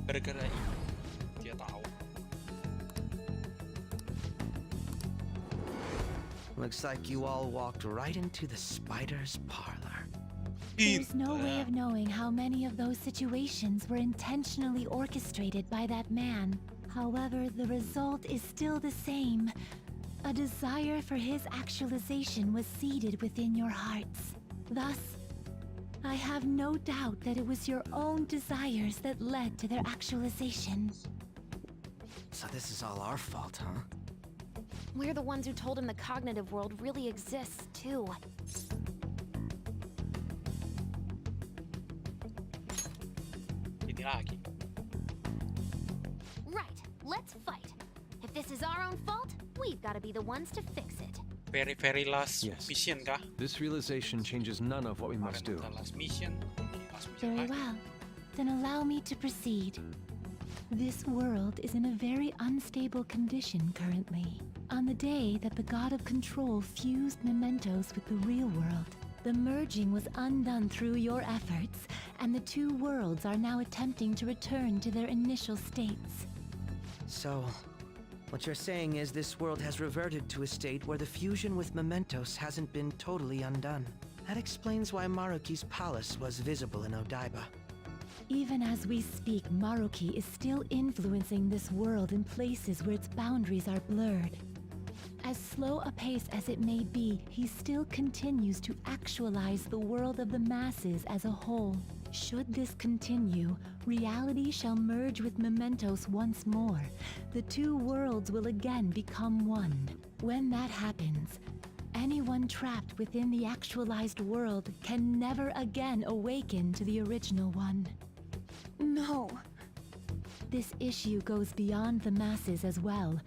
[SPEAKER 1] Gara-gara ini, dia tahu.
[SPEAKER 2] Looks like you all walked right into the spider's parlor.
[SPEAKER 12] There's no way of knowing how many of those situations were intentionally orchestrated by that man. However, the result is still the same. A desire for his actualization was seeded within your hearts. Thus, I have no doubt that it was your own desires that led to their actualization.
[SPEAKER 3] So this is all our fault, huh?
[SPEAKER 17] We're the ones who told him the cognitive world really exists, too.
[SPEAKER 1] Ini lagi.
[SPEAKER 17] Right, let's fight. If this is our own fault, we've got to be the ones to fix it.
[SPEAKER 1] Very last mission kah?
[SPEAKER 10] This realization changes none of what we must do.
[SPEAKER 1] Last mission.
[SPEAKER 12] Very well. Then allow me to proceed. This world is in a very unstable condition currently. On the day that the God of Control fused mementos with the real world, the merging was undone through your efforts, and the two worlds are now attempting to return to their initial states.
[SPEAKER 2] So, what you're saying is this world has reverted to a state where the fusion with mementos hasn't been totally undone. That explains why Maruki's palace was visible in Odaiba.
[SPEAKER 12] Even as we speak, Maruki is still influencing this world in places where its boundaries are blurred. As slow a pace as it may be, he still continues to actualize the world of the masses as a whole. Should this continue, reality shall merge with mementos once more. The two worlds will again become one. When that happens, anyone trapped within the actualized world can never again awaken to the original one.
[SPEAKER 20] No.
[SPEAKER 12] This issue goes beyond the masses as well.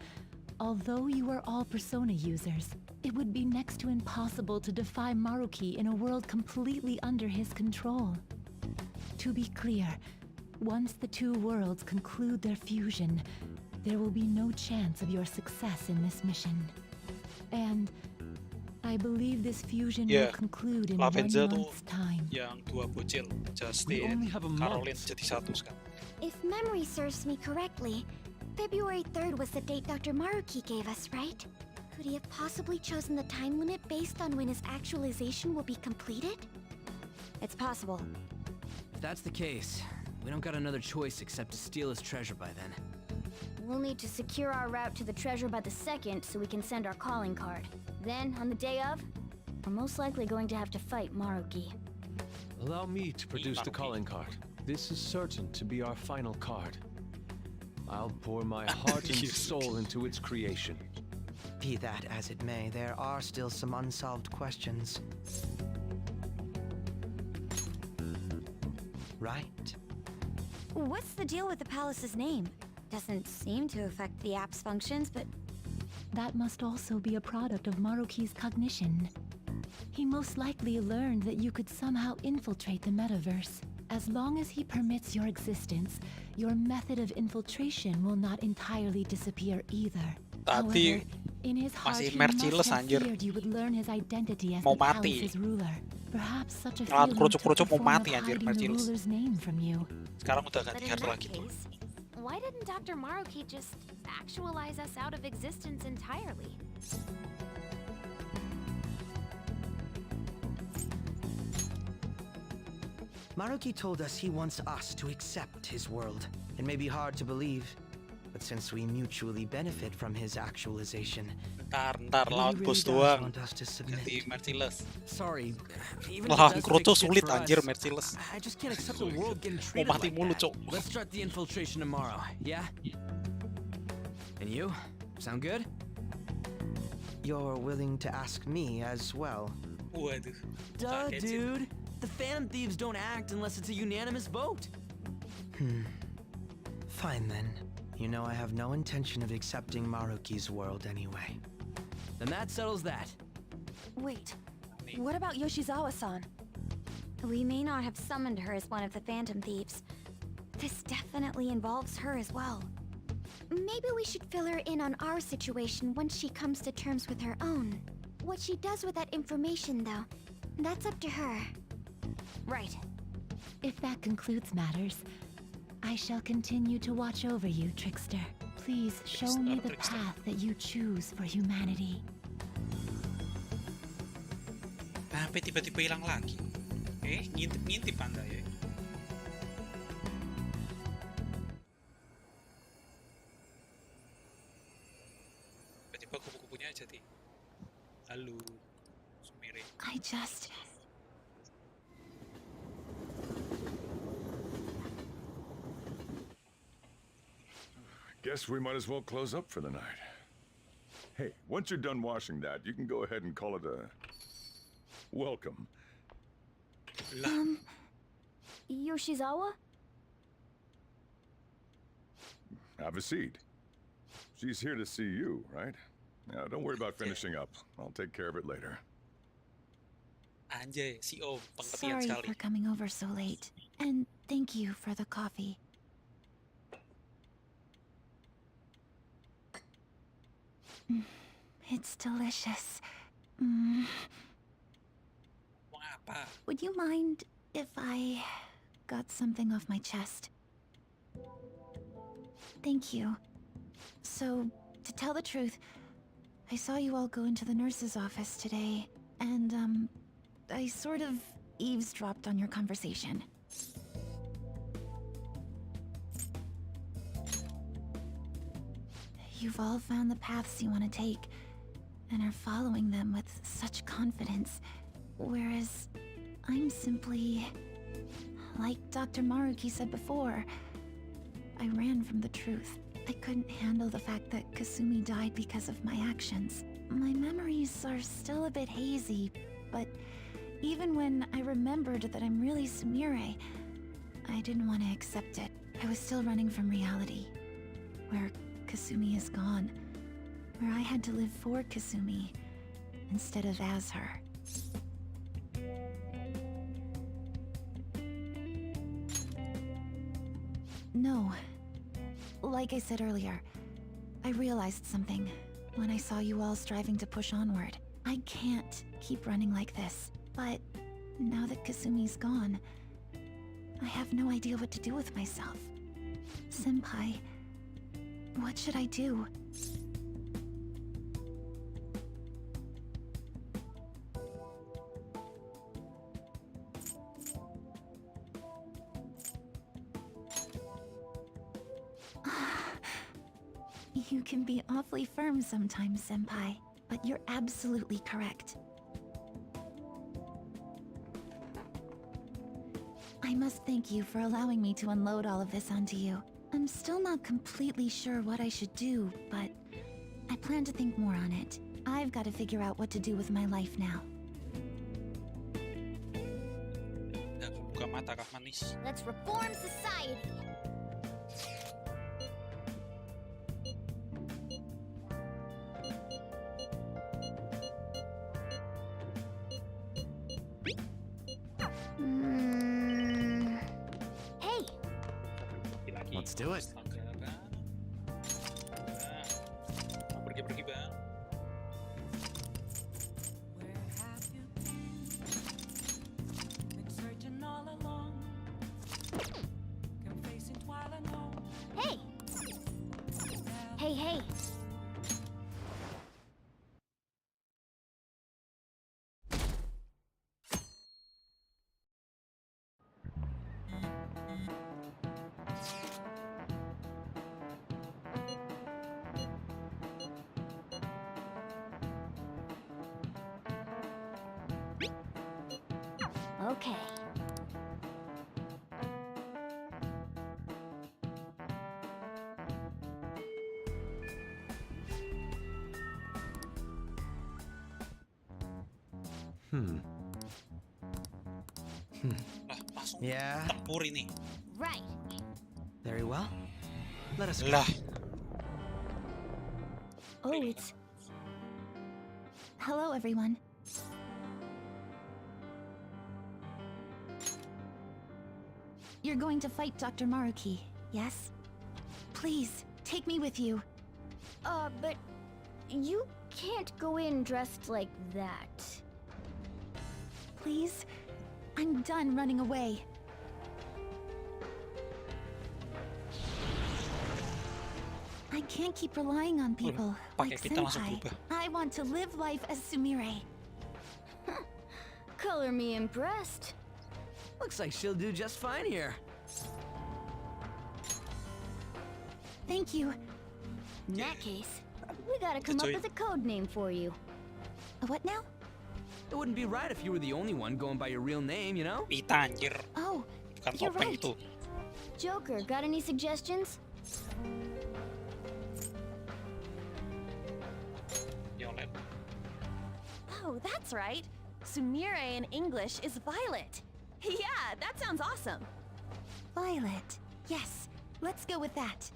[SPEAKER 12] Although you are all Persona users, it would be next to impossible to defy Maruki in a world completely under his control. To be clear, once the two worlds conclude their fusion, there will be no chance of your success in this mission. And I believe this fusion will conclude in 1 month's time.
[SPEAKER 1] Yang dua bocil, Justin, Caroline jadi satu sekarang.
[SPEAKER 11] If memory serves me correctly, February 3rd was the date Dr. Maruki gave us, right? Could he have possibly chosen the time limit based on when his actualization will be completed?
[SPEAKER 3] It's possible. If that's the case, we don't got another choice except to steal his treasure by then.
[SPEAKER 16] We'll need to secure our route to the treasure by the 2nd so we can send our calling card. Then, on the day of, we're most likely going to have to fight Maruki.
[SPEAKER 10] Allow me to produce the calling card. This is certain to be our final card. I'll pour my heart and soul into its creation.
[SPEAKER 2] Be that as it may, there are still some unsolved questions. Right?
[SPEAKER 9] What's the deal with the palace's name? Doesn't seem to affect the app's functions, but...
[SPEAKER 12] That must also be a product of Maruki's cognition. He most likely learned that you could somehow infiltrate the metaverse. As long as he permits your existence, your method of infiltration will not entirely disappear either.
[SPEAKER 1] Tadi
[SPEAKER 12] in his heart,
[SPEAKER 1] masih
[SPEAKER 12] he
[SPEAKER 1] Merciless
[SPEAKER 12] must have
[SPEAKER 1] anjir.
[SPEAKER 12] feared you would learn his identity as
[SPEAKER 1] Mau
[SPEAKER 12] the
[SPEAKER 1] mati.
[SPEAKER 12] palace's ruler. Perhaps such a
[SPEAKER 1] Ngelat
[SPEAKER 12] feeling
[SPEAKER 1] kerucuk-kerucuk
[SPEAKER 12] took the
[SPEAKER 1] mau
[SPEAKER 12] form of
[SPEAKER 1] mati anjir
[SPEAKER 12] hiding the
[SPEAKER 1] Merciless.
[SPEAKER 12] ruler's name from you.
[SPEAKER 1] Sekarang udah
[SPEAKER 17] But
[SPEAKER 1] ganti
[SPEAKER 17] in
[SPEAKER 1] heart
[SPEAKER 17] that
[SPEAKER 1] lagi tuh.
[SPEAKER 17] case, why didn't Dr. Maruki just actualize us out of existence entirely?
[SPEAKER 2] Maruki told us he wants us to accept his world. It may be hard to believe, but since we mutually benefit from his actualization,
[SPEAKER 1] Ntar
[SPEAKER 2] he
[SPEAKER 1] lawan
[SPEAKER 2] really
[SPEAKER 1] bos
[SPEAKER 2] does
[SPEAKER 1] doang.
[SPEAKER 2] want us to submit.
[SPEAKER 1] Jadi Merciless.
[SPEAKER 3] Sorry, even if it
[SPEAKER 1] Lawan
[SPEAKER 3] does
[SPEAKER 1] kerucuk
[SPEAKER 3] fix it
[SPEAKER 1] sulit
[SPEAKER 3] for
[SPEAKER 1] anjir
[SPEAKER 3] us,
[SPEAKER 1] Merciless.
[SPEAKER 3] I just can't accept the world getting
[SPEAKER 1] Mau
[SPEAKER 3] treated
[SPEAKER 1] mati
[SPEAKER 3] like
[SPEAKER 1] mulu,
[SPEAKER 3] that.
[SPEAKER 1] Cok.
[SPEAKER 3] Let's start the infiltration tomorrow, yeah? And you? Sound good?
[SPEAKER 2] You're willing to ask me as well.
[SPEAKER 1] Waduh.
[SPEAKER 3] Duh,
[SPEAKER 1] Kaget sih.
[SPEAKER 3] dude. The Phantom Thieves don't act unless it's a unanimous vote.
[SPEAKER 2] Fine then. You know I have no intention of accepting Maruki's world anyway.
[SPEAKER 3] Then that settles that.
[SPEAKER 20] Wait, what about Yoshizawa-san?
[SPEAKER 9] We may not have summoned her as one of the Phantom Thieves. This definitely involves her as well.
[SPEAKER 11] Maybe we should fill her in on our situation once she comes to terms with her own. What she does with that information, though, that's up to her.
[SPEAKER 20] Right.
[SPEAKER 12] If that concludes matters, I shall continue to watch over you, Trickster. Please show me the path that you choose for humanity.
[SPEAKER 1] Sampai tiba-tiba hilang lagi. Ngintip-ngintip Anda ya. Tiba-tiba kupu-kupunya jadi. Halo, Sumire.
[SPEAKER 12] I just...
[SPEAKER 15] Guess we might as well close up for the night. Hey, once you're done washing that, you can go ahead and call it a welcome.
[SPEAKER 16] Yoshizawa?
[SPEAKER 15] Have a seat. She's here to see you, right? Now, don't worry about finishing up. I'll take care of it later.
[SPEAKER 1] Anjay, si Om, pengertian
[SPEAKER 5] Sorry
[SPEAKER 1] sekali.
[SPEAKER 5] for coming over so late. And thank you for the coffee. It's delicious. Would you mind if I got something off my chest? Thank you. So, to tell the truth, I saw you all go into the nurse's office today, and, I sort of eavesdropped on your conversation. You've all found the paths you want to take, and are following them with such confidence, whereas I'm simply... like Dr. Maruki said before, I ran from the truth. I couldn't handle the fact that Kasumi died because of my actions. My memories are still a bit hazy, but even when I remembered that I'm really Sumire, I didn't want to accept it. I was still running from reality, where Kasumi is gone, where I had to live for Kasumi instead of as her. No. Like I said earlier, I realized something when I saw you all striving to push onward. I can't keep running like this, but now that Kasumi's gone, I have no idea what to do with myself. Senpai, what should I do? You can be awfully firm sometimes, Senpai, but you're absolutely correct. I must thank you for allowing me to unload all of this onto you. I'm still not completely sure what I should do, but I plan to think more on it. I've got to figure out what to do with my life now.
[SPEAKER 1] Buka mata kah manis.
[SPEAKER 11] Let's reform society. Hey,
[SPEAKER 3] Let's do it.
[SPEAKER 1] Mau pergi-pergi, Bang.
[SPEAKER 11] hey! Hey, hey! Okay.
[SPEAKER 1] Lah, langsung
[SPEAKER 2] Yeah.
[SPEAKER 1] tempur ini.
[SPEAKER 11] Right.
[SPEAKER 2] Very well. Let us go.
[SPEAKER 1] Lah,
[SPEAKER 5] Oh, it's... Hello, everyone. You're going to fight Dr. Maruki, yes? Please, take me with you.
[SPEAKER 16] But you can't go in dressed like that.
[SPEAKER 5] Please? I'm done running away. I can't keep relying on people like
[SPEAKER 1] pakai kita langsung
[SPEAKER 5] Senpai.
[SPEAKER 1] berubah.
[SPEAKER 5] I want to live life as Sumire.
[SPEAKER 16] Color me impressed.
[SPEAKER 2] Looks like she'll do just fine here.
[SPEAKER 5] Thank you.
[SPEAKER 16] In that case, we gotta come up with a code name for you.
[SPEAKER 5] What now?
[SPEAKER 3] It wouldn't be right if you were the only one going by your real name, you know?
[SPEAKER 1] Pita anjir.
[SPEAKER 5] Oh,
[SPEAKER 1] Bukan
[SPEAKER 5] you're
[SPEAKER 1] topeng
[SPEAKER 5] right.
[SPEAKER 1] itu.
[SPEAKER 16] Joker, got any suggestions?
[SPEAKER 1] Violet.
[SPEAKER 20] Oh, that's right. Sumire in English is violet. Yeah, that sounds awesome.
[SPEAKER 5] Violet. Yes, let's go with that.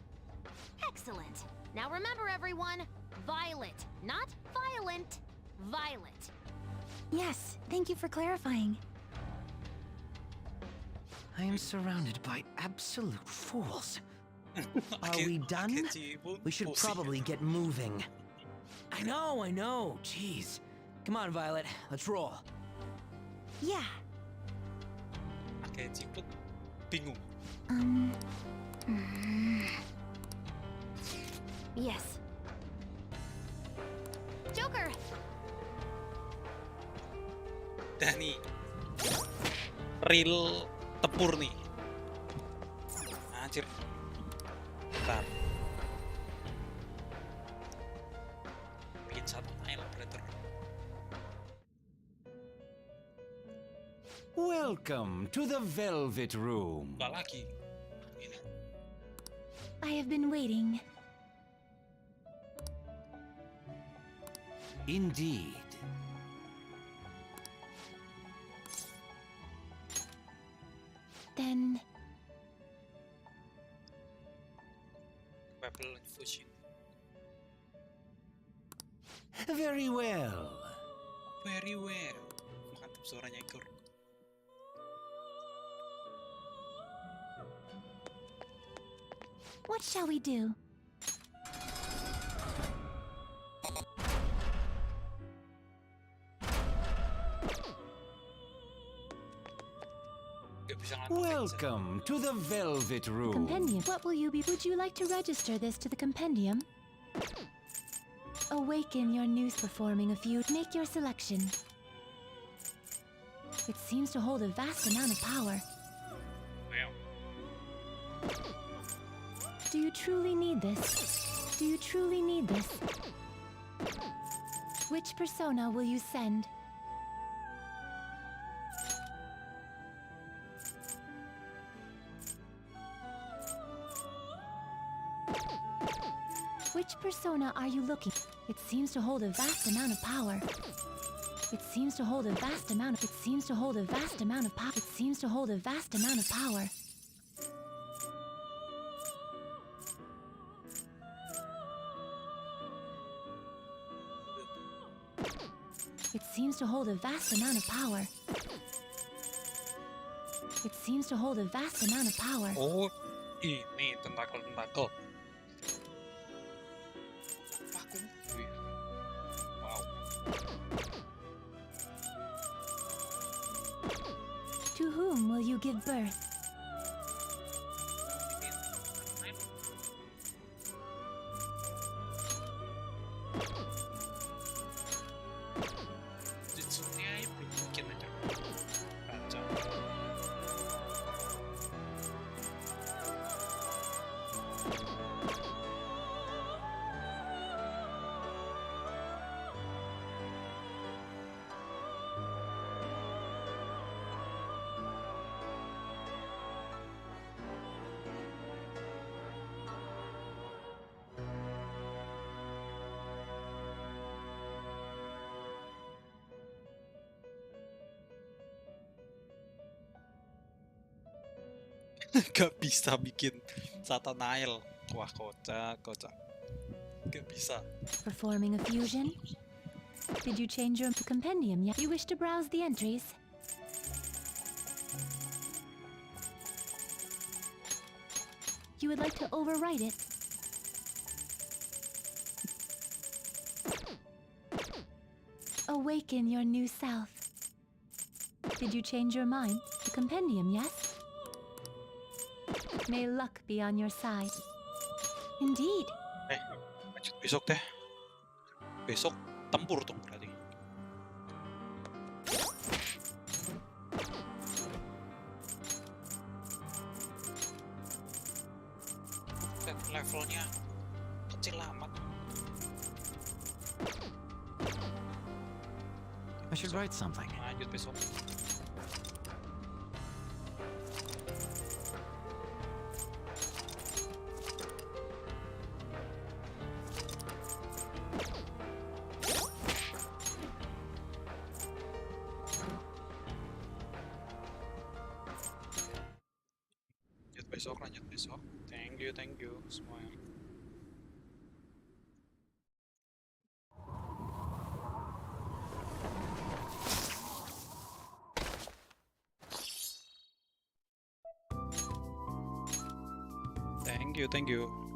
[SPEAKER 17] Excellent. Now remember, everyone, violet, not violent. Violet.
[SPEAKER 5] Yes, thank you for clarifying.
[SPEAKER 2] I am surrounded by absolute fools. Are we done? We should probably get moving.
[SPEAKER 3] I know. Jeez. Come on, Violet. Let's roll.
[SPEAKER 5] Yeah.
[SPEAKER 1] Kayak Ciput bingung.
[SPEAKER 17] Yes. Joker!
[SPEAKER 1] Dah nih. Real tempur nih. Anjir. Bentar. Bikin satu tile operator.
[SPEAKER 14] Welcome to the Velvet Room.
[SPEAKER 1] Enggak lagi.
[SPEAKER 12] I have been waiting.
[SPEAKER 14] Indeed.
[SPEAKER 12] Then
[SPEAKER 1] Pebble Infusion.
[SPEAKER 14] Very well.
[SPEAKER 1] Very well. Mantap suaranya Igor.
[SPEAKER 12] what shall we do?
[SPEAKER 14] Welcome to the Velvet Room.
[SPEAKER 12] Compendium. What will you be? Would you like to register this to the compendium? Awaken your news performing a few. Make your selection. It seems to hold a vast amount of power. Do you truly need this? Do you truly need this? Which persona will you send? Which persona are you looking? It seems to hold a vast amount of power. It seems to hold a vast amount. It seems to hold a vast amount of power. It seems to hold a vast amount of power. It seems to hold a vast amount of power. It seems to hold a vast amount of power.
[SPEAKER 1] Oh, ini tentakel-tentakel. Vakum. Wow.
[SPEAKER 12] To whom will you give birth?
[SPEAKER 1] Jutsunya belum mungkin aja. Baca. Gak bisa bikin Satanael. Wah, kocak. Gak bisa.
[SPEAKER 12] Performing a fusion? Did you change your compendium yet? You wish to browse the entries? You would like to overwrite it? Awaken your new self. Did you change your mind? The compendium, yes? May luck be on your side. Indeed.
[SPEAKER 1] Lanjut besok deh. Besok tempur tuh berarti. Dan levelnya kecil amat.
[SPEAKER 14] I should write something.
[SPEAKER 1] Lanjut besok. besok, lanjut besok. Thank you semuanya. Thank you.